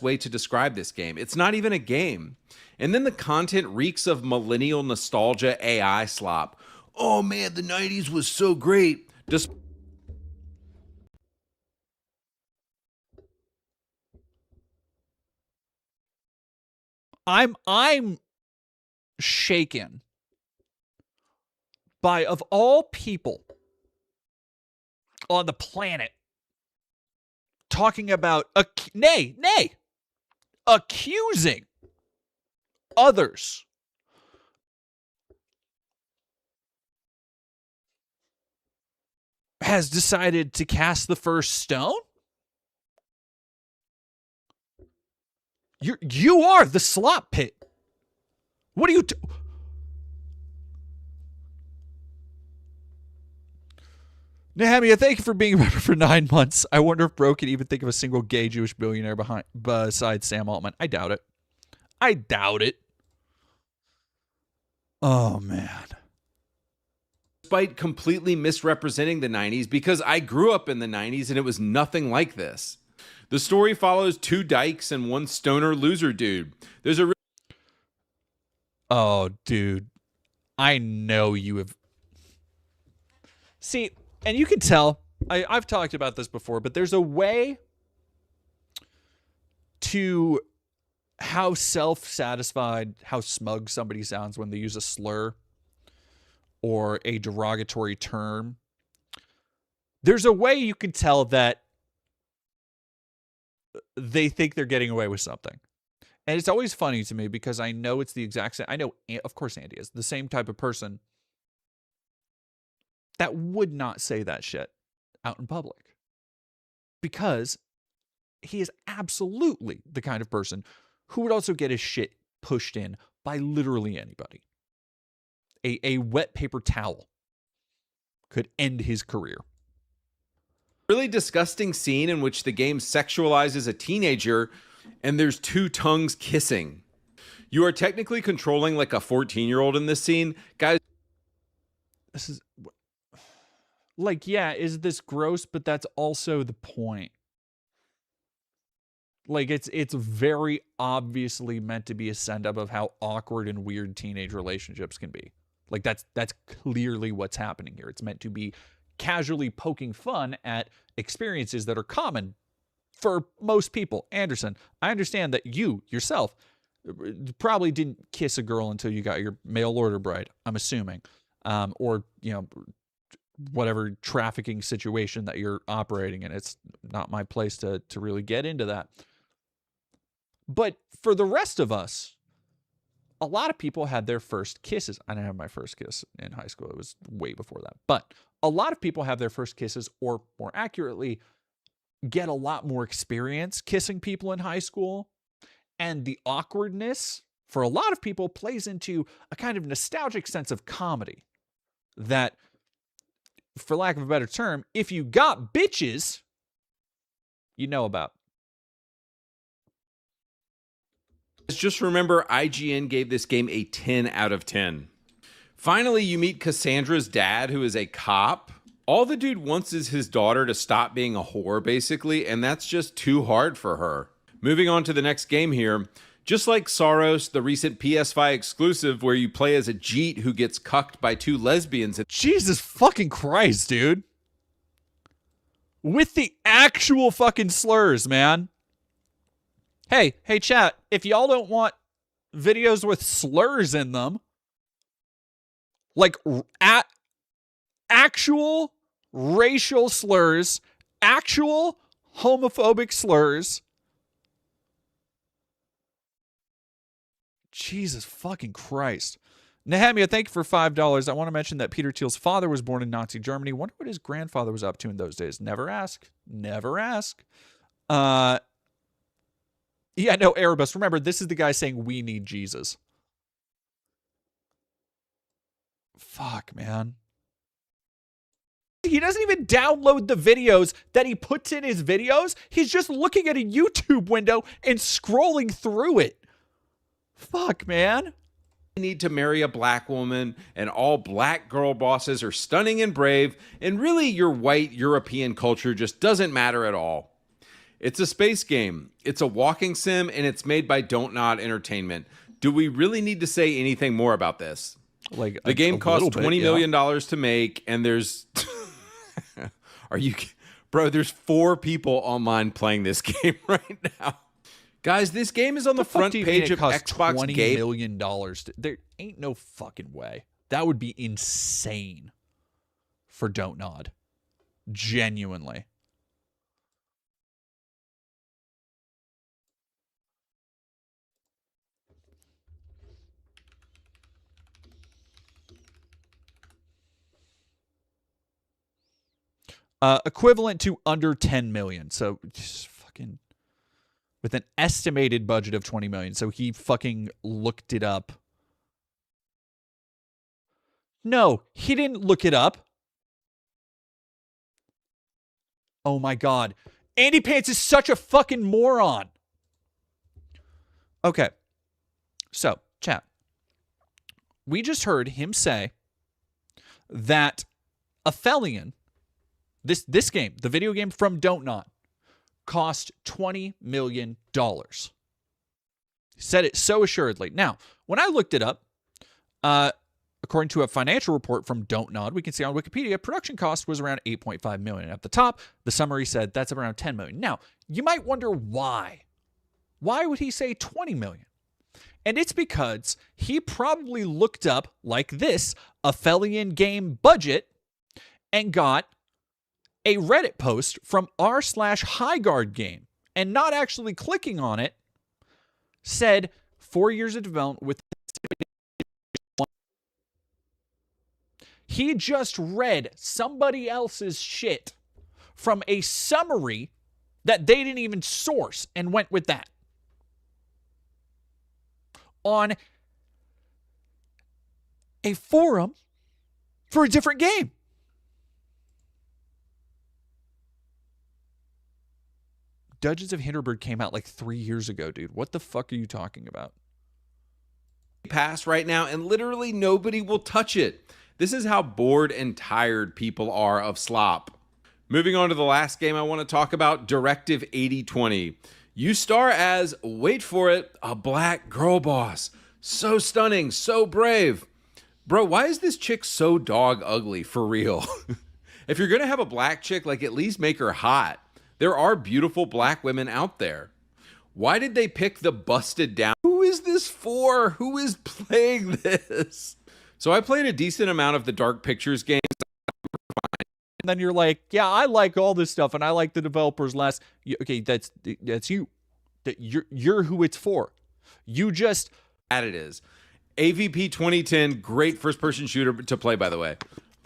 Way to describe this game. It's not even a game. And then the content reeks of millennial nostalgia AI slop. Oh man, the 90s was so great. I'm shaken by, of all people on the planet, talking about accusing others has decided to cast the first stone. You are the slop pit. What are you Nehemia, thank you for being a member for 9 months. I wonder if Bro can even think of a single gay Jewish billionaire besides Sam Altman. I doubt it. Oh, man. Despite completely misrepresenting the 90s, because I grew up in the 90s and it was nothing like this. The story follows 2 dykes and 1 stoner loser dude. There's a... Oh, dude. I know you have... See... And you can tell, I've talked about this before, but there's a way to how self-satisfied, how smug somebody sounds when they use a slur or a derogatory term. There's a way you can tell that they think they're getting away with something. And it's always funny to me because I know it's the exact same. I know, of course, Andy is the same type of person that would not say that shit out in public, because he is absolutely the kind of person who would also get his shit pushed in by literally anybody. A wet paper towel could end his career. Really disgusting scene in which the game sexualizes a teenager and there's 2 tongues kissing. You are technically controlling like a 14-year-old in this scene. Guys, this is... Like, yeah, is this gross? But that's also the point. Like, it's very obviously meant to be a send-up of how awkward and weird teenage relationships can be. Like, that's clearly what's happening here. It's meant to be casually poking fun at experiences that are common for most people. Anderson, I understand that you, yourself, probably didn't kiss a girl until you got your mail order bride, I'm assuming. Or, you know... whatever trafficking situation that you're operating in. It's not my place to really get into that. But for the rest of us, a lot of people had their first kisses. I didn't have my first kiss in high school. It was way before that. But a lot of people have their first kisses, or more accurately, get a lot more experience kissing people in high school. And the awkwardness, for a lot of people, plays into a kind of nostalgic sense of comedy that, for lack of a better term, if you got bitches, you know about. just remember IGN gave this game a 10 out of 10. Finally, you meet Cassandra's dad, who is a cop. All the dude wants is his daughter to stop being a whore, basically, and that's just too hard for her. Moving on to the next game here. Just like Saros, the recent PS5 exclusive where you play as a Jeet who gets cucked by 2 lesbians. Jesus fucking Christ, dude. With the actual fucking slurs, man. Hey, chat, if y'all don't want videos with slurs in them, like actual racial slurs, actual homophobic slurs. Jesus fucking Christ. Nehemia, thank you for $5. I want to mention that Peter Thiel's father was born in Nazi Germany. Wonder what his grandfather was up to in those days. Never ask. Never ask. Yeah, no, Erebus. Remember, this is the guy saying we need Jesus. Fuck, man. He doesn't even download the videos that he puts in his videos. He's just looking at a YouTube window and scrolling through it. Fuck, man. Need to marry a black woman, and all black girl bosses are stunning and brave, and really your white European culture just doesn't matter at all. It's a space game, it's a walking sim, and it's made by Don't Nod Entertainment. Do we really need to say anything more about this? Like the game cost $20 million to make, and there's there's 4 people online playing this game right now. Guys, this game is on the front page of Xbox $20 Game. million. There ain't no fucking way. That would be insane for Don't Nod. Genuinely. Equivalent to under 10 million. So just fucking with an estimated budget of 20 million. So he fucking looked it up. No, he didn't look it up. Oh my God. Andypants is such a fucking moron. Okay. So, chat. We just heard him say that Aphelion, this game, the video game from Don't Nod, cost $20 million. Said it so assuredly. Now, when I looked it up, according to a financial report from Don't Nod, we can see on Wikipedia, production cost was around $8.5 million. At the top, the summary said that's around $10 million. Now, you might wonder why. Why would he say $20 million? And it's because he probably looked up, like this, Aphelion game budget and got a Reddit post from r/Highguard game, and not actually clicking on it, said 4 years of development with. He just read somebody else's shit from a summary that they didn't even source and went with that on a forum for a different game. Dungeons of Hinterberg came out like 3 years ago, dude. What the fuck are you talking about? Pass right now, and literally nobody will touch it. This is how bored and tired people are of slop. Moving on to the last game I want to talk about, Directive 8020. You star as, wait for it, a black girl boss. So stunning, so brave. Bro, why is this chick so dog ugly, for real? If you're gonna have a black chick, like, at least make her hot. There are beautiful black women out there. Why did they pick the busted down? Who is this for? Who is playing this? So I played a decent amount of the Dark Pictures games. And then you're like, yeah, I like all this stuff, and I like the developers less. Okay, that's you. That you're who it's for. You just at it is. AVP 2010, great first-person shooter to play, by the way.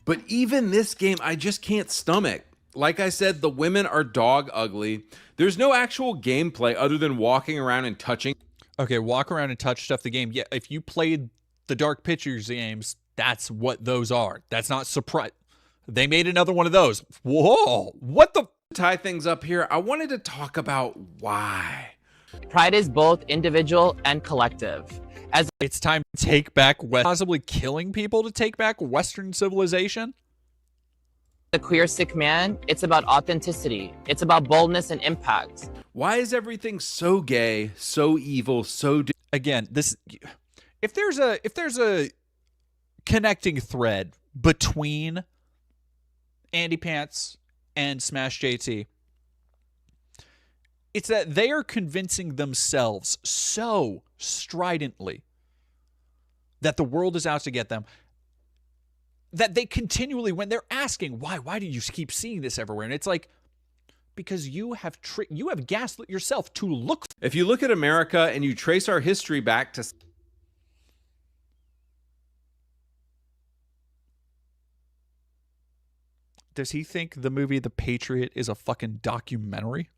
But even this game, I just can't stomach. Like I said, the women are dog ugly. There's no actual gameplay other than walking around and touching. Okay, walk around and touch stuff. The game. Yeah, if you played the Dark Pictures games, that's what those are. That's not surprise. They made another one of those. Whoa, what the? Tie things up here, I wanted to talk about why. Pride is both individual and collective. As it's time to take back possibly killing people to take back Western civilization. a queer sick man, it's about authenticity. It's about boldness and impact. Why is everything so gay, so evil, so again, this if there's a connecting thread between Andypants and Smash JT, it's that they are convincing themselves so stridently that the world is out to get them. that they continually, when they're asking, why do you keep seeing this everywhere? And it's like, because you have gaslit yourself to look. If you look at America and you trace our history back to... Does he think the movie The Patriot is a fucking documentary?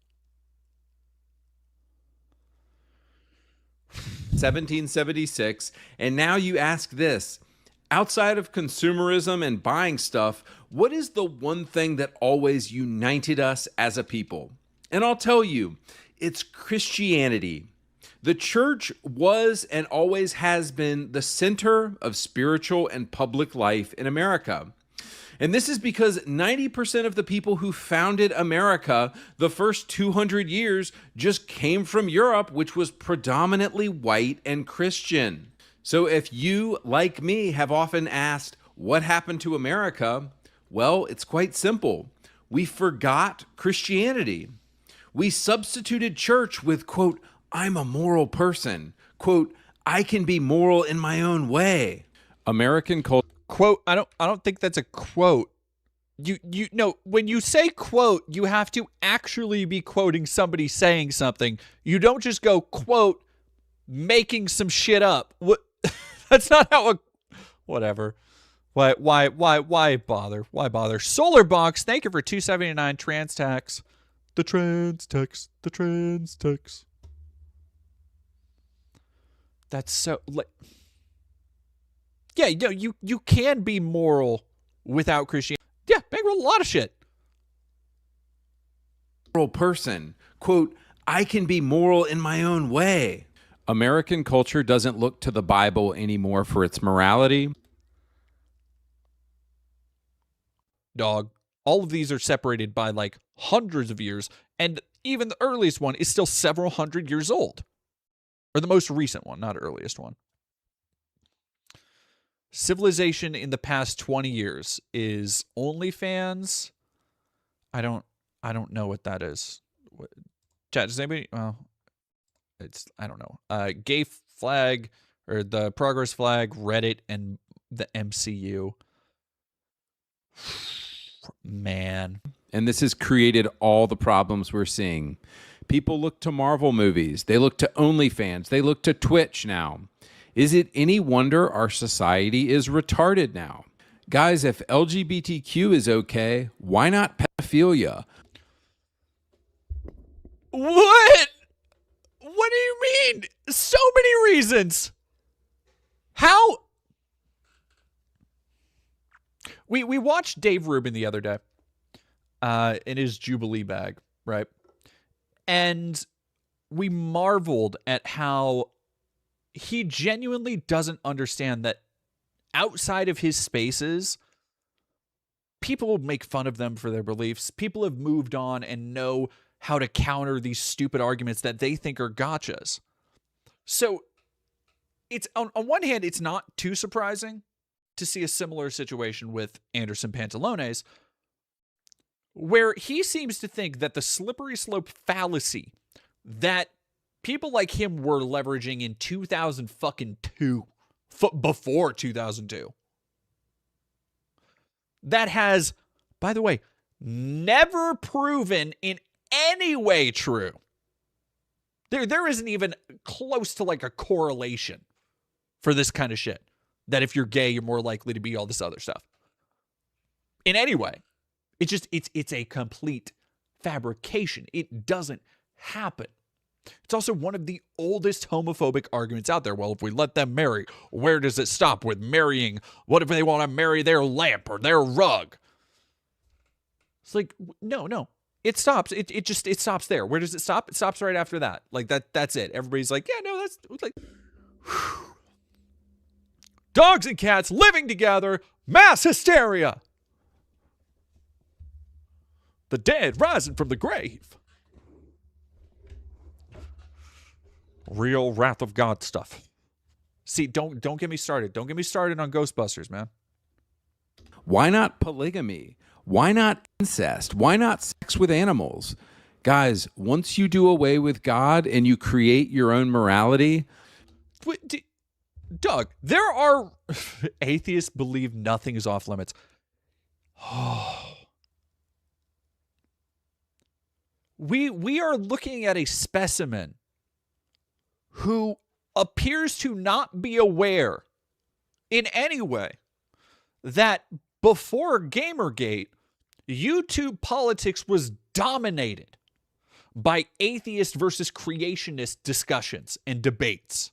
1776, and now you ask this. Outside of consumerism and buying stuff, what is the one thing that always united us as a people? And I'll tell you, it's Christianity. The church was and always has been the center of spiritual and public life in America. And this is because 90% of the people who founded America the first 200 years just came from Europe, which was predominantly white and Christian. So if you, like me, have often asked, what happened to America? Well, it's quite simple. We forgot Christianity. We substituted church with, quote, I'm a moral person. Quote, I can be moral in my own way. American culture. Quote, I don't think that's a quote. No, when you say quote, you have to actually be quoting somebody saying something. You don't just go, quote, making some shit up. What? That's not how whatever. Why bother? Why bother? Solar Box, thank you for $2.79 trans tax. The trans tax. That's so yeah, you can be moral without Christianity. Yeah, bankroll a lot of shit. Moral person. Quote, I can be moral in my own way. American culture doesn't look to the Bible anymore for its morality. Dog. All of these are separated by like hundreds of years, and even the earliest one is still several hundred years old. Or the most recent one, not earliest one. Civilization in the past 20 years is OnlyFans. I don't know what that is. Chat, does anybody? Well, I don't know. Gay flag or the progress flag, Reddit, and the MCU. Man. And this has created all the problems we're seeing. People look to Marvel movies. They look to OnlyFans. They look to Twitch now. Is it any wonder our society is retarded now? Guys, if LGBTQ is okay, why not pedophilia? What? What do you mean? So many reasons. How? We watched Dave Rubin the other day in his Jubilee bag, right? And we marveled at how he genuinely doesn't understand that outside of his spaces, people make fun of them for their beliefs. People have moved on and know how to counter these stupid arguments that they think are gotchas. So it's on one hand, it's not too surprising to see a similar situation with Anderson Pantalones, where he seems to think that the slippery slope fallacy that people like him were leveraging in 2002, before 2002, that has, by the way, never proven in any way true. There isn't even close to like a correlation for this kind of shit. That if you're gay, you're more likely to be all this other stuff. In any way. It's a complete fabrication. It doesn't happen. It's also one of the oldest homophobic arguments out there. Well, if we let them marry, where does it stop with marrying? What if they want to marry their lamp or their rug? It's like, no. It stops. It stops there. Where does it stop? It stops right after that. Like that's it. Everybody's like, yeah, no, that's like whew. Dogs and cats living together, mass hysteria. The dead rising from the grave. Real wrath of God stuff. See, don't get me started. Don't get me started on Ghostbusters, man. Why not polygamy? Why not incest? Why not sex with animals? Guys, once you do away with God and you create your own morality... Doug, there are atheists believe nothing is off limits. We are looking at a specimen who appears to not be aware in any way that before Gamergate, YouTube politics was dominated by atheist versus creationist discussions and debates.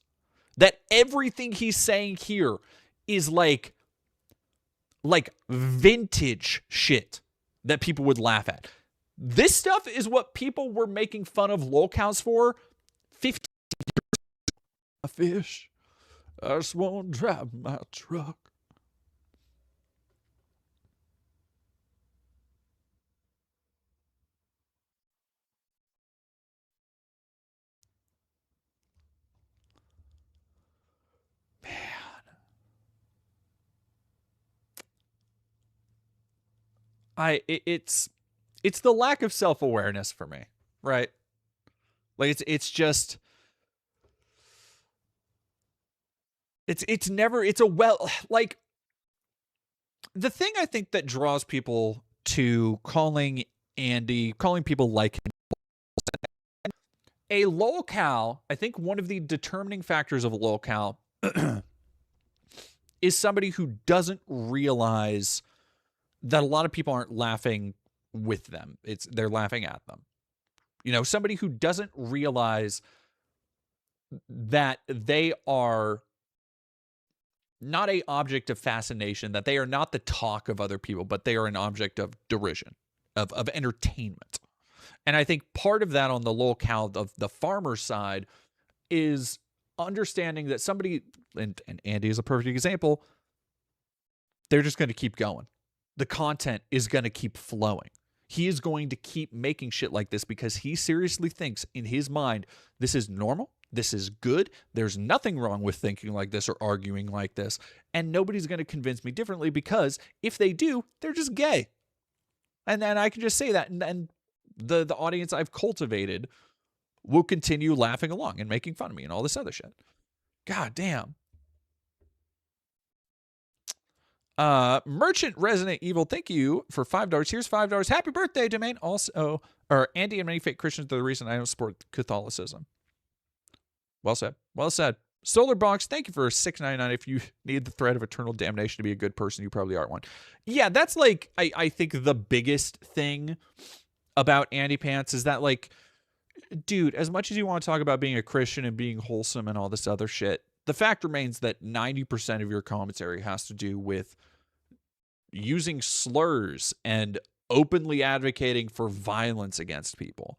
That everything he's saying here is like vintage shit that people would laugh at. This stuff is what people were making fun of lolcows for 15 years ago. A fish, I just won't drive my truck. It's the lack of self-awareness for me, right? Like it's just never like the thing I think that draws people to calling people like him a lolcow. I think one of the determining factors of a lolcow is somebody who doesn't realize that a lot of people aren't laughing with them. They're laughing at them. You know, somebody who doesn't realize that they are not an object of fascination, that they are not the talk of other people, but they are an object of derision, of entertainment. And I think part of that on the lolcow of the farmer side is understanding that somebody, and Andy is a perfect example, they're just going to keep going. The content is going to keep flowing. He is going to keep making shit like this because he seriously thinks in his mind, this is normal. This is good. There's nothing wrong with thinking like this or arguing like this. And nobody's going to convince me differently because if they do, they're just gay. And then I can just say that. And the audience I've cultivated will continue laughing along and making fun of me and all this other shit. God damn. Merchant Resident Evil, thank you for $5. Here's $5. Happy birthday, Domain. Also, or Andy and many fake Christians are the reason I don't support Catholicism. Well said. Well said. Solar Box, thank you for $6.99. If you need the threat of eternal damnation to be a good person, you probably are one. Yeah, that's like, I think the biggest thing about Andypants is that, like, dude, as much as you want to talk about being a Christian and being wholesome and all this other shit, the fact remains that 90% of your commentary has to do with using slurs and openly advocating for violence against people.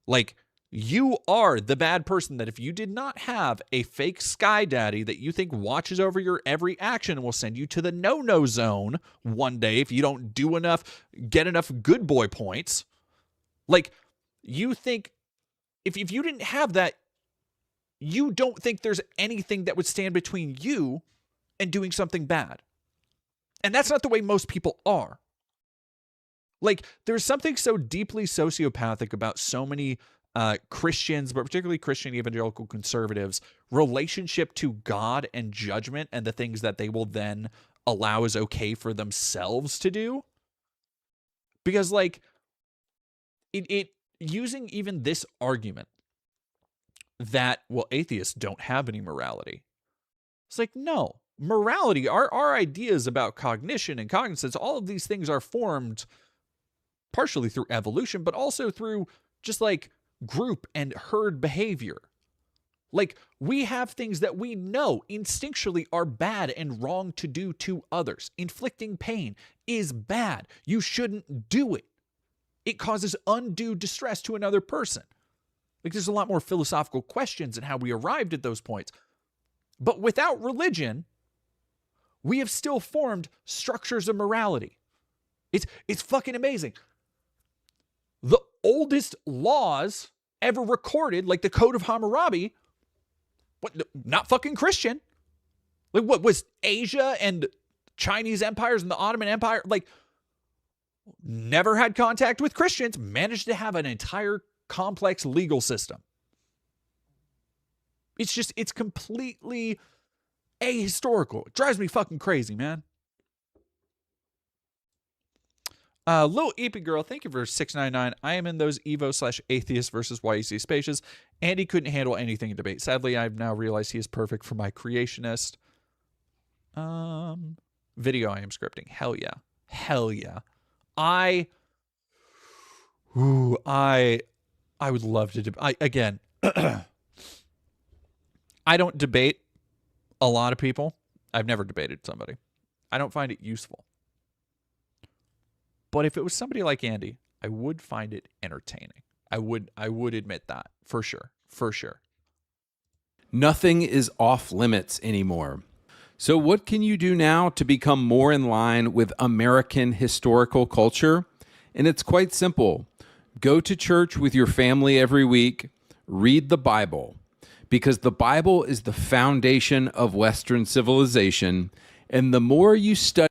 Like, you are the bad person that if you did not have a fake sky daddy that you think watches over your every action and will send you to the no-no zone one day if you don't do enough, get enough good boy points. Like, you think if you didn't have that, you don't think there's anything that would stand between you and doing something bad. And that's not the way most people are. Like, there's something so deeply sociopathic about so many Christians, but particularly Christian evangelical conservatives, relationship to God and judgment and the things that they will then allow is okay for themselves to do. Because, like, it using even this argument that, well, atheists don't have any morality. It's like, no. Morality, our ideas about cognition and cognizance, all of these things are formed partially through evolution, but also through just like group and herd behavior. Like, we have things that we know instinctually are bad and wrong to do to others. Inflicting pain is bad. You shouldn't do it. It causes undue distress to another person. Like, there's a lot more philosophical questions in how we arrived at those points. But without religion, we have still formed structures of morality. It's fucking amazing. The oldest laws ever recorded, like the Code of Hammurabi, not fucking Christian. Like, what was Asia and Chinese empires and the Ottoman Empire, like, never had contact with Christians, managed to have an entire complex legal system. It's completely Ahistorical. It drives me fucking crazy, man. Lil Eepy Girl, thank you for $6.99. I am in those Evo/atheist versus YEC spaces. Andy couldn't handle anything in debate. Sadly, I've now realized he is perfect for my creationist. Video I am scripting. Hell yeah. Hell yeah. I would love to again, I don't debate a lot of people. I've never debated somebody. I don't find it useful. But if it was somebody like Andy, I would find it entertaining. I would admit that for sure. For sure. Nothing is off limits anymore. So what can you do now to become more in line with American historical culture? And it's quite simple. Go to church with your family every week. Read the Bible. Because the Bible is the foundation of Western civilization. And the more you study...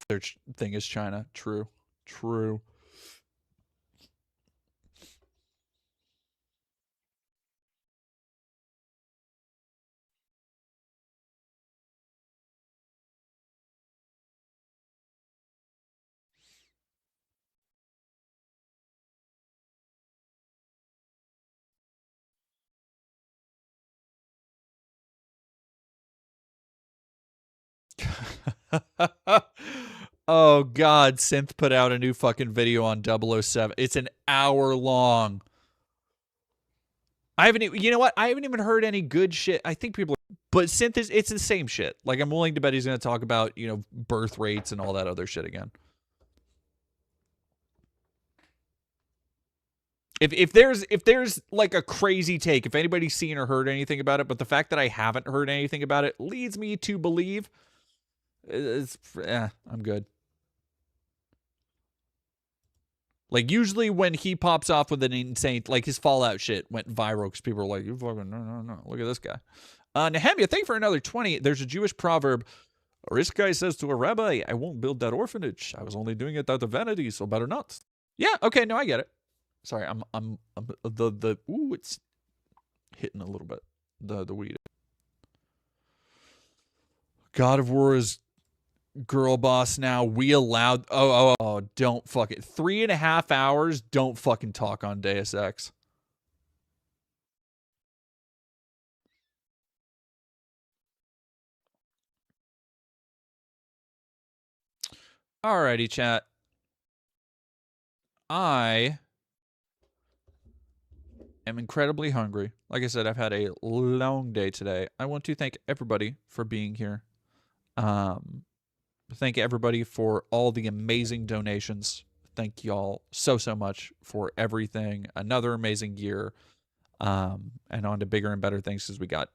Their thing is China. True. True. Oh God, Synth put out a new fucking video on 007. It's an hour long. I haven't even, you know what? I haven't even heard any good shit. I think people are, but Synth is, it's the same shit. Like, I'm willing to bet he's going to talk about, you know, birth rates and all that other shit again. If there's like a crazy take, if anybody's seen or heard anything about it, but the fact that I haven't heard anything about it leads me to believe I'm good. Like, usually when he pops off with an insane, like his Fallout shit went viral because people were like, you fucking, no, look at this guy. Nehemiah, thank you for another 20. There's a Jewish proverb. A rich guy says to a rabbi, I won't build that orphanage. I was only doing it out of vanity, so better not. Yeah, okay, no, I get it. Sorry, I'm ooh, it's hitting a little bit, the weed. God of War is girl boss now. We allowed, oh, don't fuck it. 3.5 hours, don't fucking talk on Deus Ex. Alrighty, chat. I am incredibly hungry. Like I said, I've had a long day today. I want to thank everybody for being here. Thank everybody for all the amazing donations. Thank y'all so much for everything. Another amazing year. And on to bigger and better things because I got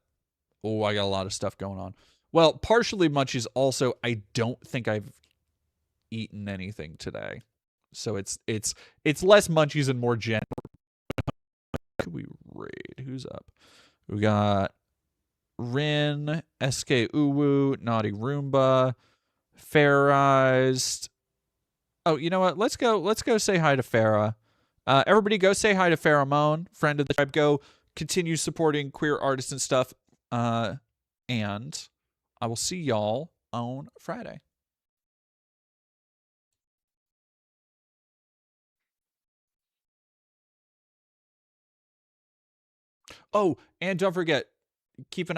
a lot of stuff going on. Well, partially Munchies. Also, I don't think I've eaten anything today. So it's less Munchies and more general. Could we raid? Who's up? We got Rin, SK Uwu, Naughty Roomba, Fairized. Oh, you know what? Let's go say hi to Farah. Everybody go say hi to Pheromone, friend of the tribe. Go continue supporting queer artists and stuff. And I will see y'all on Friday. Oh, and don't forget, keep an eye